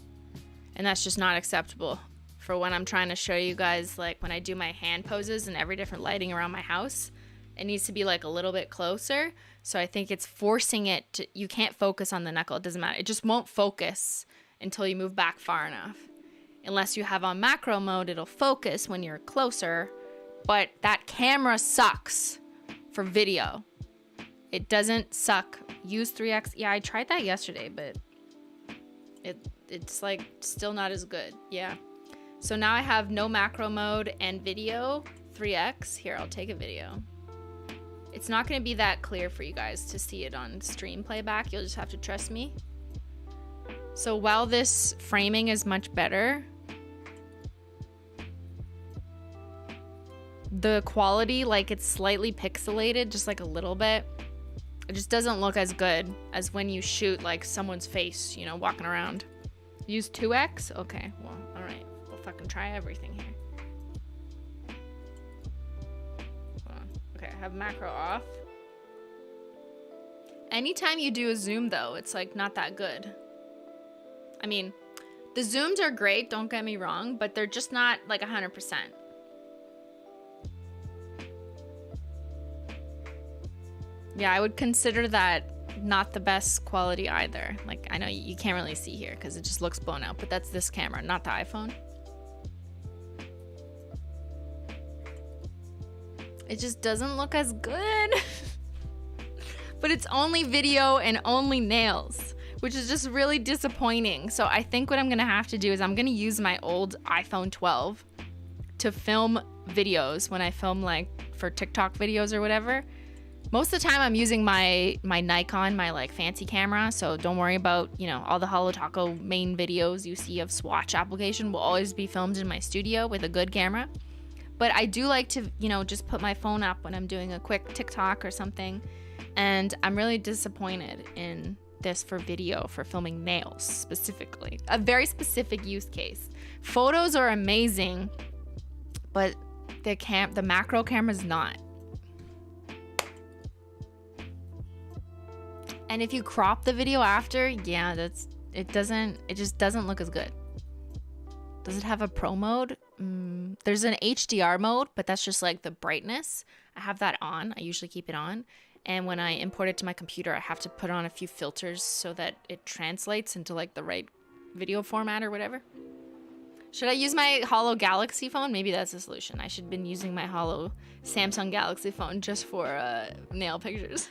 And that's just not acceptable for when I'm trying to show you guys, like when I do my hand poses and every different lighting around my house. It needs to be like a little bit closer. So I think it's forcing it to, you can't focus on the knuckle. It doesn't matter. It just won't focus until you move back far enough. Unless you have on macro mode, it'll focus when you're closer. But that camera sucks for video. It doesn't suck. Use 3x. Yeah, I tried that yesterday, but it's like still not as good. Yeah. So now I have no macro mode and video 3x. Here, I'll take a video. It's not going to be that clear for you guys to see it on stream playback. You'll just have to trust me. So while this framing is much better, the quality, like it's slightly pixelated, just like a little bit. It just doesn't look as good as when you shoot like someone's face, you know, walking around. Use 2x? Okay, well, all right. We'll fucking try everything here. Hold on. Okay, I have macro off. Anytime you do a zoom though, it's like not that good. I mean, the zooms are great, don't get me wrong, but they're just not like 100%. Yeah, I would consider that not the best quality either. Like, I know you can't really see here because it just looks blown out, but that's this camera, not the iPhone. It just doesn't look as good. But it's only video and only nails, which is just really disappointing. So I think what I'm gonna have to do is I'm gonna use my old iPhone 12 to film videos when I film like for TikTok videos or whatever. Most of the time I'm using my Nikon, my like fancy camera, so don't worry about, you know, all the Holo Taco main videos you see of Swatch application will always be filmed in my studio with a good camera. But I do like to, you know, just put my phone up when I'm doing a quick TikTok or something, and I'm really disappointed in this for video, for filming nails specifically. A very specific use case. Photos are amazing, but the macro camera's not. And if you crop the video after, yeah, it just doesn't look as good. Does it have a pro mode? There's an HDR mode, but that's just like the brightness. I have that on. I usually keep it on. And when I import it to my computer, I have to put on a few filters so that it translates into like the right video format or whatever. Should I use my Holo Galaxy phone? Maybe that's the solution. I should have been using my Holo Samsung Galaxy phone just for nail pictures.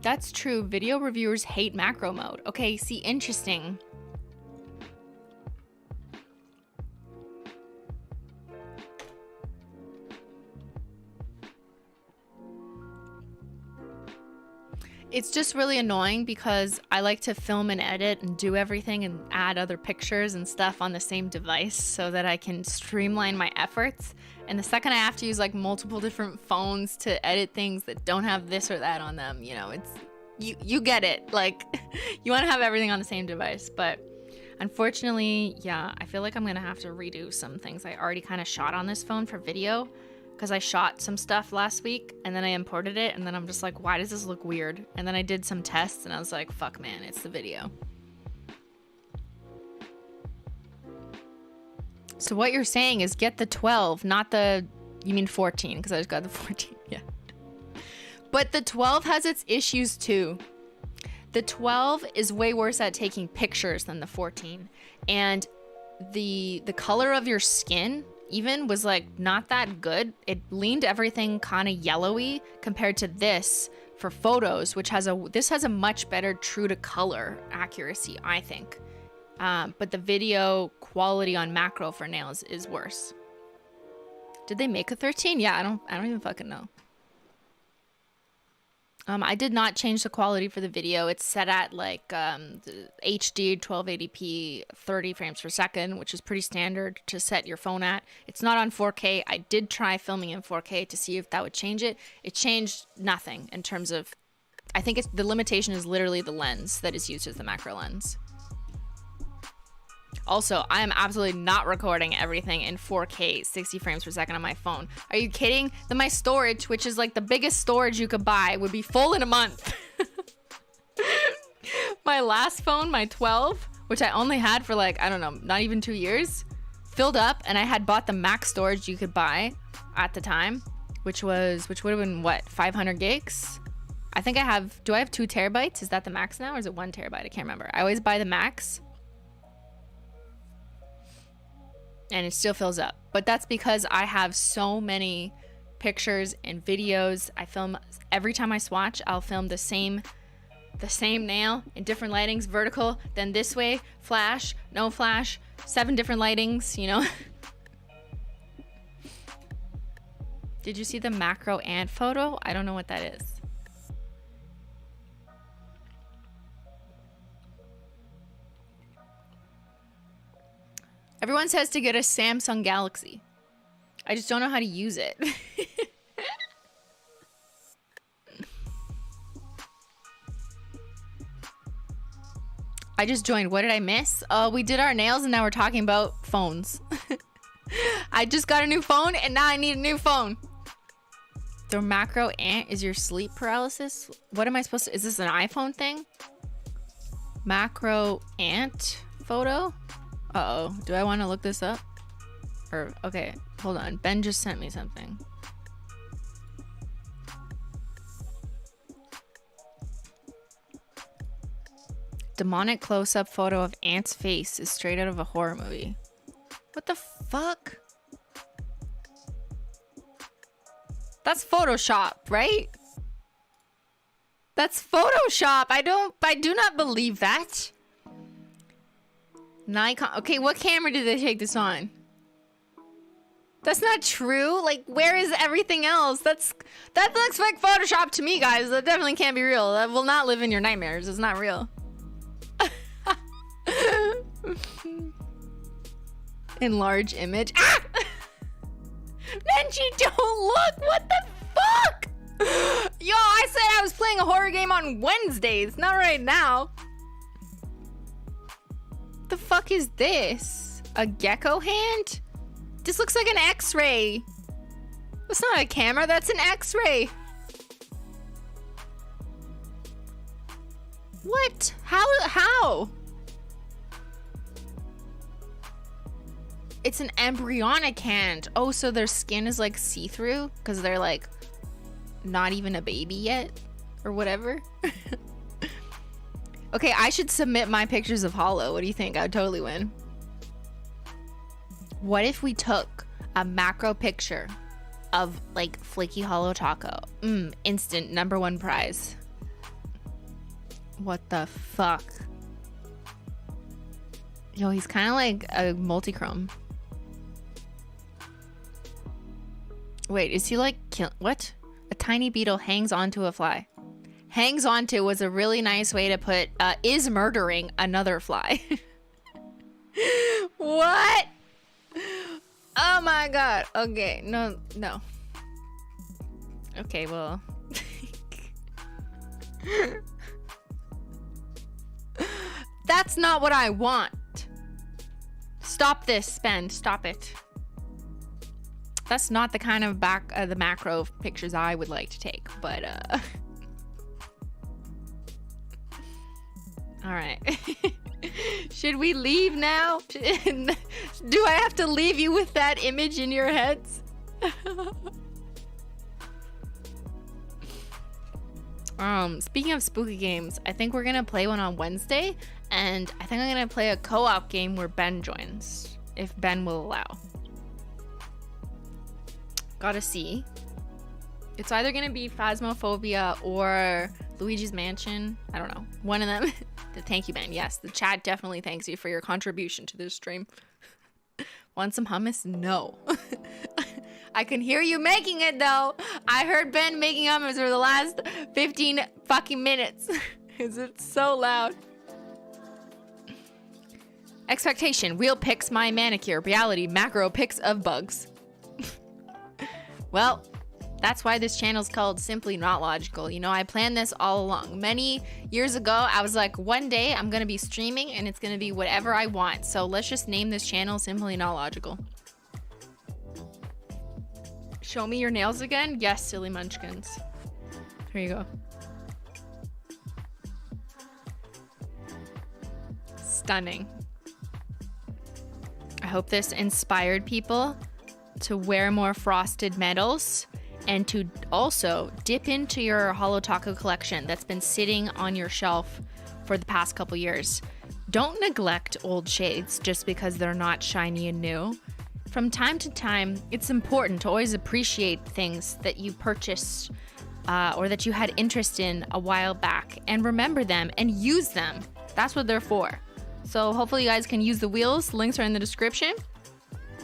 That's true. Video reviewers hate macro mode. Okay, see, interesting. It's just really annoying because I like to film and edit and do everything and add other pictures and stuff on the same device so that I can streamline my efforts. And the second I have to use like multiple different phones to edit things that don't have this or that on them, you know, it's, you get it. Like, you want to have everything on the same device. But unfortunately, yeah, I feel like I'm going to have to redo some things I already kind of shot on this phone for video. Because I shot some stuff last week and then I imported it and then I'm just like, why does this look weird? And then I did some tests and I was like, fuck man, it's the video. So what you're saying is get the 12, not the, you mean 14, because I just got the 14, yeah. But the 12 has its issues too. The 12 is way worse at taking pictures than the 14. And the color of your skin even was like not that good. It leaned everything kind of yellowy compared to this for photos, which this has a much better true to color accuracy, I think. But the video quality on macro for nails is worse. Did they make a 13? Yeah, I don't even fucking know. I did not change the quality for the video. It's set at like HD 1280p 30 frames per second, which is pretty standard to set your phone at. It's not on 4K. I did try filming in 4K to see if that would change it. It changed nothing in terms of, I think the limitation is literally the lens that is used as the macro lens. Also, I am absolutely not recording everything in 4K 60 frames per second on my phone. Are you kidding? Then my storage, which is like the biggest storage you could buy, would be full in a month. My last phone, my 12, which I only had for like, I don't know, not even 2 years, filled up, and I had bought the max storage you could buy at the time, which would have been what, 500 gigs? I think do I have 2 terabytes? Is that the max now, or is it 1 terabyte? I can't remember. I always buy the max. And it still fills up, but that's because I have so many pictures and videos. I film every time I swatch. I'll film the same nail in different lightings, vertical, then this way, flash, no flash, 7 different lightings, you know. Did you see the macro ant photo? I don't know what that is. Everyone says to get a Samsung Galaxy. I just don't know how to use it. I just joined. What did I miss? We did our nails and now we're talking about phones. I just got a new phone and now I need a new phone. The macro ant is your sleep paralysis? What am I supposed to... Is this an iPhone thing? Macro ant photo? Uh-oh. Do I want to look this up? Or, okay, hold on. Ben just sent me something. Demonic close-up photo of Ant's face is straight out of a horror movie. What the fuck? That's Photoshop, right? That's Photoshop. I do not believe that. Nikon. Okay, what camera did they take this on? That's not true. Like, where is everything else? That looks like Photoshop to me, guys. That definitely can't be real. That will not live in your nightmares. It's not real. Enlarge image. Ah! Menchie, don't look. What the fuck? Yo, I said I was playing a horror game on Wednesdays, not right now. The fuck is this? A gecko hand? This looks like an x-ray. That's not a camera, that's an x-ray. What? How? It's an embryonic hand. Oh, so their skin is like see-through because they're like not even a baby yet or whatever. Okay, I should submit my pictures of Holo. What do you think? I'd totally win. What if we took a macro picture of like flaky Holo Taco? Instant #1 prize. What the fuck? Yo, he's kind of like a multichrome. Wait, is he like what? A tiny beetle hangs onto a fly. Hangs onto was a really nice way to put is murdering another fly. What? Oh my god. Okay, no. Okay, well. That's not what I want. Stop this, Spend. Stop it. That's not the kind of the macro pictures I would like to take, but all right. Should we leave now? Do I have to leave you with that image in your heads? Speaking of spooky games, I think we're gonna play one on Wednesday, and I think I'm gonna play a co-op game where Ben joins, if Ben will allow. Gotta see. It's either gonna be Phasmophobia or Luigi's Mansion. I don't know. One of them. Thank you, Ben. Yes, the chat definitely thanks you for your contribution to this stream. Want some hummus? No. I can hear you making it though. I heard Ben making hummus for the last 15 fucking minutes. Is it so loud? Expectation, real pics, my manicure. Reality, macro pics of bugs. Well, that's why this channel's called Simply Not Logical. You know, I planned this all along. Many years ago, I was like, one day I'm gonna be streaming and it's gonna be whatever I want. So let's just name this channel Simply Not Logical. Show me your nails again? Yes, silly munchkins. Here you go. Stunning. I hope this inspired people to wear more frosted metals and to also dip into your Holo Taco collection that's been sitting on your shelf for the past couple years. Don't neglect old shades just because they're not shiny and new. From time to time, it's important to always appreciate things that you purchased or that you had interest in a while back and remember them and use them. That's what they're for. So hopefully you guys can use the wheels. Links are in the description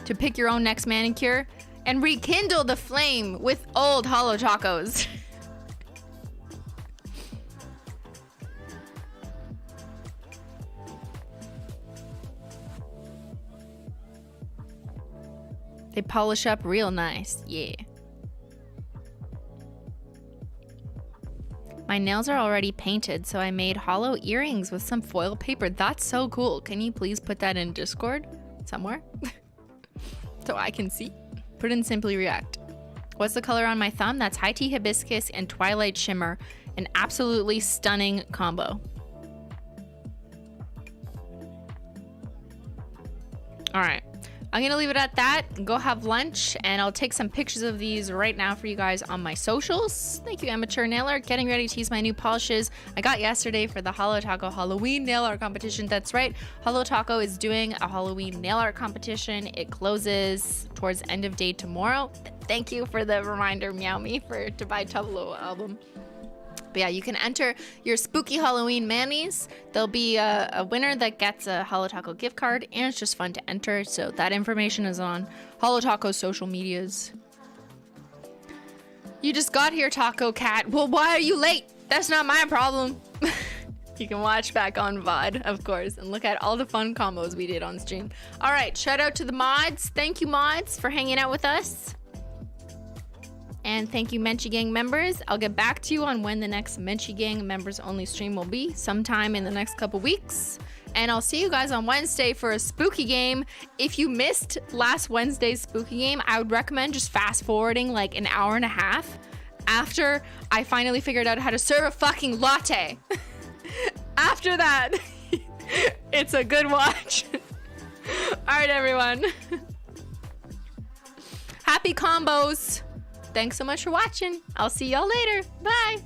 to pick your own next manicure and rekindle the flame with old Holo Tacos. They polish up real nice, yeah. My nails are already painted, so I made hollow earrings with some foil paper. That's so cool. Can you please put that in Discord somewhere? So I can see. Put in Simply React. What's the color on my thumb? That's High Tea Hibiscus and Twilight Shimmer. An absolutely stunning combo. All right. I'm going to leave it at that. Go have lunch, and I'll take some pictures of these right now for you guys on my socials. Thank you, Amateur Nailer. Getting ready to use my new polishes I got yesterday for the Holo Taco Halloween nail art competition. That's right. Holo Taco is doing a Halloween nail art competition. It closes towards end of day tomorrow. Thank you for the reminder, Meow Me, to buy Tableau album. But yeah, you can enter your spooky Halloween manis. There'll be a winner that gets a Holo Taco gift card, and it's just fun to enter. So that information is on Holo Taco's social medias. You just got here, Taco Cat. Well, why are you late? That's not my problem. You can watch back on VOD, of course, and look at all the fun combos we did on stream. All right, shout out to the mods. Thank you, mods, for hanging out with us. And thank you, Menchie Gang members. I'll get back to you on when the next Menchie Gang members only stream will be, sometime in the next couple weeks. And I'll see you guys on Wednesday for a spooky game. If you missed last Wednesday's spooky game, I would recommend just fast forwarding like an hour and a half after I finally figured out how to serve a fucking latte. After that, it's a good watch. All right, everyone. Happy combos. Thanks so much for watching. I'll see y'all later. Bye.